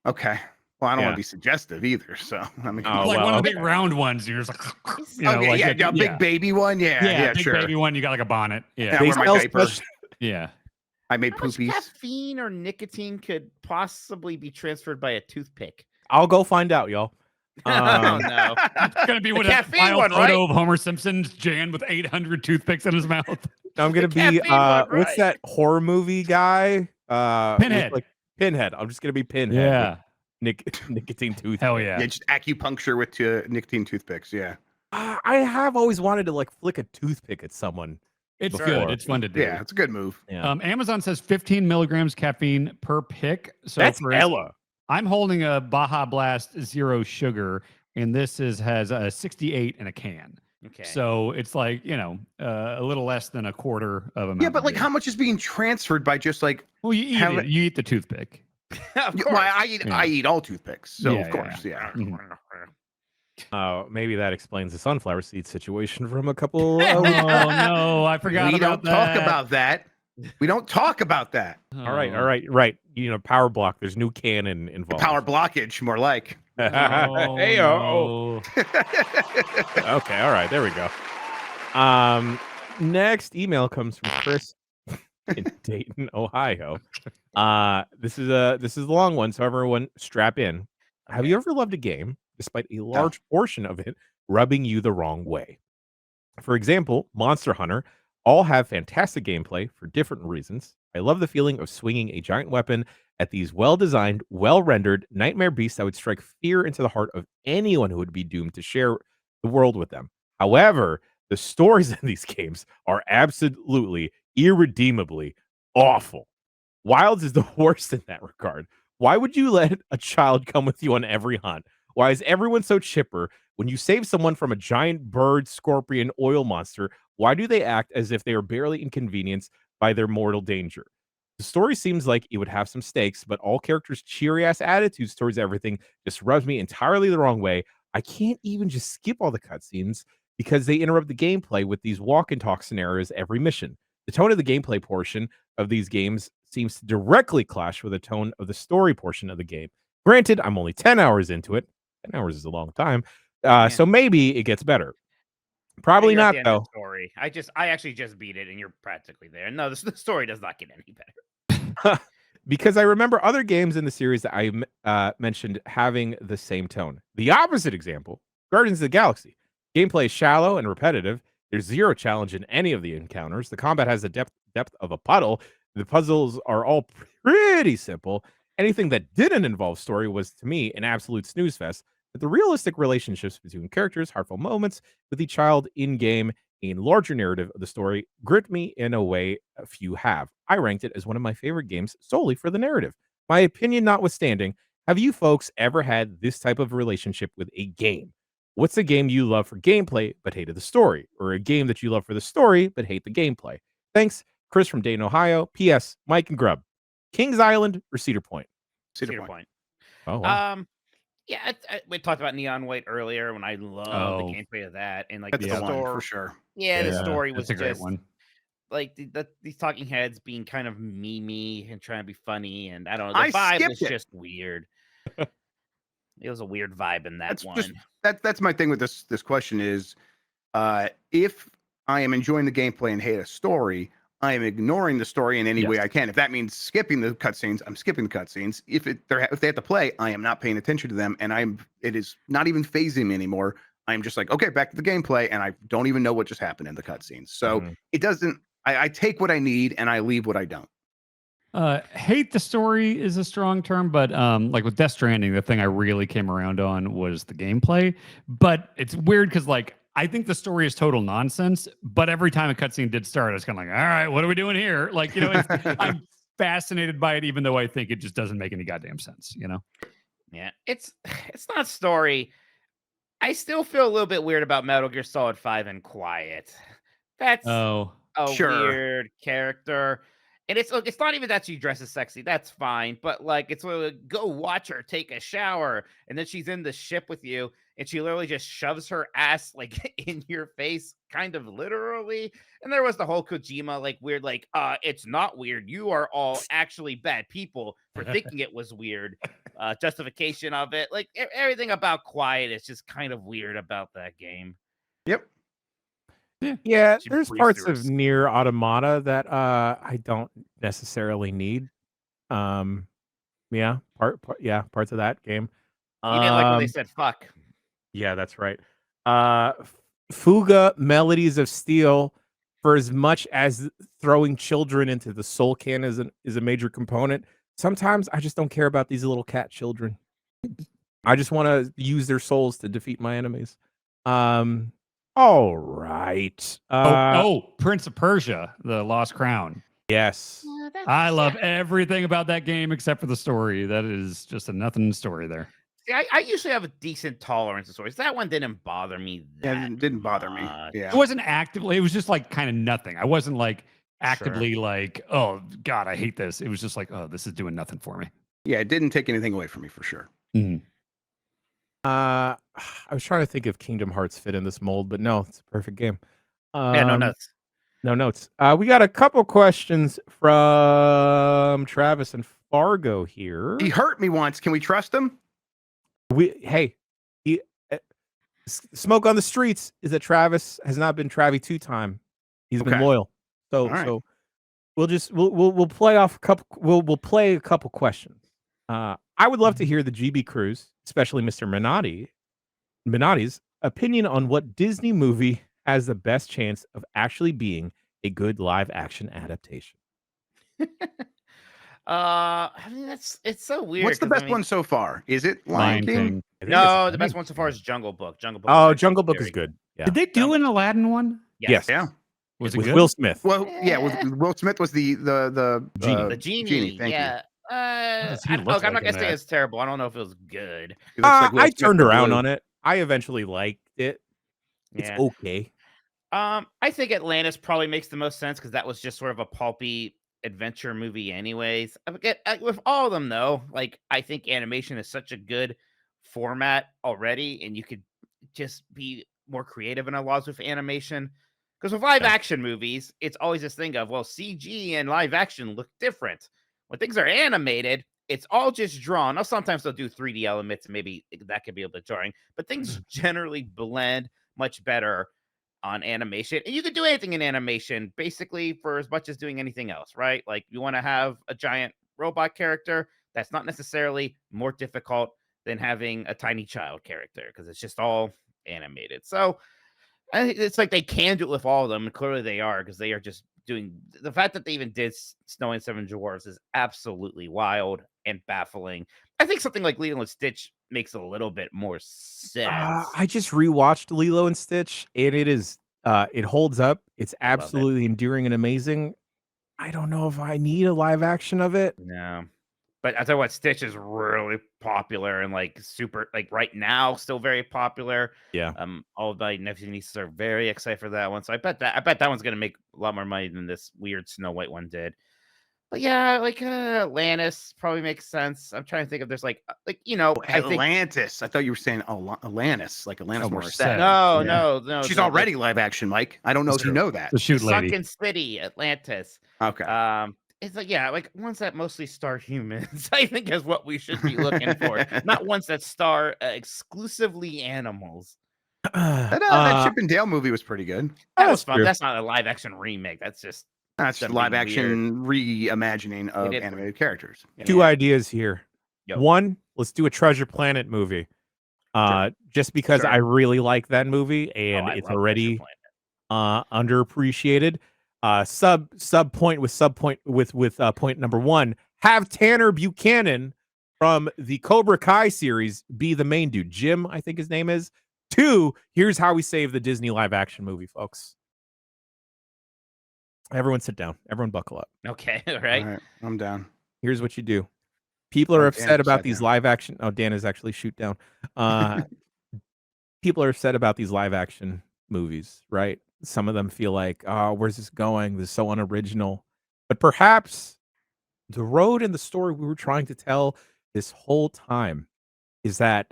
Okay. Well, I don't Yeah. want to be suggestive either. So I mean, Oh, Like well, one of the okay. big round ones. You're just like, you know, okay, like yeah, a big baby one. Yeah, big sure. baby one. You got like a bonnet. Yeah, Yeah. I They wear my sell diaper. special- Yeah. I made How much poopies. caffeine or nicotine could possibly be transferred by a toothpick? I'll go find out, y'all. Oh no. It's going to be The with a caffeine file one, photo right? of Homer Simpson's Jan with 800 toothpicks in his mouth. I'm gonna The be caffeine one, what's right. that horror movie guy? Pinhead. Like Pinhead. I'm just gonna be Pinhead. Yeah. Nicotine tooth. Hell yeah. Yeah, just acupuncture with nicotine toothpicks. Yeah. I have always wanted to like flick a toothpick at someone. It's before. good. It's fun to do. Yeah, it's a good move. Yeah. Amazon says 15 milligrams caffeine per pick. So That's for Ella. I'm holding a Baja Blast Zero Sugar, and this has a 68 in a can. Okay. So it's like, you know, a little less than a quarter of a Yeah, but Mountain like, Dew. how much is being transferred by just like? Well, you eat how- it. You eat the toothpick. Of Well, course. I eat all toothpicks, so Yeah, of course, yeah. Maybe that explains the sunflower seed situation from a couple. Oh no, I forgot We about don't talk that. about that. We don't talk about that. All right. You know, power block. There's new cannon involved. Power blockage, more like. Oh, Hey, no. Okay, all right, there we go. Next email comes from Chris in Dayton, Ohio. This is a long one, so everyone strap in. Have you ever loved a game despite a large portion of it rubbing you the wrong way? For example, Monster Hunter all have fantastic gameplay for different reasons. I love the feeling of swinging a giant weapon at these well-designed, well-rendered nightmare beasts that would strike fear into the heart of anyone who would be doomed to share the world with them. However, the stories in these games are absolutely, irredeemably awful. Wilds is the worst in that regard. Why would you let a child come with you on every hunt? Why is everyone so chipper when you save someone from a giant bird, scorpion, oil monster? Why do they act as if they are barely inconvenienced by their mortal danger? The story seems like it would have some stakes, but all characters' cheery ass attitudes towards everything just rubs me entirely the wrong way. I can't even just skip all the cutscenes because they interrupt the gameplay with these walk and talk scenarios every mission. The tone of the gameplay portion of these games seems to directly clash with the tone of the story portion of the game. Granted, I'm only 10 hours into it. 10 hours is a long time. So maybe it gets better. Probably You're at not, the end of though. the story. I actually just beat it, and you're practically there. No, the story does not get any better. Because I remember other games in the series that I mentioned having the same tone. The opposite example, Guardians of the Galaxy. Gameplay is shallow and repetitive. There's zero challenge in any of the encounters. The combat has the depth of a puddle. The puzzles are all pretty simple. Anything that didn't involve story was, to me, an absolute snooze fest. But the realistic relationships between characters, heartfelt moments with each child in-game, and larger narrative of the story gripped me in a way a few have. I ranked it as one of my favorite games solely for the narrative. My opinion notwithstanding, have you folks ever had this type of relationship with a game? What's a game you love for gameplay but hated the story, or a game that you love for the story but hate the gameplay? Thanks, Chris from Dayton, Ohio. P.S. Mike and Grub, Kings Island or Cedar Point? Cedar Point. Oh, wow. Yeah, we talked about Neon White earlier when I love the gameplay of that, and like That's the the story one for sure. Yeah, the story was a great just one. like these talking heads being kind of memey and trying to be funny, and I don't know, the vibe was just weird. It was a weird vibe in that one. That's my thing with this question is, if I am enjoying the gameplay and hate a story, I am ignoring the story in any way I can. If that means skipping the cutscenes, I'm skipping the cutscenes. If they have to play, I am not paying attention to them, and it is not even phasing me anymore. I'm just like, okay, back to the gameplay, and I don't even know what just happened in the cutscenes. So it doesn't. I take what I need and I leave what I don't. Hate the story is a strong term, but like with Death Stranding, the thing I really came around on was the gameplay. But it's weird because like I think the story is total nonsense, but every time a cutscene did start, I was kind of like, all right, what are we doing here? Like, I'm fascinated by it, even though I think it just doesn't make any goddamn sense, Yeah, it's not story. I still feel a little bit weird about Metal Gear Solid 5 and Quiet. That's a weird character. And it's not even that she dresses sexy. That's fine. But like, it's like, go watch her take a shower. And then she's in the ship with you. And she literally just shoves her ass like in your face, kind of literally. And there was the whole Kojima, like weird, like, it's not weird. You are all actually bad people for thinking it was weird. Justification of it. Like everything about Quiet is just kind of weird about that game. Yep. Yeah, there's parts of Nier Automata that I don't necessarily need. Yeah, parts of that game. You didn't like when they said fuck. Yeah, that's right. Fuga Melodies of Steel, for as much as throwing children into the soul can is a major component, sometimes I just don't care about these little cat children. I just want to use their souls to defeat my enemies. All right. Prince of Persia, The Lost Crown. Yes. I love everything about that game except for the story. That is just a nothing story there. See, I usually have a decent tolerance to stories. That one didn't bother me. It didn't bother me. Yeah. It wasn't actively. It was just like kind of nothing. I wasn't like actively like, oh God, I hate this. It was just like, oh, this is doing nothing for me. Yeah, it didn't take anything away from me for sure. Mm-hmm. I was trying to think if Kingdom Hearts fit in this mold, but no, it's a perfect game. No notes. No notes. We got a couple questions from Travis and Fargo here. He hurt me once. Can we trust him? Smoke on the streets is that Travis has not been Travie 2-time. He's been loyal. So we'll play off a couple. We'll play a couple questions. I would love to hear the GB crews, especially Mr. Minotti's opinion on what Disney movie has the best chance of actually being a good live action adaptation. I mean, it's so weird. What's the best one so far? Is it Lion King? No, the best one so far is Jungle Book. Jungle Book is good. Yeah. Did they do an Aladdin one? Yes. Yeah. Was it with good? Will Smith? Well, yeah. Will Smith was the genie. The genie. Thank you. I'm not gonna say it's terrible. I don't know if it was good. I turned around on it. I eventually liked it. It's okay. I think Atlantis probably makes the most sense because that was just sort of a pulpy adventure movie anyways. With all of them though, like I think animation is such a good format already, and you could just be more creative in a lot with animation. Because with live action movies, it's always this thing of, well, CG and live action look different. When things are animated, it's all just drawn. Now, sometimes they'll do 3D elements, and maybe that could be a bit jarring, but things generally blend much better on animation. And you could do anything in animation, basically, for as much as doing anything else, right? Like, you want to have a giant robot character, that's not necessarily more difficult than having a tiny child character, because it's just all animated. So, it's like they can do it with all of them, and clearly they are, because they are just doing the fact that they even did Snow and Seven Dwarfs is absolutely wild and baffling. I think something like Lilo and Stitch makes a little bit more sense. I just rewatched Lilo and Stitch, and it is it holds up. It's absolutely endearing and amazing. I don't know if I need a live action of it. No. But I tell you what, Stitch is really popular and like super, like right now, still very popular. Yeah. All of my nephews and nieces are very excited for that one. So I bet that one's gonna make a lot more money than this weird Snow White one did. But yeah, like Atlantis probably makes sense. I'm trying to think if there's like I think Atlantis. I thought you were saying Atlantis, like Atlantis Morissette. no. She's already live action, Mike. I don't know if you know that. The shoot lady. Sunken City, Atlantis. Okay. It's like like ones that mostly star humans. I think is what we should be looking for, not ones that star exclusively animals. That Chip and Dale movie was pretty good. That was fun. That's not a live action remake. That's just live action reimagining of animated characters. Two ideas here. Yo. One, let's do a Treasure Planet movie. Just because I really like that movie and it's already underappreciated. Point number one, have Tanner Buchanan from the Cobra Kai series be the main dude. Jim, I think his name is. 2, here's how we save the Disney live action movie, folks. Everyone sit down. Everyone buckle up. Okay, all right. I'm down. Here's what you do. People are upset about these live action. Oh, Dan is actually shoot down. People are upset about these live action movies, right? Some of them feel like, oh, where's this going? This is so unoriginal. But perhaps the road and the story we were trying to tell this whole time is that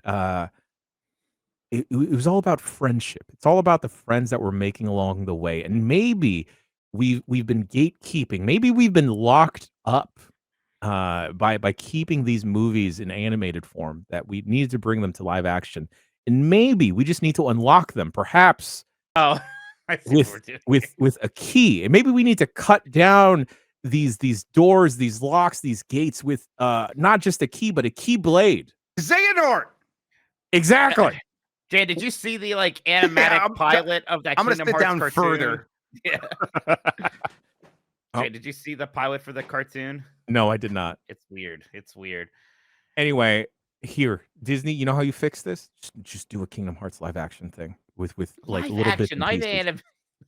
it was all about friendship. It's all about the friends that we're making along the way. And maybe we've been gatekeeping. Maybe we've been locked up by keeping these movies in animated form, that we need to bring them to live action. And maybe we just need to unlock them, perhaps I see with a key. And maybe we need to cut down these doors, these locks, these gates with not just a key, but a key blade. Xehanort! Exactly. Jay, did you see the animatic pilot of that? I'm gonna sit down cartoon? further. Yeah. Jay, did you see the pilot for the cartoon? No, I did not. It's weird. Anyway, here, Disney, you know how you fix this? Just do a Kingdom Hearts live action thing with like little bits and pieces.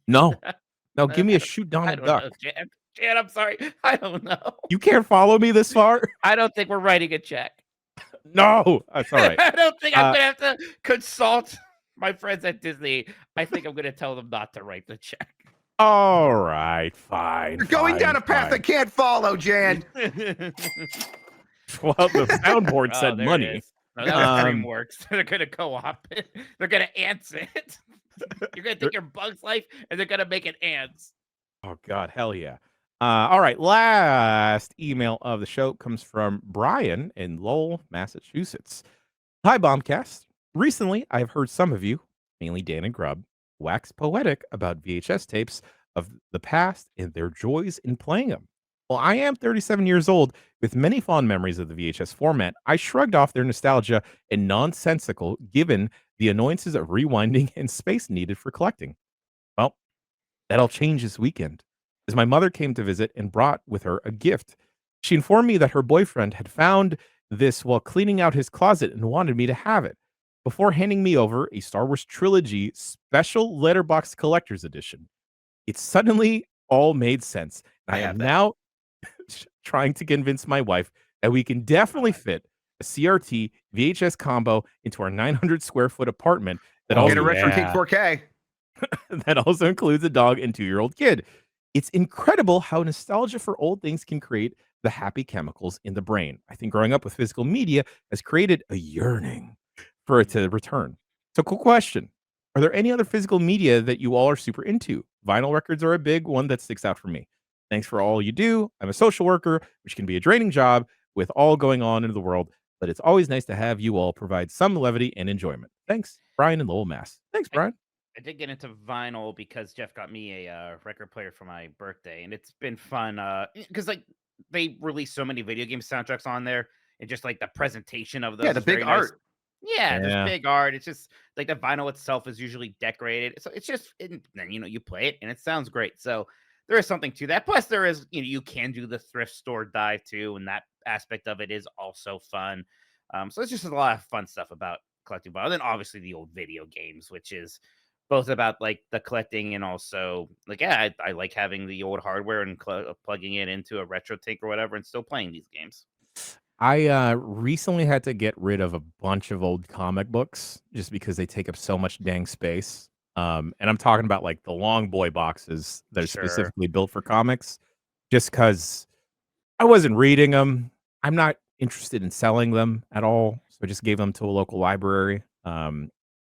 No, give me a shoot Donald Duck. Jan, I'm sorry. I don't know. You can't follow me this far? I don't think we're writing a check. No, that's all right. I don't think I'm going to have to consult my friends at Disney. I think I'm going to tell them not to write the check. All right, fine. You're going down a path I can't follow, Jan. Well, the soundboard said money. No, that was DreamWorks. They're going to co-op it. They're going to ants it. You're going to take your Bug's Life, and they're going to make it ants. Oh, God, hell yeah. All right, last email of the show comes from Brian in Lowell, Massachusetts. Hi, Bombcast. Recently, I've heard some of you, mainly Dan and Grubb, wax poetic about VHS tapes of the past and their joys in playing them. While I am 37 years old with many fond memories of the VHS format, I shrugged off their nostalgia and nonsensical given the annoyances of rewinding and space needed for collecting. Well, that'll change this weekend, as my mother came to visit and brought with her a gift. She informed me that her boyfriend had found this while cleaning out his closet and wanted me to have it, before handing me over a Star Wars Trilogy Special Letterbox Collector's Edition. It suddenly all made sense. I am now trying to convince my wife that we can definitely fit a CRT VHS combo into our 900 square foot apartment that get a Retro King 4K. That also includes a dog and 2-year-old kid. It's incredible how nostalgia for old things can create the happy chemicals in the brain. I think growing up with physical media has created a yearning for it to return. So, cool question. Are there any other physical media that you all are super into? Vinyl records are a big one that sticks out for me. Thanks for all you do. I'm a social worker, which can be a draining job with all going on in the world, but it's always nice to have you all provide some levity and enjoyment. Thanks, Brian in Lowell, Mass. Thanks, Brian. I did get into vinyl because Jeff got me a record player for my birthday, and it's been fun because they release so many video game soundtracks on there, and just like the presentation of those. Yeah, the big art. Nice. Yeah, there's big art. It's just like the vinyl itself is usually decorated, so it's just then you play it and it sounds great. So there is something to that. Plus, there is you can do the thrift store dive too, and that aspect of it is also fun. So it's just a lot of fun stuff about collecting vinyl. And then obviously the old video games, which is both about like the collecting and also like I like having the old hardware and plugging it into a retro tank or whatever and still playing these games. I recently had to get rid of a bunch of old comic books just because they take up so much dang space. And I'm talking about like the long boy boxes that are Sure. specifically built for comics, just because I wasn't reading them. I'm not interested in selling them at all, so I just gave them to a local library. I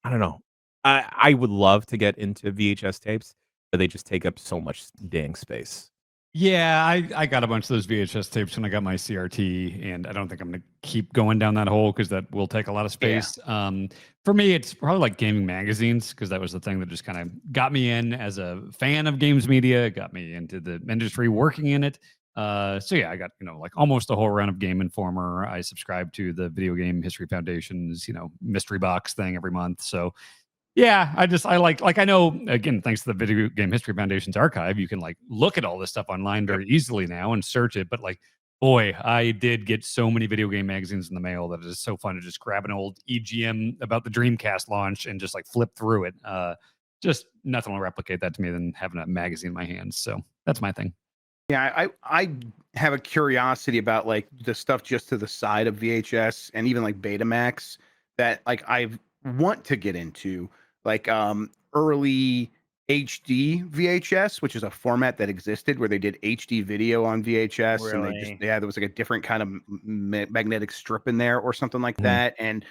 don't know. I would love to get into VHS tapes, but they just take up so much dang space. Yeah, I got a bunch of those VHS tapes when I got my CRT, and I don't think I'm going to keep going down that hole because that will take a lot of space. For me, it's probably like gaming magazines because that was the thing that just kind of got me in as a fan of games media, got me into the industry, working in it. So yeah, I got like almost a whole round of Game Informer. I subscribe to the Video Game History Foundation's mystery box thing every month. So yeah, I like I know, again, thanks to the Video Game History Foundation's archive, you can like look at all this stuff online very easily now and search it. But like, boy, I did get so many video game magazines in the mail that it is so fun to just grab an old EGM about the Dreamcast launch and just like flip through it. Just nothing will replicate that to me than having a magazine in my hands. So that's my thing. Yeah, I have a curiosity about like the stuff just to the side of VHS and even like Betamax that like I want to get into, like early HD VHS, which is a format that existed where they did HD video on VHS, and Really? there was like a different kind of magnetic strip in there or something like Mhm. that, and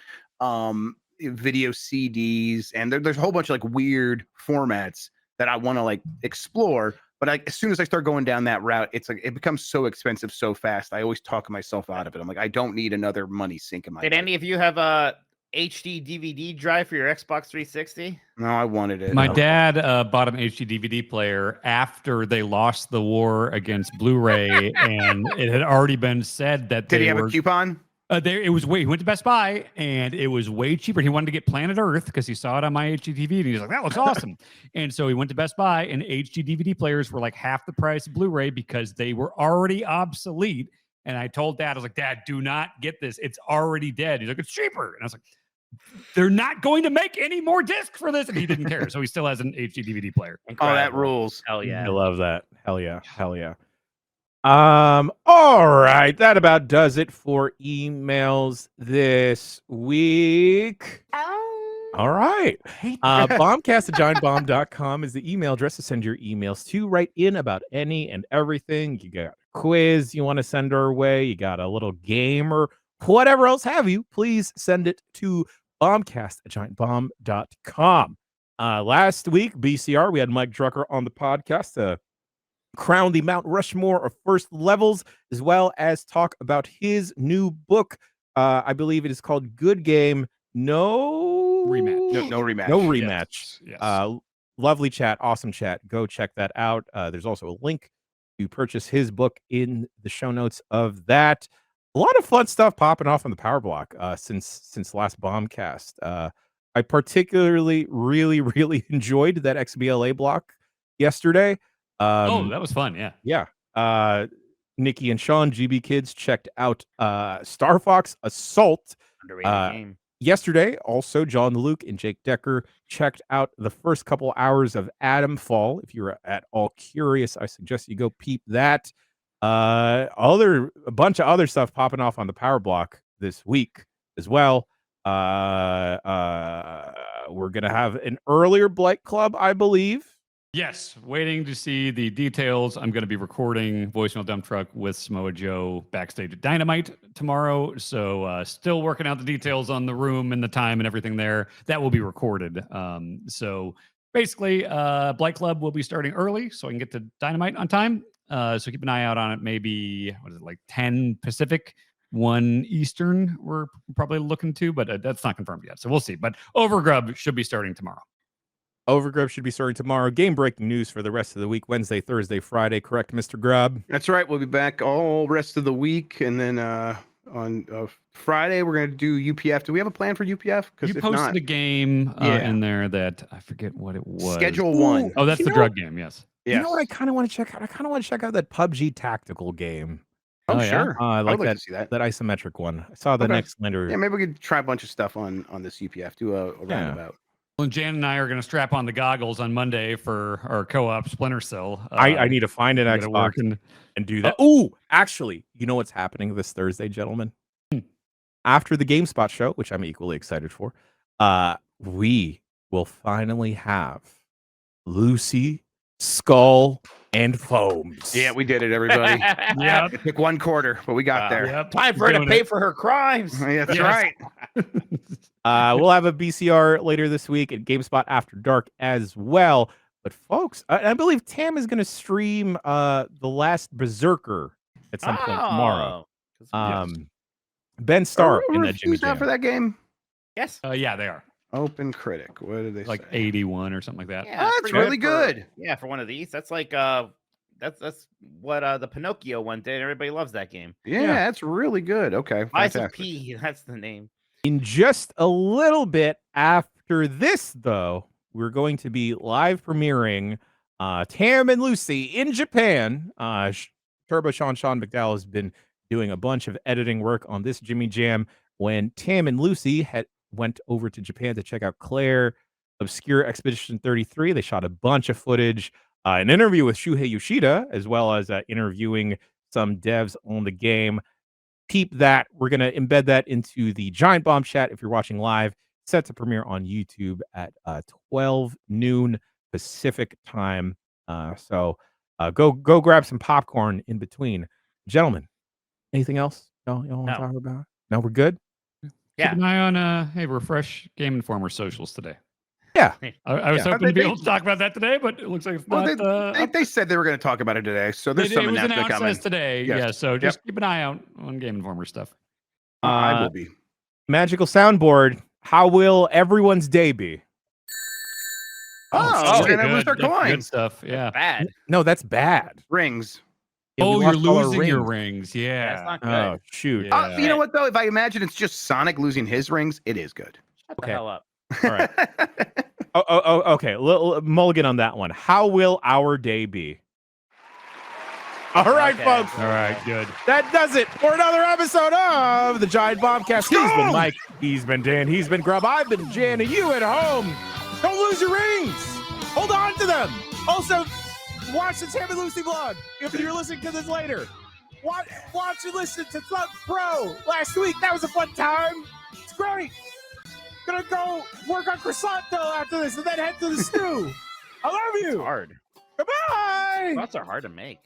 video CDs, and there's a whole bunch of like weird formats that I want to like explore. But as soon as I start going down that route, it's like it becomes so expensive so fast. I always talk myself out of it. I'm like, I don't need another money sink in my Did life. any of you have a HD DVD drive for your Xbox 360? No, I wanted it. My dad bought an HD DVD player after they lost the war against Blu-ray, and it had already been said that Did they he have were a coupon? He went to Best Buy and it was way cheaper. He wanted to get Planet Earth because he saw it on my HDTV and he's like, that looks awesome. And so he went to Best Buy and HD DVD players were like half the price of Blu-ray because they were already obsolete. And I told Dad, I was like, Dad, do not get this. It's already dead. He's like, it's cheaper. And I was like, they're not going to make any more discs for this. And he didn't care. So he still has an HD DVD player. Incredible. Oh, that rules. Hell yeah. I love that. Hell yeah. Hell yeah. All right. That about does it for emails this week. All right. Bombcast@giantbomb.com is the email address to send your emails to. Write in about any and everything. You got a quiz you want to send our way. You got a little game or whatever else have you. Please send it to bombcast@giantbomb.com. Last week, BCR, we had Mike Drucker on the podcast to crown the Mount Rushmore of first levels, as well as talk about his new book. I believe it is called Good Game, No Rematch. No rematch. No rematch. Yes. Lovely chat, awesome chat. Go check that out. There's also a link to purchase his book in the show notes of that. A lot of fun stuff popping off on the Power Block since last Bombcast. I particularly really enjoyed that XBLA block yesterday. That was fun. Yeah. Yeah. Nikki and Sean, GB Kids, checked out Star Fox Assault. Underrated game. Yesterday, also, John Luke and Jake Decker checked out the first couple hours of Atom Fall. If you're at all curious, I suggest you go peep that. A bunch of other stuff popping off on the Power Block this week as well. We're gonna have an earlier Blight Club, I believe. Yes, waiting to see the details. I'm going to be recording Voicemail Dump Truck with Samoa Joe backstage at Dynamite tomorrow. So still working out the details on the room and the time and everything there. That will be recorded. So basically, Blight Club will be starting early so I can get to Dynamite on time. So keep an eye out on it. Maybe, 10 Pacific, 1 Eastern we're probably looking to, but that's not confirmed yet. So we'll see. But Overgrub should be starting tomorrow. Overgrub should be starting tomorrow. Game breaking news for the rest of the week: Wednesday, Thursday, Friday. Correct, Mr. Grubb? That's right. We'll be back all rest of the week, and then on Friday we're gonna do UPF. Do we have a plan for UPF? You posted a game in there that I forget what it was. Schedule 1. Oh, that's the drug game. Yes. You know what I kind of want to check out? I kind of want to check out that PUBG tactical game. Oh, sure. I like would that. To see that isometric one. I saw the next Slender. Yeah, maybe we could try a bunch of stuff on this UPF. Do a roundabout. Well, Jan and I are going to strap on the goggles on Monday for our co-op Splinter Cell. I need to find an Xbox and do that. Oh, actually, you know what's happening this Thursday, gentlemen? after the GameSpot show, which I'm equally excited for, we will finally have Lucy, Skull, and Foams. Yeah, we did it, everybody. Yeah. It took 1 quarter, but we got there. Yep. Time for her to pay for her crimes. Yeah, that's Yes. right. We'll have a BCR later this week at GameSpot After Dark as well. But folks, I believe Tam is going to stream The Last Berserker at some point tomorrow. Ben Starr in that Jimmy Jam. For that game? Yes. Yeah, they are. Open critic. What did they Like say? 81 or something like that. Yeah, that's really good. For one of these. That's like that's what the Pinocchio one did. Everybody loves that game. Yeah, that's really good. Okay. Lies of P, that's the name. In just a little bit after this, though, we're going to be live premiering Tam and Lucy in Japan. Turbo Sean McDowell has been doing a bunch of editing work on this Jimmy Jam when Tam and Lucy went over to Japan to check out Claire Obscure Expedition 33. They shot a bunch of footage, an interview with Shuhei Yoshida, as well as interviewing some devs on the game. Peep that. We're going to embed that into the Giant Bomb chat if you're watching live. Set to premiere on YouTube at 12 noon Pacific time. So go grab some popcorn in between. Gentlemen, anything else y'all want to talk about? No, we're good? Yeah. Keep an eye on refresh Game Informer socials today. Yeah. I was hoping to be able to talk about that today, but it looks like it's not. They said they were going to talk about it today, so there's some announcement coming today. Yes. Yeah, so just keep an eye out on Game Informer stuff. I will be. Magical soundboard. How will everyone's day be? We're gonna lose our coins. Good stuff. Yeah. That's bad. No, that's bad. Rings. Yeah, you're lost all our losing your rings. Yeah. That's not good. Oh, shoot. Yeah. You know what, though? If I imagine it's just Sonic losing his rings, it is good. Shut the hell up. All right. Okay. Mulligan on that one. How will our day be? All right, folks. All right, good. That does it for another episode of the Giant Bombcast. He's been Mike. He's been Dan. He's been Grub. I've been Jan. And you at home, don't lose your rings. Hold on to them. Also, watch the Tam and Lucy vlog if you're listening to this later. Watch and listen to Thug Pro last week. That was a fun time. It's great. Gonna go work on croissant after this and then head to the stew. I love you. It's hard. Goodbye. Croissants are hard to make.